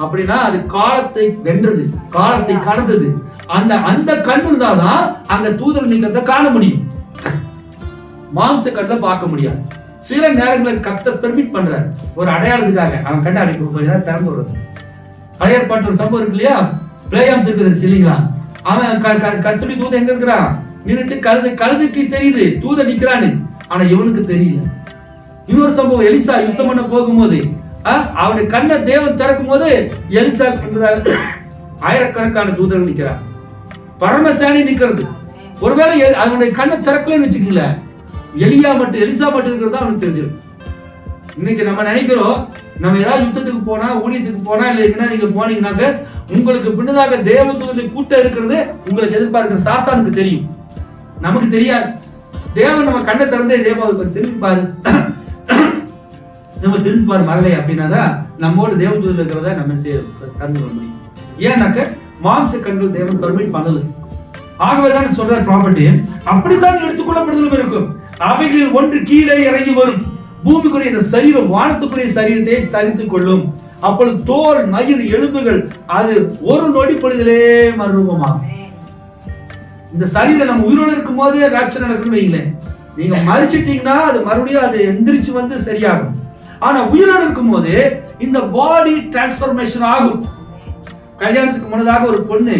அப்படின்னா அது காலத்தை வென்றது, காலத்தை கடந்தது. அந்த கண் இருந்தாதான் அங்க தூதர் நீக்கத்தை காண முடியும். மாம்ச கண்ல பார்க்க முடியாது. சில நேரங்களில் கர்த்தர் பெர்மிட் பண்றாரு ஒரு அடையாளத்துக்காக. அவன் கண்ண அடைக்க திறந்து விடுறது. பழைய பாட்டு ஒரு சம்பவம் இருக்கு இல்லையா? பிளேயாம் இருக்குது இல்லைங்களா? அவன் கர்த்தருடைய தூதன் எங்க இருக்கிறான்? நின்னுட்டு கழுதுக்கு தெரியுது தூதன் நிக்கிறான்னு. ஆனா இவனுக்கு தெரியல. இன்னொரு சம்பவம், எலிசா யுத்தம் பண்ண போகும்போது அவனுடைய கண்ணை தேவன் திறக்கும் போது எலிசா ஆயிரக்கணக்கான தூதர்கள் நிக்கிறான். பரமசேனை நிக்கிறது. ஒருவேளை அவனுடைய கண்ணை திறக்கலன்னு வச்சுக்கல, எலிசா மட்டும் இருக்கிறதா அவனுக்கு தெரிஞ்சிடும். இன்னைக்கு நம்ம நினைக்கிறோம், நம்ம ஏதாவது யுத்தத்துக்கு போனா, ஊழியத்துக்கு போனா, இல்ல நீங்க போனீங்கன்னாக்க உங்களுக்கு பின்னதாக தேவதூதர்கள் கூட்டம் இருக்கிறது உங்களுக்கு எதிர்பார்க்கிற சாத்தானுக்கு தெரியும். நமக்கு தெரியாது. தேவன் நம்ம கண்ணை திறந்தே திரும்பி பாரு, நம்ம திரும்பி பாரு மகளே அப்படின்னாதான் நம்மோட தேவதூதர்கள் இருக்கிறத நம்ம கண்டு கொள்ள முடியும். ஏன்னாக்க மாம்ச கண்கள் தேவன் பெர்மிட் பண்ணல. ஆகவேதான் சொல்ற ப்ராப்பர்ட்டி அப்படித்தான் எடுத்துக்கொள்ளப்படுதலும் இருக்கும். அவைகளில் ஒன்று கீழே இறங்கி வரும். பூமிக்குரிய இந்த சரீரம் வானத்துக்குரிய சரீரத்தை தரித்துக் கொள்ளும். அப்பொழுது தோல், மயிர், எலும்புகள் அது ஒரு நொடி பொழுதிலே மறுரூபமாகும். இந்த சரீரம் நம்ம உயிரோடு இருக்கும் போதே ராப்சர் நடக்குன்னு வைங்களேன். நீங்க மறிச்சிட்டீங்கன்னா அது மறுபடியும் அது எந்திரிச்சு வந்து சரியாகும். ஆனா உயிரோடு இருக்கும் போது இந்த பாடி டிரான்ஸ்பர்மேஷன் ஆகும். கல்யாணத்துக்கு முன்னதாக ஒரு பொண்ணு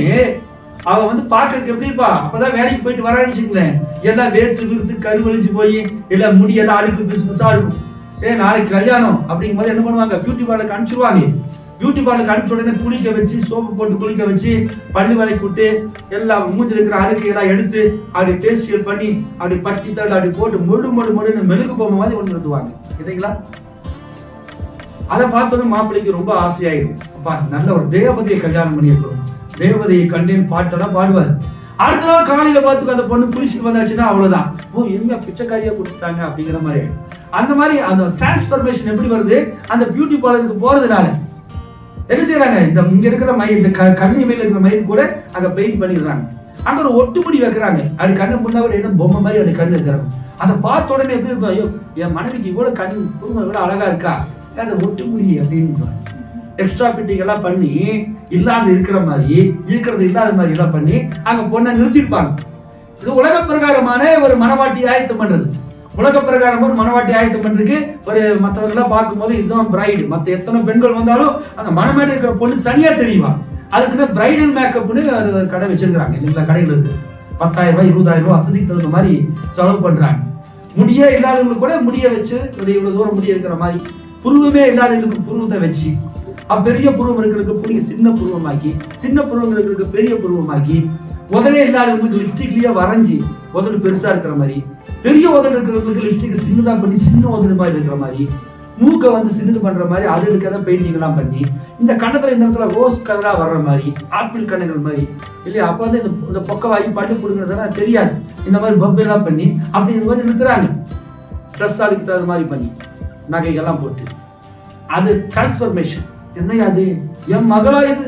அவ பாக்குறதுக்கு எப்படி இருப்பா? அப்பதான் வேலைக்கு போயிட்டு வரான்னு எல்லாம் வேர்த்து விருத்து கருவழிச்சு போய் எல்லாம் முடியெல்லாம் அழுக்கு பிசுபிசா இருக்கும். நாளைக்கு கல்யாணம் அப்படிங்கும் போது என்ன பண்ணுவாங்க? பியூட்டி பார்லருக்கு அனுப்பிச்சிருவாங்க. பியூட்டி பார்லருக்கு அனுப்பிச்ச உடனே குளிக்க வச்சு, சோப்பு போட்டு குளிக்க வச்சு, பள்ளி வேலைக்கு விட்டு எல்லாம் மூஞ்சில் இருக்கிற அழுக்கு எல்லாம் எடுத்து அப்படி ஃபேஷியல் பண்ணி அப்படி பட்டி தள்ளி அப்படி போட்டு மொடு மெழுகு பொம்மை மாதிரி ஒன்று நிறுத்துவாங்க இல்லைங்களா? அதை பார்த்தோன்னு மாப்பிள்ளைக்கு ரொம்ப ஆசையாயிடும். அப்பா நல்ல ஒரு தேவதையை கல்யாணம் பண்ணியிருக்கிறோம், தேவதையை கண்டேன் பாட்டெல்லாம் பாடுவார். அடுத்த நாள் காலையில பார்த்துக்கு அந்த பொண்ணு குளிச்சுட்டு வந்தாச்சுன்னா அவ்வளவுதான். ஓ எங்க பிச்சைக்காரியா கொடுத்துட்டாங்க அப்படிங்கிற மாதிரி. அந்த மாதிரி அந்த டிரான்ஸ்ஃபர்மேஷன் எப்படி வருது? அந்த பியூட்டி பார்லருக்கு போறதுனால என்ன செய்யறாங்க, இந்த இங்க இருக்கிற மயில், இந்த கண்ணி மேல இருக்கிற மயில் கூட அங்க பெயிண்ட் பண்ணிடுறாங்க. அங்க ஒரு ஒட்டுமுடி வைக்கிறாங்க. அது கண்ணு முன்னாடி என்ன பொம்மை மாதிரி அப்படி கண்ணு வைக்கிறாங்க. அதை பார்த்த உடனே எப்படி இருக்கும், ஐயோ என் மனைவிக்கு இவ்வளவு கண் குடும்பம் இவ்வளவு அழகா இருக்கா, அந்த ஒட்டுமுடி அப்படின்னு எக்ஸ்ட்ரா ஃபிட்டிங் எல்லாம் பண்ணி இல்லாத இருக்கிற மாதிரி இருக்கிறது இல்லாத மாதிரி எல்லாம் பண்ணி அங்க பொண்ணை நிறுத்திருப்பாங்க. இது உலக பிரகாரமான ஒரு மனவாட்டி ஆயத்தம் பண்றது. உலக பிரகாரம் ஒரு மனவாட்டி ஆயத்தம் பண்றதுக்கு ஒரு மற்றவர்களாம் பார்க்கும்போது இதுதான் பிரைடு. மற்ற எத்தனை பெண்கள் வந்தாலும் அந்த மனமேடு இருக்கிற பொண்ணு தனியா தெரியுமா. அதுக்குன்னு பிரைடல் மேக்கப்னு ஒரு கடை வச்சிருக்கிறாங்க இல்லைங்களா. கடைகள் இருக்கு 10,000 ரூபாய் 20,000 ரூபாய் வசதிக்கு தகுந்த மாதிரி செலவு பண்றாங்க. முடியே இல்லாதவங்களுக்கு கூட முடிய வச்சு இவ்வளவு தூரம் முடிய இருக்கிற மாதிரி, புருவமே இல்லாதவங்களுக்கு புருவத்தை வச்சு, பெரிய புருவம் இருக்கிறதுக்கு சின்ன புருவமாக்கி, சின்ன புருவம் இருக்கிறதுக்கு பெரிய புருவமாக்கி, உதடே இல்லாதவங்களுக்கு லிப்ஸ்டிக்லயே வரைஞ்சி உதடு பெருசா இருக்கிற மாதிரி, பெரிய உதடு இருக்கிறவங்களுக்கு லிப்ஸ்டிக் சின்னதா பண்ணி சின்ன உதடு மாதிரி இருக்கிற மாதிரி, மூக்கை வந்து சின்னது பண்ற மாதிரி அதுக்கு ஏதாவது பெயிண்டிங் எல்லாம் பண்ணி, இந்த கண்ணத்துல இந்த இடத்துல ரோஸ் கலரா வர்ற மாதிரி, ஆப்பிள் கண்ணுகள் மாதிரி இல்லையா. அப்ப வந்து இந்த பொக்கவாயி பல்லு கொடுங்கறதெல்லாம் தெரியாது. இந்த மாதிரி பப்பு எல்லாம் பண்ணி அப்படி கொஞ்சம் நிறுத்துறாங்க. ட்ரெஸ் அதுக்கு தகுந்த மாதிரி பண்ணி நகைகள்லாம் போட்டு, அது டிரான்ஸ்ஃபர்மேஷன். என்னையா அது, என் மகளா இது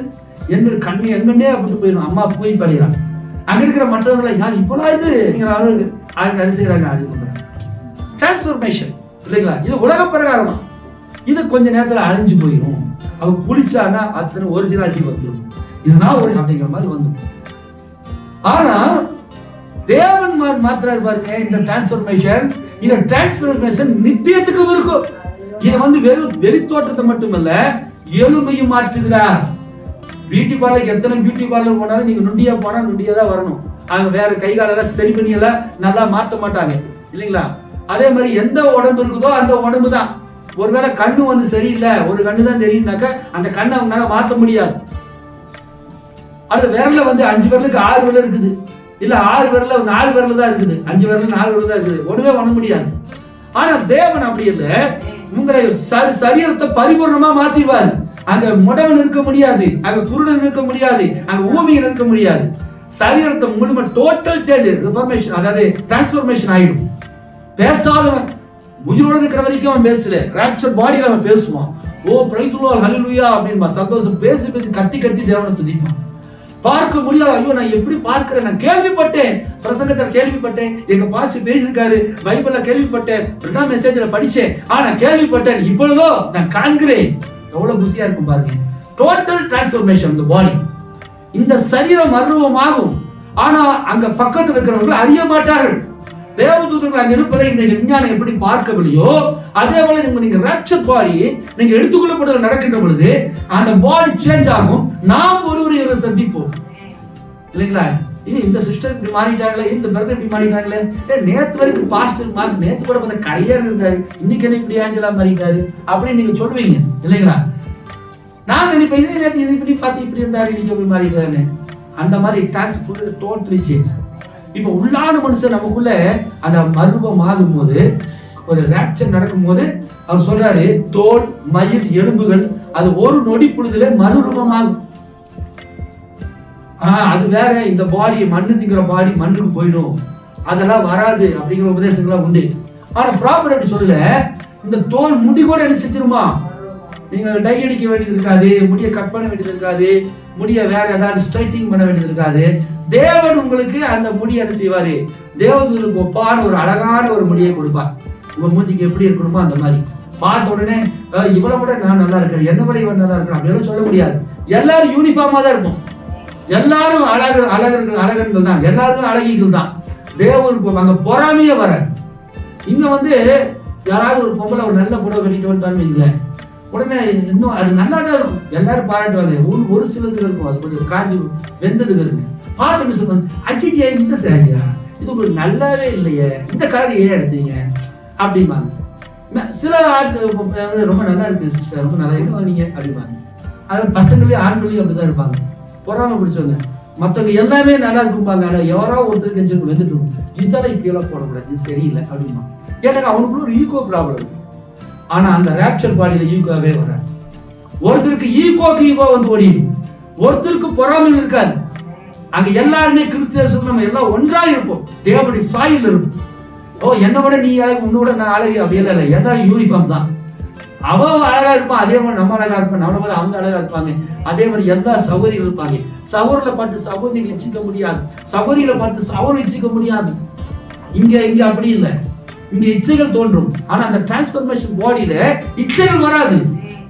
என்ன கண்ணு எங்கன்னே அப்படின்னு போயிடும். அம்மா போய் படுகிறாங்க. அங்க இருக்கிற மற்றவங்களை யார் இப்போலாம் இது அளவுக்கு அவங்க அது செய்யறாங்க. அது டிரான்ஸ்ஃபர்மேஷன் இல்லைங்களா. இது உலக பிரகாரமா. இது கொஞ்ச நேரத்துல அழிஞ்சு போயிடும். அவ குளிச்சானா அத்தனை ஒரிஜினாலிட்டி வந்துடும். இதனால ஒரு அப்படிங்கிற மாதிரி வந்துடும். ஆனா தேவன் மாத்திராரு பாருங்க இந்த டிரான்ஸ்ஃபர்மேஷன். இந்த டிரான்ஸ்ஃபர்மேஷன் நித்தியத்துக்கும் இருக்கும். இது வந்து வெறும் வெளித்தோட்டத்தை மட்டுமல்ல, எலும்பையும் மாற்றுகிறார். பியூட்டி பார்லருக்கு எத்தனை பியூட்டி பார்லர் போனாலும் நீங்க நுண்டியா போனா நுண்டியா தான் வரணும். அவங்க வேற கை காலெல்லாம் சரி பண்ணி எல்லாம் நல்லா மாற்ற மாட்டாங்க இல்லைங்களா. அதே மாதிரி எந்த உடம்பு இருக்குதோ அந்த உடம்பு தான். ஒருவேளை கண்ணு வந்து சரியில்லை, ஒரு கண்ணு தான் தெரியும்னாக்க அந்த கண்ணை அவங்களால மாற்ற முடியாது. அது விரல்ல வந்து 5 விரலுக்கு 6 விரல் இருக்குது, இல்ல 6 விரல்ல 4 விரல் தான் இருக்குது, 5 விரல் 4 விரல் தான் இருக்குது. ஒண்ணுமே பண்ண முடியாது. ஆனா தேவன் அப்படி இல்லை. உங்களை சரீரத்தை பரிபூர்ணமா மாத்திடுவார். அங்க முடவன் இருக்க முடியாது, அங்க குருடன் இருக்க முடியாது, அங்க ஊமையன் இருக்க முடியாது. சரீரத்தை முழுமை டோட்டல் சேஞ்ச், ரிஃபார்மேஷன், அதாவது டிரான்ஸ்ஃபர்மேஷன் ஆயிடும். பேசாதவன் உயிரோடு இருக்கிற வரைக்கும் அவன் பேசல, ராப்சர் பாடியில அவன் பேசுவான். ஓ பிரைஸ் தி லார்ட் ஹல்லேலூயா அப்படின்பா சந்தோஷம் பேசி பேசி கத்தி கத்தி தேவனை துதிப்பான். பார்க்க முடியாது. ஐயோ நான் எப்படி பார்க்கிறேன், நான் கேள்விப்பட்டேன், பிரசங்கத்தை கேள்விப்பட்டேன், எங்க பாஸ்டர் பேசியிருக்காரு, பைபிள்ல கேள்விப்பட்டேன், ரெண்டாம் மெசேஜ்ல படிச்சேன், ஆனா கேள்விப்பட்டேன், இப்பொழுதோ நான் காண்கிறேன். எவ்வளவு குசியா இருக்கும் பாருங்க. டோட்டல் டிரான்ஸ்ஃபர்மேஷன் இந்த பாடி. இந்த சரீரம் மர்வமாகும். ஆனா அங்க பக்கத்தில் இருக்கிறவர்கள் அறிய மாட்டார்கள். தேவதூதர்கள் அங்க இருப்பதை இன்றைக்கு விஞ்ஞானம் எப்படி பார்க்கவில்லையோ அதே போல நீங்க ராப்சர் பாடி நீங்க எடுத்துக்கொள்ளப்படுதல் நடக்கின்ற பொழுது அந்த பாடி சேஞ்ச் ஆகும். நாம் ஒருவரை சந்திப்போம் இல்லைங்களா. இந்த சிஸ்டர் இப்படி மாறிட்டாங்களே, இந்த பிரதர் இப்படி மாறிட்டாங்களே, நேத்து வரைக்கும் பாஸ்டர் மாறி, நேத்து கூட பார்த்த கல்யாணம் இருந்தாரு, இன்னைக்கு என்ன இப்படி ஆஞ்சலா மாறிட்டாரு அப்படின்னு நீங்க சொல்லுவீங்க இல்லைங்களா. நான் நினைப்பேன் நேற்று இது இப்படி பார்த்து இப்படி இருந்தாரு, இன்னைக்கு எப்படி மாறிட்டாருன்னு. அந்த மாதிரி டாஸ்க் ஃபுல் டோட்டலி சேஞ்ச். இப்ப உள்ளான மனுஷன் நமக்குள்ள அந்த மர்வம் ஆகும் போது, ஒரு ராப்சர் நடக்கும் போது அவர் சொல்றாரு, தோல் மயிர் எலும்புகள் அது ஒரு நொடி பொழுதுல மறுரூபமாகும். அது வேற. இந்த பாடி மண்ணுங்கிற பாடி மண்ணுக்கு போயிடும், அதெல்லாம் வராது அப்படிங்கிற உபதேசங்கள்லாம் உண்டு. ஆனா ப்ராப்பர் அப்படி சொல்லல. இந்த தோல் முடி கூட என்ன செஞ்சிருமா, நீங்க டை அடிக்க வேண்டியது இருக்காது, முடியை கட் பண்ண வேண்டியது இருக்காது, முடியை வேற ஏதாவது ஸ்ட்ரைட்டிங் பண்ண வேண்டியது இருக்காது. தேவன் உங்களுக்கு அந்த முடியை என்ன செய்வாரு, தேவதூதருக்கு ஒப்பான ஒரு அழகான ஒரு முடியை கொடுப்பார். உங்க மூஞ்சிக்கு எப்படி இருக்கணுமோ அந்த மாதிரி. பார்த்த உடனே இவ்வளவு விட நான் நல்லா இருக்கிறேன், என்ன விட இவன் நல்லா இருக்கிறேன் அப்படியெல்லாம் சொல்ல முடியாது. எல்லாரும் யூனிஃபார்மா தான் இருக்கும். எல்லாரும் அழகர்கள் தான், எல்லாருமே அழகிகள் தான். தேவன் அங்க பொறாமையே வர. இங்க வந்து யாராவது ஒரு பொம்பளை ஒரு நல்ல புடவை கட்டிட்டு வந்துட்டான்னு வைங்களேன், உடனே இன்னும் அது நல்லா தான் இருக்கும், எல்லாரும் பாராட்டுவாங்க. ஒரு சிலதுக்கு இருக்கும், அது கொஞ்சம் காஞ்சி வெந்ததுக்கு இருக்கு. பார்த்து சொல்லுவாங்க, அச்சிச்சியா இந்த சாரியா, இது உங்களுக்கு நல்லாவே இல்லையே, இந்த கலர் ஏன் எடுத்தீங்க அப்படிம்பாங்க. சில ஆட்கள் ரொம்ப நல்லா இருக்கு சிஸ்டர், ரொம்ப நல்லா இருக்கு வாங்கினீங்க அப்படிம்பாங்க. அது பசங்களையும் ஆண்களையும் அப்படிதான் இருப்பாங்க, பொறாமை பிடிச்சவங்க. மற்றவங்க எல்லாமே நல்லா இருக்கும்பாங்க. ஆனால் யாரோ ஒருத்தருக்கு எஞ்சிட்டு வந்துட்டு இருக்கும், இதெல்லாம் இப்படியெல்லாம் போடக்கூடாது, இது சரியில்லை அப்படிமா. ஏன்னா அவனுக்குள்ள ஒரு ஈகோ ப்ராப்ளம். ஆனா அந்த ராப்சர் பாடியில ஈகோவே வராது. ஒருத்தருக்கு ஈகோக்கு ஈகோ வந்து ஓடிடும், ஒருத்தருக்கு பொறாமையில் இருக்காது. அங்க எல்லாருமே கிறிஸ்தியர்கள் நம்ம எல்லாம் ஒன்றா இருப்போம், தேவனுடைய சாயில் இருப்போம். ஓ என்னை விட நீ அழகு, உன்னோட நான் அழகு அப்படியெல்லாம் இல்லை, எல்லாரும் யூனிஃபார்ம் தான். அவன் அழகா இருப்பான், அதே மாதிரி நம்ம அழகா இருப்பான், நம்மள மாதிரி அவங்க அழகா இருப்பாங்க. அதே மாதிரி எல்லா சகோதரிகள் இருப்பாங்க. சகோதரிகளை பார்த்து சகோதரிகள் இச்சிக்க முடியாது, சகோதரிகளை பார்த்து சகோதரி இச்சிக்க முடியாது. இங்க அப்படி இல்லை, இங்க இச்சைகள் தோன்றும். ஆனா அந்த டிரான்ஸ்பர்மேஷன் பாடியில இச்சைகள் வராது.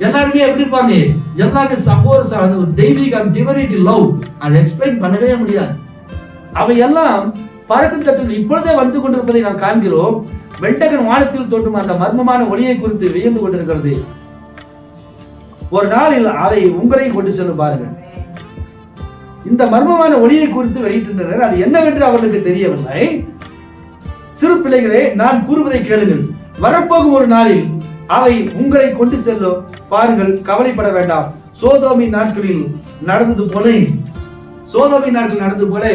எல்லாருமே எப்படி இருப்பாங்க, எல்லாருமே சகோதர தெய்வீக டிவைனிட்டி லவ், அதை எக்ஸ்பிளைன் பண்ணவே முடியாது. அவை எல்லாம் பறக்கும் தட்டுகள் இப்பொழுதே வந்து கொண்டிருப்பதை நாம் காண்கிறோம். வெண்டகன் வானத்தில் தோன்றும் அந்த மர்மமான ஒளியை குறித்து வியந்து கொண்டிருக்கிறது. ஒரு நாளில் அதை உங்களையும் கொண்டு செல்ல பாருங்கள். இந்த மர்மமான ஒளியை குறித்து வெளியிட்டனர். அது என்னவென்று அவர்களுக்கு தெரியவில்லை. சிறு பிள்ளைகளே, நான் கூறுவதை கேளுங்கள். வரப்போகும் ஒரு நாளில் அவை உங்களை கொண்டு செல்லும் பாருங்கள், கவலைப்பட வேண்டாம். சோதோமின் நாட்களில் நடந்தது போல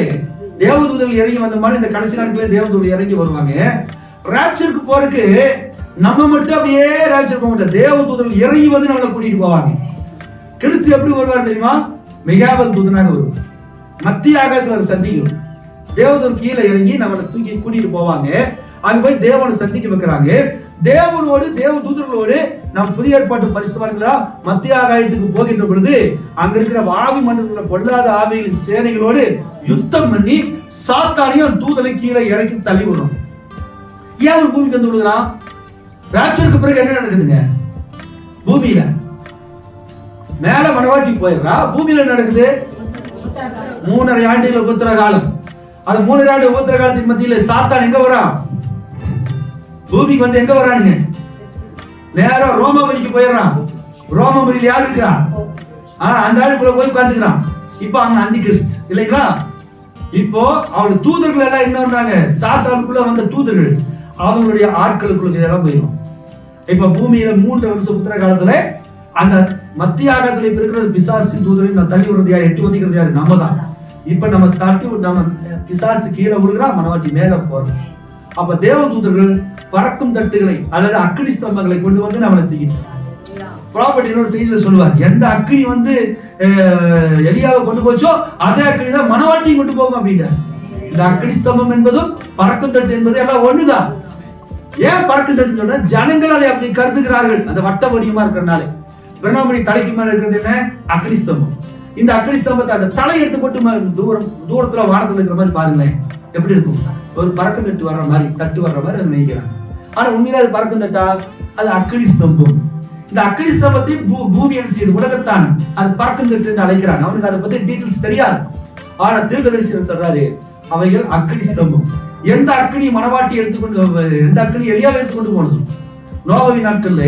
தேவதூதர்கள் இறங்கி வந்த மாதிரி இந்த கடைசி நாட்களில் தேவதூதர்கள் இறங்கி வருவாங்க. ராப்சருக்கு போறதுக்கு நம்ம மட்டும் அப்படியே ராப்சர் போக மாட்டோம், தேவதூதர்கள் இறங்கி வந்து நம்மளை கூட்டிட்டு போவாங்க. கிறிஸ்து எப்படி வருவார் தெரியுமா? மிகாவேல் தூதனாக வருவார். மத்திய ஆகாயத்தில் சந்திக்கிறோம், தேவதூதர் கீழே இறங்கி நம்மளை தூக்கி கூட்டிட்டு போவாங்க. அங்க போய் தேவனை சந்திக்க வைக்கிறாங்க. தேவனோடு தேவதூதர்களோடு நாம் புதிய ஏற்பாட்டு பரிசுத்தவான்களா மத்திய ஆகாயத்துக்கு போகின்ற பொழுது அங்க இருக்கிற ஆவி மண்டலத்தில் பொல்லாத ஆவிகளின் சேனைகளோடு யுத்தம் பண்ணி சாத்தானையும் தூதலை கீழே இறக்கி தள்ளி விடுறோம். ஏன் பூமிக்கு வந்து விடுகிறான்? ராப்சருக்கு பிறகு என்ன நடக்குதுங்க? பூமியில மேல மனவாட்டி போயிடுறா, பூமியில நடக்குது 3.5 ஆண்டுகள் உபத்திர காலம். அது 3 ஆண்டு உபத்திர காலத்தின் மத்தியில சாத்தான் எங்க வரான்? பூமிக்கு வந்து எங்க வரானுங்க? நேரா ரோமாபுரிக்கு போயிடுறான். ரோமாபுரியில் யாரு இருக்கிறா? அந்த ஆளுக்குள்ள போய் உட்கார்ந்துக்கிறான். இப்போ அங்க அந்தி கிறிஸ்து இல்லைங்களா? இப்போ அவருடைய தூதர்கள் எல்லாம் என்ன பண்றாங்க? சாத்தானுக்குள்ள வந்த தூதர்கள் அவங்களுடைய ஆட்களுக்குள்ள எல்லாம் போயிடும். இப்ப பூமியில 3 வருஷம் உத்தர காலத்துல அந்த மத்திய ஆகாயத்துல இப்ப இருக்கிற பிசாசின் தூதரை நான் தள்ளி விடுறது யாரு? எட்டு ஒதுக்கிறது யாரு? நம்ம தான். இப்ப நம்ம தட்டி நம்ம பிசாசு கீழே விடுகிறா, மனவாட்டி மேல போறோம். அப்ப தேவ தூதர்கள் பறக்கும் தட்டுகளை அல்லது அக்கினி ஸ்தம்பங்களை கொண்டு வந்து நம்மளை தூக்கிட்டு ப்ராப்பர்ட்டி இன்னொரு செய்தியில சொல்லுவார், எந்த அக்கினி வந்து எலியாவை கொண்டு போச்சோ அதே அக்கினி தான் மனவாட்டியும் கொண்டு போகும் அப்படின்றார். இந்த அக்கினி ஸ்தம்பம் என்பதும் பறக்கும் தட்டு என்பது எல்லாம் ஒண்ணுதான். ஏன் பறக்கும் தட்டுன்னு சொன்னா ஜனங்கள் அதை அப்படி கருதுகிறார்கள், அந்த வட்ட வடிவமா இருக்கிறனால. பிரணாமணி தலைக்கு மேல இருக்கிறது என்ன? அக்கினி ஸ்தம்பம். இந்த அக்கினி ஸ்தம்பத்தை அந்த தலை எடுத்து போட்டு தூரத்துல வானத்துல இருக்கிற மாதிரி பாருங்களேன், எப்படி இருக்கும்? ஒரு பறக்கும் தட்டு வர்ற மாதிரி, தட்டு வர்ற மாதிரி அது நினைக்கிறாங்க. ஆனா உண்மையில அது பறக்கும் தட்டா? அது அக்கினி ஸ்தம்பம். இந்த அக்கினி ஸ்தம்பத்தை பூமி என்ன செய்யுது? உலகத்தான் அது பறக்கும் தட்டு என்று அழைக்கிறாங்க. அவனுக்கு அதை பத்தி டீட்டெயில்ஸ் தெரியாது. ஆனா தீர்க்கதரிசி சொல்றாரு, அவைகள் அக்கினி ஸ்தம்பம். எந்த அக்கினி மனவாட்டி எடுத்துக்கொண்டு, எந்த அக்கினி எலியாவை எடுத்துக்கொண்டு போனது? நோவாவின் நாட்கள்ல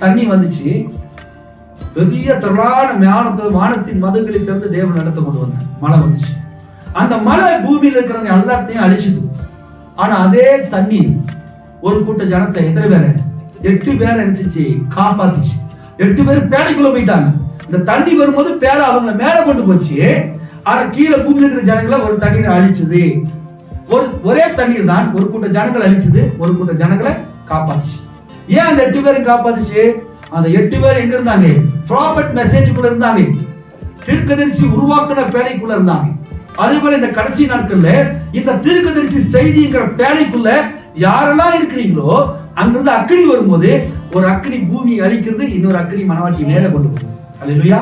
தண்ணி வந்துச்சு, பெரிய திரளான வானத்தின் மதுகளை திறந்து தேவன் நடத்த கொண்டு வந்தார். மழை வந்துச்சு, அந்த மழை பூமியில் இருக்கிறவங்க எல்லாத்தையும் அழிச்சுது. ஆனா அதே தண்ணி ஒரு கூட்ட ஜனத்தை, எத்தனை பேரை? 8 பேரை நினைச்சிச்சு, காப்பாத்துச்சு. 8 பேர் பேழைக்குள்ள போயிட்டாங்க. இந்த தண்ணி வரும்போது பேழை அவங்கள மேல கொண்டு போச்சு. ஆனா கீழே பூமியில் இருக்கிற ஜனங்களை ஒரு தண்ணீரை அழிச்சது. ஒரே தண்ணீர் தான் ஒரு கூட்ட ஜனங்களை அழிச்சது, ஒரு கூட்ட ஜனங்களை காப்பாத்துச்சு. ஏன் அந்த 8 பேரும் காப்பாத்துச்சு? அந்த 8 பேர் எங்க இருந்தாங்க? ப்ராபட் மெசேஜுக்குள்ள இருந்தாங்க, தீர்க்கதரிசி உருவாக்கின பேழைக்குள்ள இருந்தாங்க. அதே போல இந்த கடைசி நாட்கள்ல இந்த தீர்க்கதரிசி செய்திங்கிற பேழைக்குள்ள யாரெல்லாம் இருக்கிறீங்களோ அங்கிருந்து அக்கினி வரும்போது ஒரு அக்கினி பூமியை அழிக்கிறது, இன்னொரு அக்கினி மனவாட்டி மேல கொண்டு போகுது. அல்லேலூயா.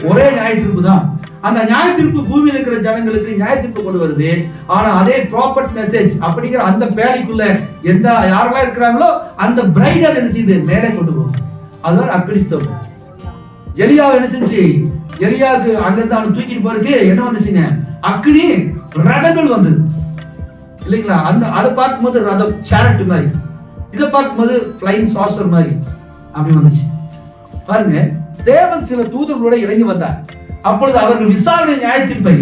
ஒரே நியாய தீர்ப்பு தான். அந்த நியாய தீர்ப்பு பூமியில் இருக்கிற ஜனங்களுக்கு நியாய தீர்ப்பு கொண்டு வருது. ஆனா அதே ப்ராப்பர்ட் மெசேஜ் அப்படிங்கிற அந்த பேழைக்குள்ள எந்த யாரெல்லாம் இருக்கிறாங்களோ அந்த பிரைடல் என்ன செய்யுது? மேலே கொண்டு போகுது. அதுதான் அக்கினி ஸ்தம்பம். எலியாவை என்ன செஞ்சு? எலியாவுக்கு அங்கிருந்து அவனை தூக்கிட்டு போறதுக்கு என்ன வந்துச்சுங்க? அக்கினி ரதங்கள் வந்தது இல்லைங்களா? அந்த அதை பார்க்கும்போது ரதம் சேரட் மாதிரி, இதை பார்க்கும்போது பிளைன் சாசர் மாதிரி அப்படி வந்துச்சு. பாருங்க, தேவன் சில தூதர்களோட இறங்கி வந்தார். அப்பொழுது அவர்கள் விசாரணை நியாய தீர்ப்பை,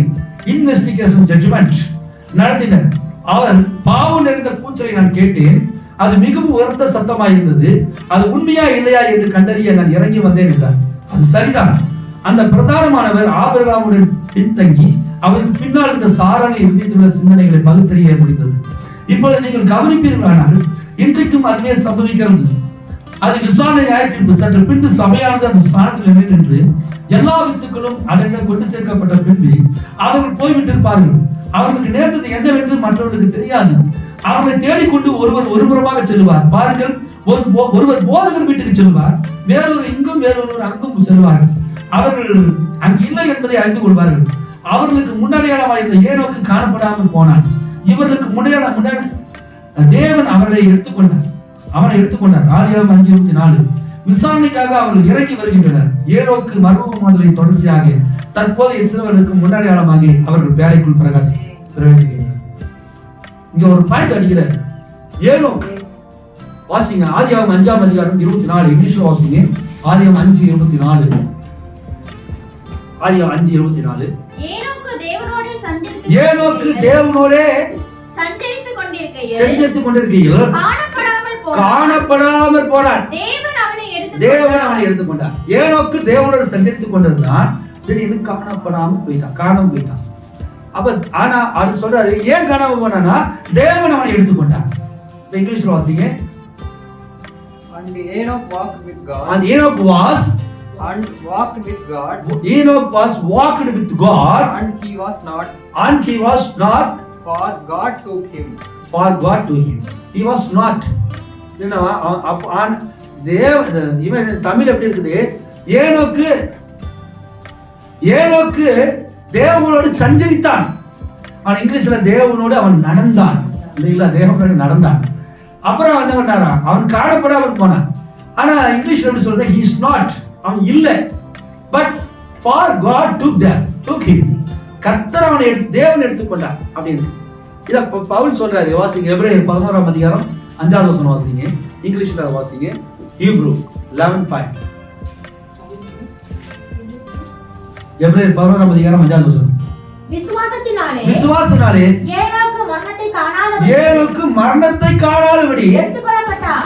இன்வெஸ்டிகேஷன் ஜட்ஜ்மெண்ட் நடத்தினர். அவர் பாவம் நிறைந்த கூச்சலை நான் கேட்டேன், அது மிகவும் உயர்ந்த சத்தமாக இருந்தது. அது உண்மையா இல்லையா என்று கண்டறிய நான் இறங்கி வந்தேன் என்றார். அது சரிதான். அந்த பிரதானமானவர் ஆபிரகாமுடன் பின்தங்கி அவருக்கு பின்னால் இருந்த சாரான இருதயத்திலுள்ள சிந்தனைகளை பகுத்தறிய முடிந்தது. இப்பொழுது நீங்கள் கவனிப்பீர்களானால் இன்றைக்கும் அதுவே சம்பவிக்கிறது. அது விசாரணை நியாயத்தீர்ப்பு. சற்று பின்பு சபையானது அந்த ஸ்தானத்தில் நின்று எல்லா வித்துக்களும் அதனிடம் கொண்டு சேர்க்கப்பட்ட பின்பு அவர்கள் போய்விட்டிருப்பார்கள். அவர்களுக்கு நேர்ந்தது என்னவென்று மற்றவர்களுக்கு தெரியாது. அவர்களை தேடிக்கொண்டு ஒருவர் ஒருபுறமாக செல்வார். பாருங்கள், ஒருவர் போதகர் வீட்டுக்கு செல்வார், வேறொரு இங்கும் வேறொருவர் அங்கும் செல்வார்கள். அவர்கள் அங்கு இல்லை என்பதை அறிந்து கொள்வார்கள். அவர்களுக்கு முன்னடையாளமாக இருந்த ஏனோக்கு காணப்படாமல் போனான். இவர்களுக்கு முன்னாடி தேவன் அவனை எடுத்துக்கொண்டார். ஆதியாகமம் 5:24. விசாரணைக்காக அவர்கள் இறங்கி வருகின்றனர். ஏனோக்கு மர்மமாதலை தொடர்ச்சியாக தற்போது இஸ்ரவேலுக்கு முன்னடையாளமாக அவர்கள் பேழைக்குள் பிரவேசிக்கின்றனர். இங்க ஒரு பாயிண்ட் அடிக்கிறார். ஏனோக்கு வாசிங்க, ஆதியாகமம் 5:24. இங்கிலீஷ்ல வாசிங்க. ஆதியாகமம் 5:24. ஆதியாகமம் 5:24. ஏனோக்கு தேவனோடே சஞ்சரித்துக் கொண்டிருக்கையில் காணப்படாமல் போனார். தேவன் அவனை எடுத்துக்கொண்டார். ஏனோக்கு தேவனோடு சஞ்சரித்துக் கொண்டிருந்தான். திடீர்னு காணாம போயிட்டான். அப்ப ஆனா அது சொல்றாரு, ஏன் காணாம போனானா தேவன் அவனை எடுத்துக்கொண்டார். இங்கிலீஷ்ல வாசிங்க. And Enoch walked with God. And Enoch was walked with God. Enoch was walked with God. And he was not. And he was not. For God took him. For God took him. He was not. இவன் தமிழ் எப்படி இருக்குது? ஏனோக்கு தேவனோடு சஞ்சரித்தான். அவன் இங்கிலீஷ்ல தேவனோடு அவன் நடந்தான். இல்லைங்களா? தேவனோடு நடந்தான். அப்புறம் என்ன பண்ணாரா? அவன் காணப்படாமல் போனான். ஆனா இங்கிலீஷ்ல எப்படி சொல்றது? he is not. அவன் இல்லை. but for God took him. கர்த்தர் அவனை தேவன் எடுத்துக்கொண்டார் அப்படின்னு இத பவுல் சொல்றாரு. வாசிங்க எபிரேயர் 11ஆம் அதிகாரம் 5வது வசனம் வாசிங்க. இங்கிலீஷ்ல வாசிங்க. ஹீப்ரூ 11:5. எபிரேயர் 11ஆம் அதிகாரம் 5வது வசனம். விசுவாசத்தினாலே ஏனோக்கு மரணத்தை காணாதபடி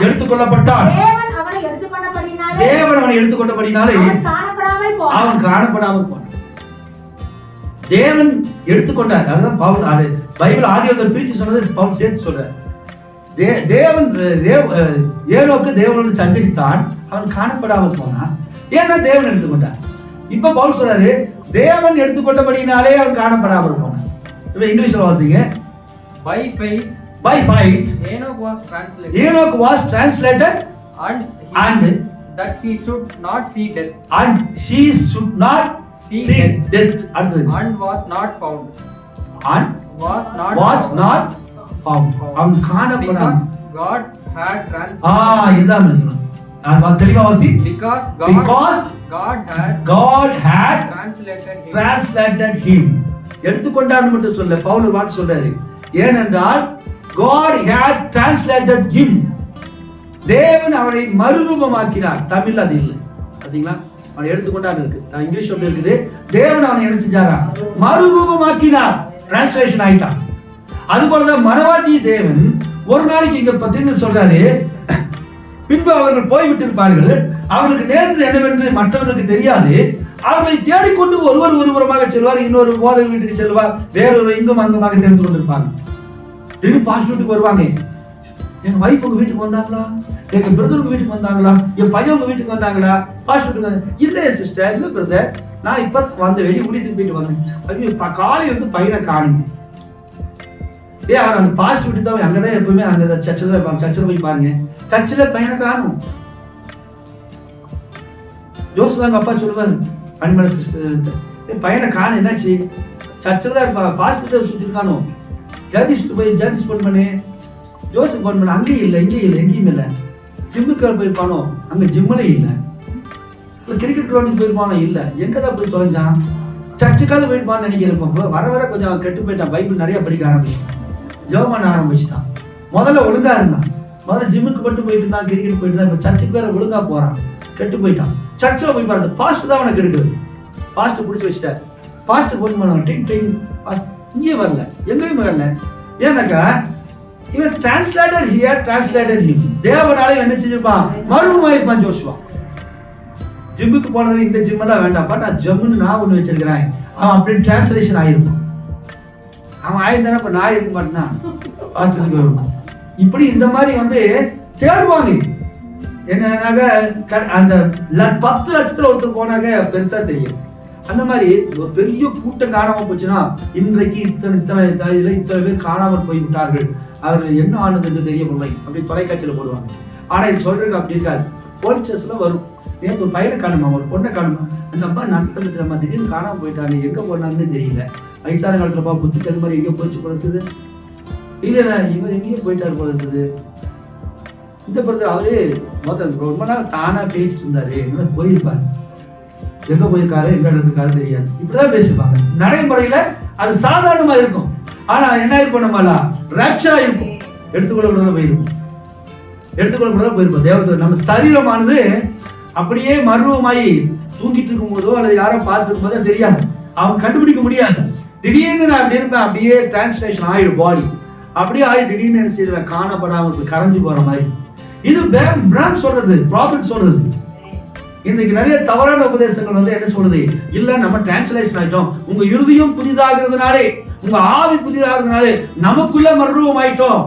எடுத்துக்கொள்ளப்பட்டான். தேவன் அவனை எடுத்துக்கொண்டபடினாலே அவன் காணப்படாமல் போனான். தேவன் எடுத்துக்கொண்டார். அதுதான் பவுல் பைபிள் ஆதியாகமத்தில் பிரிச்சு சொன்னது பவுல் சேர்த்து சொல்றார். ஏனோக்கு தேவனோடு சஞ்சரித்தான், அவன் காணப்படாமல் போனான். ஏன்னா தேவன் எடுத்துக்கொண்டார். இப்ப பவுல் சொல்றாரு, தேவன் எடுத்துக்கொண்டபடினாலே அவன் காணப்படாமல் போனான். இப்ப இங்கிலீஷ்ல வாசிங்க. By faith Enoch was translated and that he should not see death. And she should not see death. And was not found. And was not found. அவன் காணப்படாமல். God had translated. இதுதான் இருக்கணும். அது தெளிவா வாசி. Because God had translated him. எடுத்துக்கொண்டார்னு மட்டும் சொல்ல பவுல் வாக்கு சொல்றாரு. ஏனென்றால் God had translated him. தேவன் அவரை மறுரூபமாக்கினார். தமிழ் அது இல்லை. பாத்தீங்களா? அவனை எடுத்துக்கொண்டார் இருக்கு. இங்கிலீஷ் சொல்ல இருக்குது. தேவன் அவனை என்ன செஞ்சாரா? மறுரூபமாக்கினார். டிரான்ஸ்லேஷன் ஆயிட்டான். அதுபோலதான் மனவாட்டி தேவன் ஒரு நாளைக்கு இங்க பத்திரிகை சொல்றாரு, பின்பு அவர்கள் போய்விட்டிருப்பார்கள். அவர்களுக்கு நேர்ந்தது என்னவென்று மற்றவர்களுக்கு தெரியாது. அவர்களை தேடிக்கொண்டு ஒருவர் ஒருபுறமாக செல்வார், இன்னொரு போதகர் வீட்டுக்கு செல்வார், வேறொரு இங்கும் அங்குமாக தெரிந்து கொண்டிருப்பாங்க. திடீர்னு பாஸ்டர் வீட்டுக்கு வருவாங்க. எங்க வைஃப் உங்க வீட்டுக்கு வந்தாங்களா? எங்க பிரதர் உங்க வீட்டுக்கு வந்தாங்களா? என் பையன் உங்க வீட்டுக்கு வந்தாங்களா? பாஸ்டர் வீட்டுக்கு இல்ல சிஸ்டர், இல்ல பிரதர், நான் இப்ப வந்த வெளியே முடித்துக்கு போயிட்டு வந்தேன். அது காலையில இருந்து பையனை காணுங்க. அவர் அந்த பாஸ்டர் வீட்டு தான் அங்கதான் எப்பவுமே அங்க சர்ச்சில் தான் இருப்பாங்க. சர்ச்சில் போய் பாருங்க, சர்ச்சில் பையனை காணும். ஜோசுவாங்க அப்பா சொல்லுவாரு, பணிமலை சிஸ்டர் பையனை காணும், என்னாச்சு? சர்ச்சில் தான் இருப்பாங்க, பாஸ்டர் சுற்றி காணும். ஜர்னிஸ் போய் ஜர்னிஸ் போன் பண்ணு, ஜோசப் போன் பண்ண, அங்கேயும் இல்லை, இங்கேயும் இல்லை, எங்கேயும் இல்லை. ஜிம்முக்கு போயிருப்பானோ, அங்கே ஜிம்மில் இல்லை. கிரிக்கெட் கிரவுண்டுக்கு போயிருப்பானோ, இல்லை. எங்கே தான் போய் தொலைஞ்சான்? சர்ச்சுக்காவது போயிருப்பான்னு நினைக்கிறப்போ வர வர கொஞ்சம் கெட்டு போயிட்டான். பைபிள் நிறைய படிக்க ஆரம்பிச்சிட்டான், ஜெபம் பண்ண ஆரம்பிச்சிட்டான். முதல்ல ஒழுங்கா இருந்தான், முதல்ல ஜிம்முக்கு மட்டும் போயிட்டு இருந்தான், கிரிக்கெட் போயிட்டு இருந்தான். இப்போ சர்ச்சுக்கு வேற ஒழுங்கா போறான், கெட்டு போயிட்டான். சர்ச்சில் போய் பாருங்க, பாஸ்டர் தான் அவனை கெடுக்குது. பாஸ்டர் பிடிச்சி வச்சுட்டார். பாஸ்டர் போன் பண்ணுவான், டிங் டிங், இங்கே வரல, எங்கேயும் வரல. ஏன்னாக்கா இவன் டிரான்ஸ்லேட்டட் ஹிம். தேவனாலே என்ன செஞ்சிருப்பான்? மறுபடியும் ஜோசுவா ஜிம்முக்கு போனது இந்த ஜிம்மெல்லாம் வேண்டாம்ப்பா, நான் ஜம்முன்னு நான் ஒன்று வச்சிருக்கிறேன். அவன் அப்படி டிரான்ஸ்லேஷன் ஆயிருப்பான். அவன் ஆயிருந்தானே இப்போ நான் இருக்க மாட்டேன்னா இப்படி இந்த மாதிரி தேடுவாங்க. என்னன்னாக்க அந்த 10 லட்சத்துல ஒருத்தர் போனாக்க பெருசா தெரியும். அந்த மாதிரி ஒரு பெரிய கூட்டம் காணாம போச்சுன்னா இன்றைக்கு இத்தனை பேர் காணாமல் போய்விட்டார்கள், அவர்கள் என்ன ஆனது என்று தெரியவில்லை அப்படி தொலைக்காட்சியில போடுவாங்க. ஆனா இது சொல்றதுக்கு அப்படி இருக்காது. போலீஸ் ஸ்டேஷன்ல வரும், நேற்று ஒரு பையனை காணுமா, ஒரு பொண்ணை காணுமா, அந்த அப்பா நடந்துட்டு நம்ம திடீர்னு காணாம போயிட்டாங்க, எங்க போனாங்கன்னு தெரியல. வயசான காலத்துலப்பா புத்திக்கல் மாதிரி எங்கேயோ போச்சு போல இருக்குது, இல்ல இவர் எங்கேயோ போயிட்டாரு போல இருக்குது. இந்த பொறுத்தவரை அவரு ரொம்ப நாள் தானா பேசிட்டு இருந்தாரு, எங்க போயிருப்பாரு, எங்க போயிருக்காரு எங்க இடத்துக்காரு தெரியாது, இப்படிதான் பேசிருப்பாங்க. நடைமுறையில அது சாதாரணமா இருக்கும். ஆனா என்ன இருக்கும், நம்மளா ராப்சரா இருக்கும், எடுத்துக்கொள்ளப்படாத போயிருக்கும், எடுத்துக்கொள்ளப்படாத போயிருப்போம். தேவதூர் நம்ம சரீரமானது அப்படியே மர்வமாயி தூங்கிட்டு இருக்கும் போதோ அல்லது யாரோ பார்த்துட்டு இருக்கும் போதோ தெரியாது, அவங்க கண்டுபிடிக்க முடியாது. திடீர்னு நான் அப்படி இருப்பேன், அப்படியே டிரான்ஸ்லேஷன் ஆயிடும் பாடி, அப்படியே ஆகி திடீர்னு என்ன செய்வேன், காணப்படாமல் கரைஞ்சு போற மாதிரி. இது பிராம் சொல்றது, ப்ராஃபிட் சொல்றது. இன்னைக்கு நிறைய தவறான உபதேசங்கள் வந்து என்ன சொல்றது, இல்ல நம்ம டிரான்ஸ்லேஷன் ஆயிட்டோம், உங்க இருதயம் புதிதாகிறதுனாலே உங்க ஆவி புதிதாகிறதுனாலே நமக்குள்ள மர்வம் ஆயிட்டோம்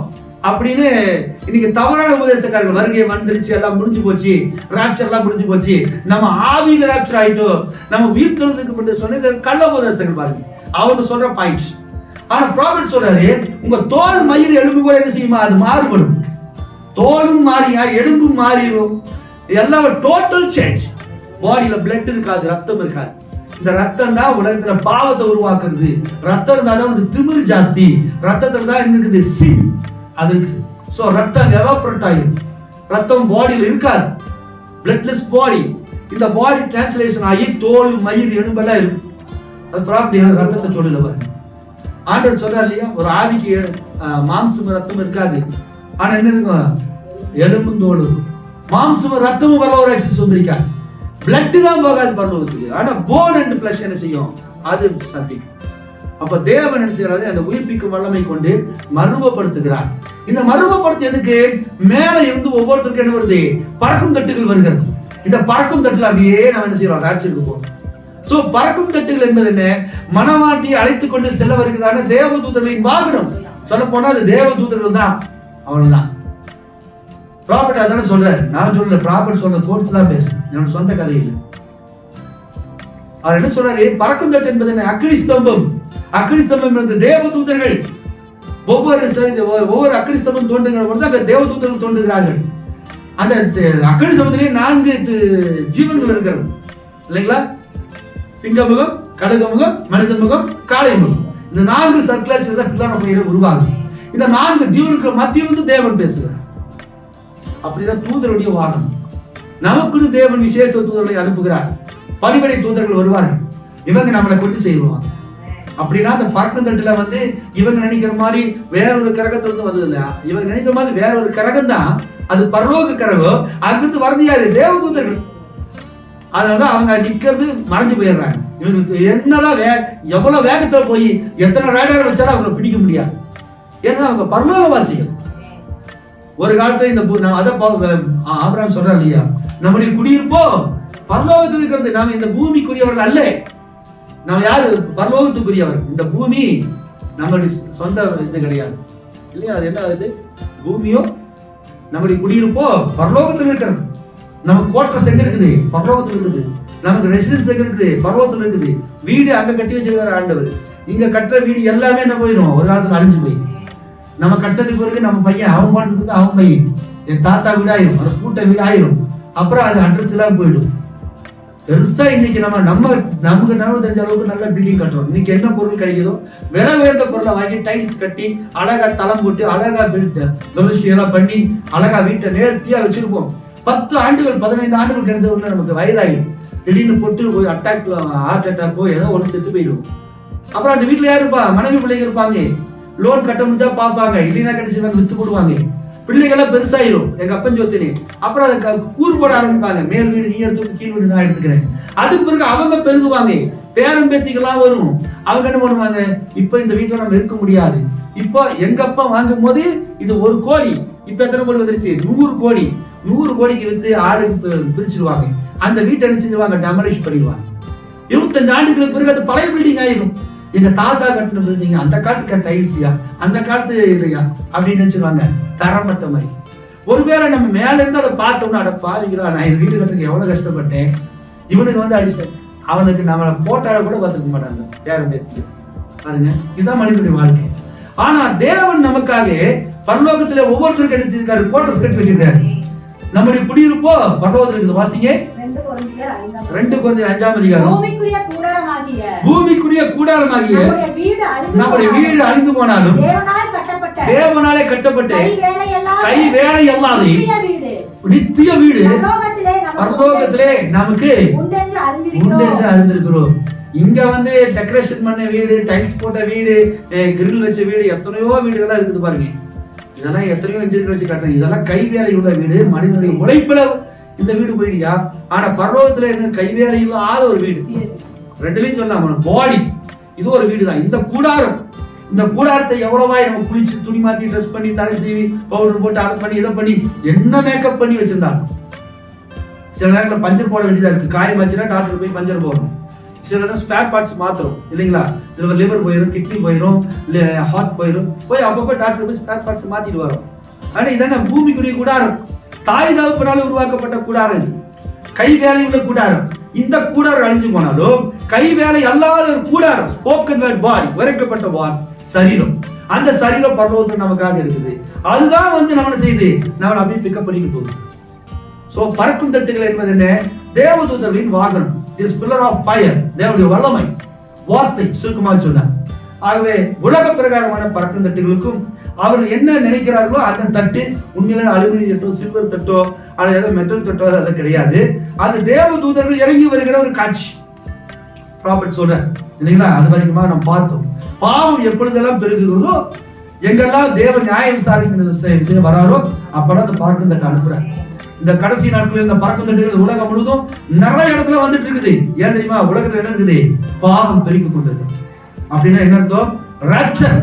அப்படின்னு இன்னைக்கு தவறான உபதேசக்காரர்கள் வருகை வந்துருச்சு, எல்லாம் முடிஞ்சு போச்சு, ராப்சர் எல்லாம் முடிஞ்சு போச்சு, நம்ம ஆவியில ராப்சர் ஆயிட்டோம், நம்ம உயிர் தெழுதுக்கு சொன்ன கள்ள உபதேசங்கள் பாருங்க, அவங்க சொல்ற பாயிண்ட்ஸ். ஆனா ப்ராஃபிட் சொல்றாரு, உங்க தோல் மயிர் எலும்பு கூட என்ன செய்யுமா, அது மாறுபடும், தோலும் மாறியா எலும்பும் மாறிடும், எல்லாம் டோட்டல் சேஞ்ச். பாடியில பிளட் இருக்காது, ரத்தம் இருக்காது. இந்த ரத்தம் தான் உலகத்துல பாவத்தை உருவாக்குறது. ரத்தம் இருந்தாலும் உனக்கு திமிர் ஜாஸ்தி, ரத்தத்துல தான் இருக்குது சின் அது இருக்கு. சோ ரத்தம் எவாபரேட் ஆயிடும், ரத்தம் பாடியில இருக்காது, பிளட்லெஸ் பாடி. இந்த பாடி டிரான்ஸ்லேஷன் ஆகி தோல் மயிர் எலும்பெல்லாம் இருக்கும். அது ப்ராப்பர்ட்டி ரத்தத்தை சொல்லல பாருங்க. ஆண்டவர் சொல்றாரு இல்லையா, ஒரு ஆவிக்கு மாம்சம் ரத்தம் இருக்காது, ஆனா என்ன இருக்கும், எலும்பும் தோலும். மாம்சம் ரத்தமும் வர ஒரு எக்ஸஸ் வந்திருக்காது, பிளட் தான் போகாது பரலோகத்துக்கு, ஆனா போன் அண்ட் ஃபிளஷ் என்ன செய்யும், அது சந்திக்கும். அப்ப தேவன் என்ன செய்யறாரு, அந்த உயிர்ப்பிக்கும் வல்லமை கொண்டு மறுவப்படுத்துகிறார். இந்த மறுவப்படுத்து எதுக்கு, மேல இருந்து ஒவ்வொருத்தருக்கும் என்ன வருது, பறக்கும் தட்டுகள் வருகிறது. இந்த பறக்கும் தட்டுல அப்படியே நம்ம என்ன செய்யறோம், ராட்சிக்கு போறோம். சோ பறக்கும் தட்டுகள் என்பது என்ன, மனவாட்டியை அழைத்துக் கொண்டு செல்ல வருகிறதான தேவதூதர்களின் வாகனம். சொல்ல போனா அது தேவதூதர்கள் தான், அவ்வளவுதான். ப்ராபர்ட் அதான சொல்றாரு, நான் சொல்ல ப்ராபர்ட் சொல்ற கோட்ஸ் தான் பேசுறேன், என்னோட சொந்த கதை இல்லை. அவர் என்ன சொல்றாரு, பறக்கும் தட்டு என்பது என்ன, அக்கினி ஸ்தம்பம். அக்கினி ஸ்தம்பம் என்பது தேவதூதர்கள். ஒவ்வொரு அக்கினி ஸ்தம்பம் தோன்றுகிற பொழுது அந்த தேவதூதர்கள் தோன்றுகிறார்கள். அந்த அக்கினி ஸ்தம்பத்திலேயே 4 ஜீவன்கள் இருக்கிறது இல்லைங்களா, சிங்கமுகம், கடகமுகம், மனித முகம், காளை முகம். இந்த 4 சர்க்குலேஷன் தான் பிள்ளான பயிரை உருவாகும். இந்த 4 ஜீவன்கள் மத்தியிலிருந்து தேவன் பேசுகிறார். அப்படிதான் தூதருடைய வாகனம். நமக்கு தேவன் விசேஷ தூதர்களை அனுப்புகிறார். பணிபடை தூதர்கள் வருவார்கள், இவங்க நம்மளை கொண்டு செய்வாங்க. அப்படின்னா அந்த பறக்கும் தட்டுல வந்து இவங்க நினைக்கிற மாதிரி வேற ஒரு கிரகத்திலிருந்து வந்தது இல்ல, இவங்க நினைக்கிற மாதிரி வேற ஒரு கிரகம் தான் அது, பரலோக கிரகம். அங்கிருந்து வரது யாரு, தேவதூதர்கள். அதனாலதான் அவங்க நிக்கிறது மறைஞ்சு போயிடுறாங்க. இவங்களுக்கு என்னதான் எவ்வளவு வேகத்துல போய் எத்தனை ரேடார் வச்சாலும் அவங்களை பிடிக்க முடியாது, ஏன்னா அவங்க பரலோகவாசிகள். ஒரு காலத்துல இந்த ஆபிரகாம் சொல்றாரு இல்லையா, நம்முடைய குடியிருப்போ பரலோகத்தில் இருக்கிறது, நாம இந்த பூமிக்குரியவர்கள் அல்ல. நம்ம யாரு, பரலோகத்துக்குரியவர். இந்த பூமி நம்மளுடைய சொந்த இது கிடையாது இல்லையா, அது என்ன இது, பூமியோ நம்முடைய குடியிருப்போ பரலோகத்தில் இருக்கிறது. நமக்கு கோட்ரஸ் எங்க இருக்குது, பரலோகத்தில் இருக்குது. நமக்கு ரெசிடென்ஸ் எங்க இருக்குது, பரலோகத்தில் இருக்குது. வீடு அங்க கட்டி வச்சிருக்காரு ஆண்டவர். இங்க கட்டுற வீடு எல்லாமே என்ன போயிடும், ஒரு காலத்துல அழிஞ்சு போய். நம்ம கட்டதுக்கு பிறகு நம்ம பையன் அவன் பண்ணுறதுக்கு அவன் பையன், என் தாத்தா வீடு ஆயிரும், ஒரு கூட்ட வீடு ஆயிரும், அப்புறம் அது அட்ரஸ் எல்லாம் போயிடும். பெருசா இன்னைக்கு நமக்கு நினைவு தெரிஞ்ச அளவுக்கு நல்ல பில்டிங் கட்டுறோம். இன்னைக்கு என்ன பொருள் கிடைக்குதோ விலை உயர்ந்த பொருளை வாங்கி டைல்ஸ் கட்டி அழகா தளம் போட்டு அழகா எல்லாம் பண்ணி அழகா வீட்டை நேர்த்தியா வச்சிருப்போம். 10 ஆண்டுகள் 15 ஆண்டுகள் கிடைத்தவங்க நமக்கு வயதாயிடும். திடீர்னு பொட்டு போய் அட்டாக்ல ஹார்ட் அட்டாக்கோ ஏதோ ஒன்று செத்து போயிடும். அப்புறம் அந்த வீட்டுல யாரு இருப்பா, மனைவி பிள்ளைங்க இருப்பாங்க. லோன் கட்ட முடிஞ்சா பார்ப்பாங்க, இல்லைன்னா கடைசி வித்து போடுவாங்க. பிள்ளைகள்லாம் பெருசாயிரும், எங்க அப்பன் சொத்தினே. அப்புறம் அதை கூறு போட ஆரம்பிப்பாங்க, மேல் வீடு நீ எடுத்து, கீழ் வீடு நான் எடுத்துக்கிறேன். அதுக்கு பிறகு அவங்க பெருகுவாங்க, பேரம் பேத்திகள்லாம் வரும். அவங்க என்ன பண்ணுவாங்க, இப்ப இந்த வீட்டுல நம்ம இருக்க முடியாது. இப்போ எங்க அப்பா வாங்கும் போது இது 1 கோடி, இப்ப எத்தனை கோடி வந்துருச்சு, 100 கோடி. 100 கோடிக்கு வித்து ஆடு பிரிச்சிருவாங்க. அந்த வீட்டை அடிச்சிருவாங்க, டெமலிஷ் பண்ணிடுவாங்க. 25 ஆண்டுகளுக்கு பிறகு அது பழைய பில்டிங் ஆயிரும். எங்க தாத்தா கட்டின பில்டிங், அந்த காலத்து டைல்ஸியா, அந்த காலத்து இல்லையா அப்படின்னு நினைச்சிருவாங்க, தரமட்ட மாதிரி. ஒருவேளை நம்ம மேல இருந்து அதை பார்த்தோம்னா அட பாருங்களா, நான் என் வீடு கட்டுறதுக்கு எவ்வளவு கஷ்டப்பட்டேன், இவனுக்கு வந்து அடிச்சேன், அவனுக்கு நம்மளை போட்டால கூட பார்த்துக்க மாட்டாங்க யாரும் பேச்சு. பாருங்க, இதுதான் மனிதனுடைய வாழ்க்கை. ஆனா தேவன் நமக்காக பரலோகத்துல ஒவ்வொருத்தருக்கு எடுத்திருக்காரு, கோட்டஸ் கட்டி வச்சிருக்காரு. நம்முடைய குடியிருப்போ பரலோகத்துல இருக்குது. வாசிங்க 2 கொரிந்தியர் 5ஆம் அதிகாரம். பூமிக்குரிய கூடாரமாகிய நம்முடைய வீடு அழிந்து போனாலும் தேவனாலே கட்டப்பட்ட கை வேலை அல்லாத நித்திய வீடு பரலோகத்திலே நமக்கு உண்டென்று அறிந்திருக்கிறோம். இங்க வந்து டெக்கரேஷன் பண்ண வீடு, டைல்ஸ் போட்ட வீடு, கிரில் வச்ச வீடு, எத்தனையோ வீடுகளா இருக்குது பாருங்க. இதெல்லாம் எத்தனையோ இன்ஜினியர் வச்சு கட்டுறாங்க. இதெல்லாம் கை வேலை உள்ள வீடு, மனிதனுடைய உழைப்புல இந்த வீடு போயிடுயா. ஆனா பரலோகத்துல என்ன கை வேலை இல்லாத ஒரு வீடு. ரெண்டுலையும் சொன்னாங்க பாடி, இது ஒரு வீடு தான். இந்த கூடாரம், இந்த கூடாரத்தை எவ்வளவாய் நம்ம குளிச்சு துணி மாத்தி ட்ரெஸ் பண்ணி தலை சீவி பவுடர் போட்டு அதை பண்ணி இதை பண்ணி என்ன மேக்கப் பண்ணி வச்சிருந்தாங்க. சில நேரத்தில் பஞ்சர் போட வேண்டியதா இருக்கு. காயமாச்சுன்னா டாக்டர் போய் பஞ்சர் போடணும். சில தான் ஸ்பேர் பார்ட்ஸ் மாத்திரம் இல்லைங்களா, சில லிவர் போயிடும், கிட்னி போயிடும், ஹார்ட் போயிடும், போய் அப்பப்போ டாக்டர் போய் ஸ்பேர் பார்ட்ஸ் மாத்திட்டு வரும். ஆனா இதான பூமிக்குரிய கூடாரம், தாய் தகப்பனால உருவாக்கப்பட்ட கூடாரம், இது கை வேலை உள்ள கூடாரம். இந்த கூடாரம் அழிஞ்சு போனாலும் கை வேலை அல்லாத ஒரு கூடாரம், ஸ்போக்கன் வேர்ட் பாடி, உரைக்கப்பட்ட வார்த்தை சரீரம். அந்த சரீரம் பரலோகத்தில் நமக்காக இருக்குது. அதுதான் வந்து நம்ம செய்து நம்மளை அப்படியே பிக்கப் பண்ணிட்டு போகுது. சோ பறக்கும் தட்டுகள் என்பது என்ன? தேவதூதர்களின் வாகனம். இஸ் பில்லர் ஆஃப் ஃபயர், தேவனுடைய வல்லமை வார்த்தை சுருக்கமாக சொன்னார். ஆகவே உலக பிரகாரமான பறக்கும் தட்டுகளுக்கும் அவர்கள் என்ன நினைக்கிறார்களோ அந்த தட்டு உண்மையில அலுமினியம் தட்டோ சில்வர் தட்டோ அல்லது மெட்டல் தட்டோ அது கிடையாது. அது தேவதூதர்கள் இறங்கி வருகிற ஒரு காட்சி. ப்ராபர்ட் சொல்ற இல்லைங்களா, அது வரைக்குமா நம்ம பார்த்தோம். பாவம் எப்பொழுதெல்லாம் பெருகுகிறதோ, எங்கெல்லாம் தேவ நியாய விசாரிக்கிற வராரோ அப்பெல்லாம் அந்த பறக்கும் தட்டு அனுப்புறாரு. இந்த கடைசி நாட்களில் இந்த பறக்கும் தட்டுகள் உலகம் முழுவதும் நிறைய இடத்துல வந்துட்டு இருக்குது. ஏன் தெரியுமா? உலகத்துல என்ன இருக்குது? பாவம் பெருக்கி கொண்டிருக்கு. அப்படின்னா என்ன அர்த்தம்? ராப்சர்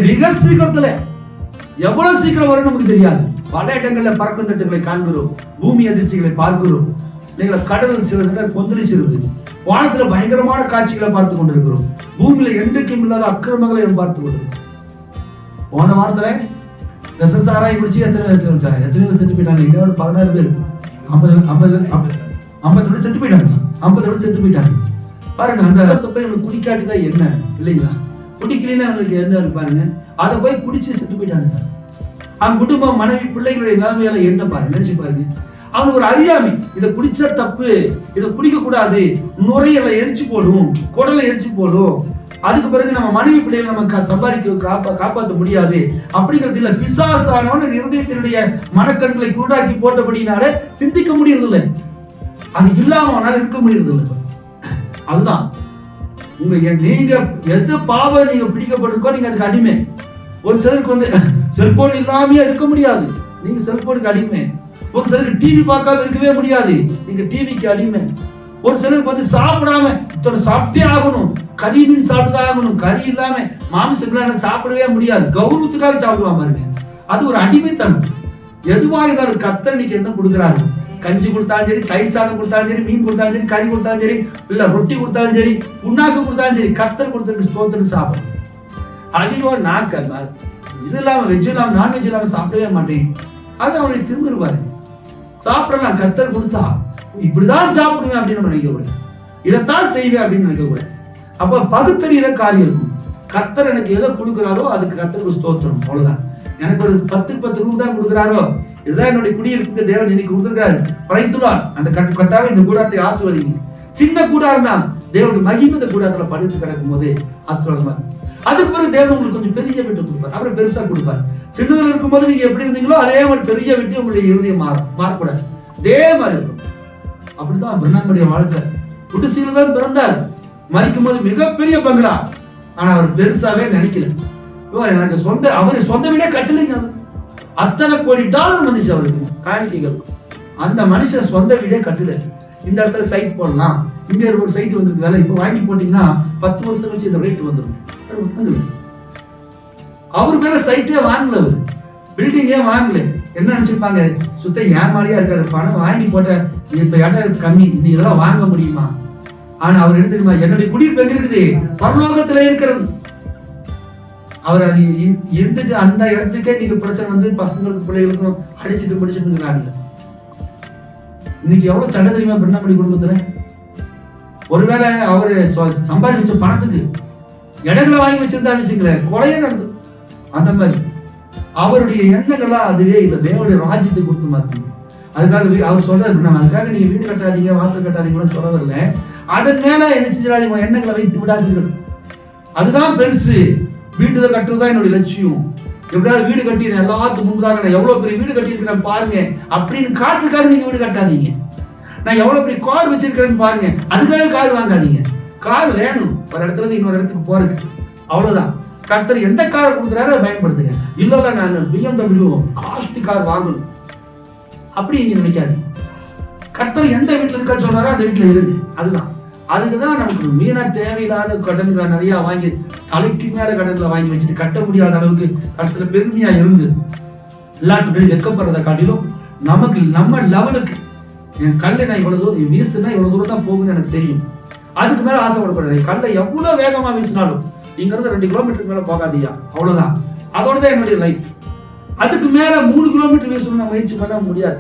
மிக சீக்கிரத்துல, எவ்வளவு சீக்கிரம் வரும் நமக்கு தெரியாது. பல இடங்கள்ல பறக்கும் தட்டுகளை காண்கிறோம், பூமி அதிர்ச்சிகளை பார்க்கிறோம். நீங்கள கடல் சில நேரம் கொந்தளிச்சிருது, வானத்துல பயங்கரமான காட்சிகளை பார்த்து கொண்டிருக்கிறோம். பூமியில என்றைக்கும் இல்லாத அக்கிரமங்களை பார்த்து கொண்டிருக்கிறோம். போன வாரத்துல சாராய் குடிச்சு எத்தனை செத்து போயிட்டாங்க? இன்னொரு 16 பேர், 50 செத்து போயிட்டாங்க. 50 செத்து போயிட்டாங்க. பாருங்க, அந்த போய் இவங்க குடிக்காட்டிதான் என்ன இல்லைங்களா? குடிக்கலன்னா அவங்களுக்கு என்ன பாருங்க, அதை போய் குடிச்சு செத்து போயிட்டாங்க. அவங்க குடும்பம், மனைவி, பிள்ளைகளுடைய நிலைமையில என்ன பாருங்க, நினைச்சு பாருங்க. அவனுக்கு ஒரு அறியாமை, இதை குடிச்ச தப்பு, இதை குடிக்க கூடாது, நுரையில எரிச்சு போடும், குடலை எரிச்சு போடும், அதுக்கு பிறகு நம்ம மனைவி பிள்ளைகளை நம்ம சம்பாதிக்க காப்பாற்ற முடியாது அப்படிங்கிறது இல்ல. பிசாசானவன் இருதயத்தினுடைய மனக்கண்களை குருடாக்கி போட்டபடினால சிந்திக்க முடியறதில்லை. அது இல்லாம அவனால இருக்க முடியறதில்லை. அதுதான் நீங்க எது பாவம் நீங்க பிடிக்கப்பட்டிருக்கோ நீங்க அதுக்கு அடிமை. ஒரு சிலருக்கு வந்து செல்போன் இல்லாமயே இருக்க முடியாது, நீங்க செல்போனுக்கு அடிமை. ஒரு சிலருக்கு டிவி பார்க்காம இருக்கவே முடியாது, நீங்க டிவிக்கு அடிமை. ஒரு சிலருக்கு வந்து சாப்பிடாம சாப்பிட்டே ஆகணும், கறி மீன் சாப்பிட்டுதான் ஆகணும், கறி இல்லாம மாமிசம் இல்லாம சாப்பிடவே முடியாது, கௌரவத்துக்காக சாப்பிடுவாங்க பாருங்க. அது ஒரு அடிமைத்தனம். எதுவாக இருந்தாலும் கர்த்தர் இன்னைக்கு என்ன கொடுக்குறாரு? கஞ்சி கொடுத்தாலும் சரி, தயிர் சாதம் கொடுத்தாலும் சரி, மீன் கொடுத்தாலும் சரி, கறி கொடுத்தாலும் சரி, இல்ல ரொட்டி கொடுத்தாலும் சரி, புண்ணாக்கு கொடுத்தாலும் சரி, கர்த்தர் கொடுத்ததுக்கு ஸ்தோத்திரம் சாப்பிடும். அதிகம் நாக்கு இது இல்லாம வெஜ் இல்லாம நான்வெஜ் இல்லாம சாப்பிடவே மாட்டேன். அது அவனுடைய திரும்ப பாருங்க. சாப்பிடலாம், கர்த்தர் கொடுத்தா இப்படிதான் சாப்பிடுவேன் அப்படின்னு நம்ம நினைக்க கூடாது, இதைத்தான் செய்வேன் அப்படின்னு நினைக்க கூடாது. அப்ப பகுத்தறிகிற காரியம் இருக்கும். கர்த்தர் எனக்கு எதை கொடுக்குறாரோ அதுக்கு கர்த்தருக்கு ஸ்தோத்திரம், அவ்வளவுதான். எனக்கு ஒரு 10 ரூபா தான் கொடுக்குறாரோ, இதுதான் என்னுடைய குடியிருப்புக்கு தேவன் இன்னைக்கு கொடுத்துருக்காரு, பிரைஸ் லார்ட். அந்த கட்டாவே இந்த கூடாரத்தை ஆசீர்வதிங்க. சின்ன கூடாரம் தான், தேவனுடைய மகிமை இந்த கூடாரத்துல படுத்து கிடக்கும் போது ஆசீர்வாதமா. அதுக்கு பிறகு தேவன் உங்களுக்கு கொஞ்சம் பெரிய வீட்டு கொடுப்பார், அப்புறம் பெருசா கொடுப்பார். சின்னதுல இருக்கும் போது நீங்க எப்படி இருந்தீங்களோ அதே மாதிரி பெரிய வீட்டு உங்களுடைய இருதயம் மாறக்கூடாது, அதே மாதிரி இருக்கும். அப்படிதான் பிரண்ணாமுடைய வாழ்க்கை. குடிசையில தான் பிறந்தார், மறிக்கும் போது மிகப்பெரிய பங்களா, ஆனா அவர் பெருசாவே நினைக்கல. எனக்கு அவரு சொந்த வீடே கட்டலைங்க. அத்தனை கோடி டாலர் வந்துச்சு அவருக்கு காணிக்கைகள். அந்த மனுஷன் சொந்த வீடே கட்டல. இந்த இடத்துல சைட் போடலாம், இங்க ஒரு சைட் வந்து வேலை இப்ப வாங்கி போட்டீங்கன்னா 10 வருஷம் கழிச்சு இந்த ரேட் வந்துடும். அவர் மேல சைட்டே வாங்கல, அவரு பில்டிங்கே வாங்கல. என்ன நினைச்சிருப்பாங்க? சுத்த ஏமாளியா இருக்காரு, பணம் வாங்கி போட்ட, இப்ப இடம் கம்மி, இன்னைக்கு இதெல்லாம் வாங்க முடியுமா? ஆனா அவர் என்ன தெரியுமா? என்னுடைய குடியிருப்பு எங்க இருக்குது? பரலோகத்துல இருக்கிறது. அவர் அது இருந்துட்டு அந்த இடத்துக்கே நீங்க பிரச்சனை வந்து பசங்களுக்கு பிள்ளைகளுக்கும் அடிச்சுட்டு படிச்சுட்டு இருக்கிறாங்க. இன்னைக்கு எவ்வளவு சண்டை தெரியுமா பிரணாமணி குடும்பத்துல? ஒருவேளை அவரு சம்பாதிச்சு வச்ச பணத்துக்கு இடங்களை வாங்கி வச்சிருந்தாரு வச்சுக்கல, கொலையே நடந்தது. அந்த மாதிரி அவருடைய எண்ணங்கள்லாம் அதுவே இல்லை. தேவனுடைய ராஜ்யத்தை கொடுத்து மாத்தணும். அதுக்காக அவர் சொல்றாரு, நம்ம அதுக்காக நீங்க வீடு கட்டாதீங்க வாசல் கட்டாதீங்கன்னு சொல்ல வரல, அதன் மேல என்ன செஞ்சாதீங்க, எண்ணங்களை வைத்து விடாதீர்கள். அதுதான் பெருசு. வீடு கட்டுறதுதான் என்னுடைய லட்சியம். எப்படியாவது வீடு கட்டி எல்லாத்துக்கும் முன்பதாக நான் எவ்வளவு பெரிய வீடு கட்டியிருக்கிறேன் பாருங்க அப்படின்னு காட்டுக்காக நீங்க வீடு கட்டாதீங்க. நான் எவ்வளவு பெரிய கார் வச்சிருக்கிறேன்னு பாருங்க, அதுக்காக கார் வாங்காதீங்க. கார் வேணும் ஒரு இடத்துல இருந்து இன்னொரு இடத்துக்கு போறதுக்கு, அவ்வளவுதான். கர்த்தர் எந்த காரை கொடுக்குறாரோ அதை பயன்படுத்துங்க. இல்ல நான் BMW காஸ்ட்லி கார் வாங்கணும் அப்படி நீங்க நினைக்காதீங்க. கர்த்தர் எந்த வீட்டுல இருக்க சொல்றாரோ அந்த வீட்டுல இருக்கு. அதுதான். அதுக்குதான் நமக்கு மீனா தேவையில்லாத கடன்களை நிறைய வாங்கி தலைக்கு மேல கடன்களை வாங்கி வச்சுட்டு கட்ட முடியாத அளவுக்கு கடைசியில பெருமையா இருந்து எல்லாத்துக்கும் வெக்கப்படுறதை காட்டிலும் நமக்கு நம்ம லெவலுக்கு என் கல்லை நான் இவ்வளவு தூரம் வீசுனா இவ்வளவு தூரம் தான் போகுன்னு எனக்கு தெரியும், அதுக்கு மேல ஆசைப்படக்கூடாது. கல்லை எவ்வளவு வேகமா வீசினாலும் இங்கிருந்து 2 கிலோமீட்டருக்கு மேல போகாதியா, அவ்வளவுதான். அதோடதான் என்னுடைய லைஃப். அதுக்கு மேல 3 கிலோமீட்டர் வீசணும் முயற்சி பண்ண முடியாது.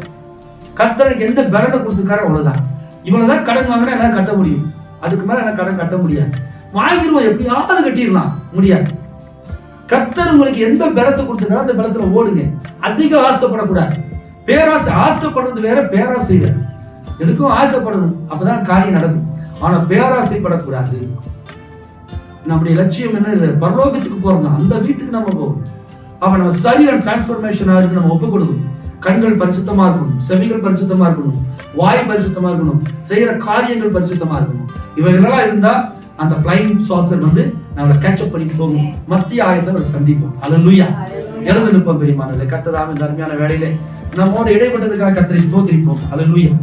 கர்த்தருக்கு எந்த பலனை கொடுத்துருக்காரு அவ்வளவுதான். இவ்வளவுதான் கடன் வாங்கினா எல்லாம் கட்ட முடியும், அதுக்கு மேல எனக்கு கடன் கட்ட முடியாது. வாங்கிடுவோம், எப்படியாவது கட்டிடலாம், முடியாது. கர்த்தர் உங்களுக்கு எந்த பலத்தை கொடுத்துருக்காரோ அந்த பலத்துல ஓடுங்க. அதிக ஆசைப்படக்கூடாது. பேராசை, ஆசைப்படுறது வேற, பேராசை வேற. எதுக்கும் ஆசைப்படணும், அப்பதான் காரியம் நடக்கும். ஆனா பேராசைப்படக்கூடாது. நம்முடைய லட்சியம் என்ன? பரலோகத்துக்கு போறோம், அந்த வீட்டுக்கு நம்ம போகணும். அப்ப நம்ம சரீரம் டிரான்ஸ்பர்மேஷன் ஆகுது, நம்ம ஒப்பு கொடுக்கணும். கண்கள் பரிசுத்தமா இருக்கணும், செவிகள் பரிசுத்தமா இருக்கணும், வாய் பரிசுத்தமா இருக்கணும், செய்யற காரியங்கள் பரிசுத்தமா இருக்கணும். இவைகளெல்லாம் இருந்தா அந்த பிளைன் சாசர் வந்து நம்மளை கேட்சப் பண்ணிட்டு போகும். மத்திய ஆயத்துல ஒரு சந்திப்போம். அல்லேலூயா. எழுந்து நிற்போம் பெரியமானவர்களே. கர்த்தர் இந்த அருமையான வேளையிலே நம்மோடு இடைப்பட்டதுக்காக கர்த்தரை ஸ்தோத்திரிப்போம். அல்லேலூயா.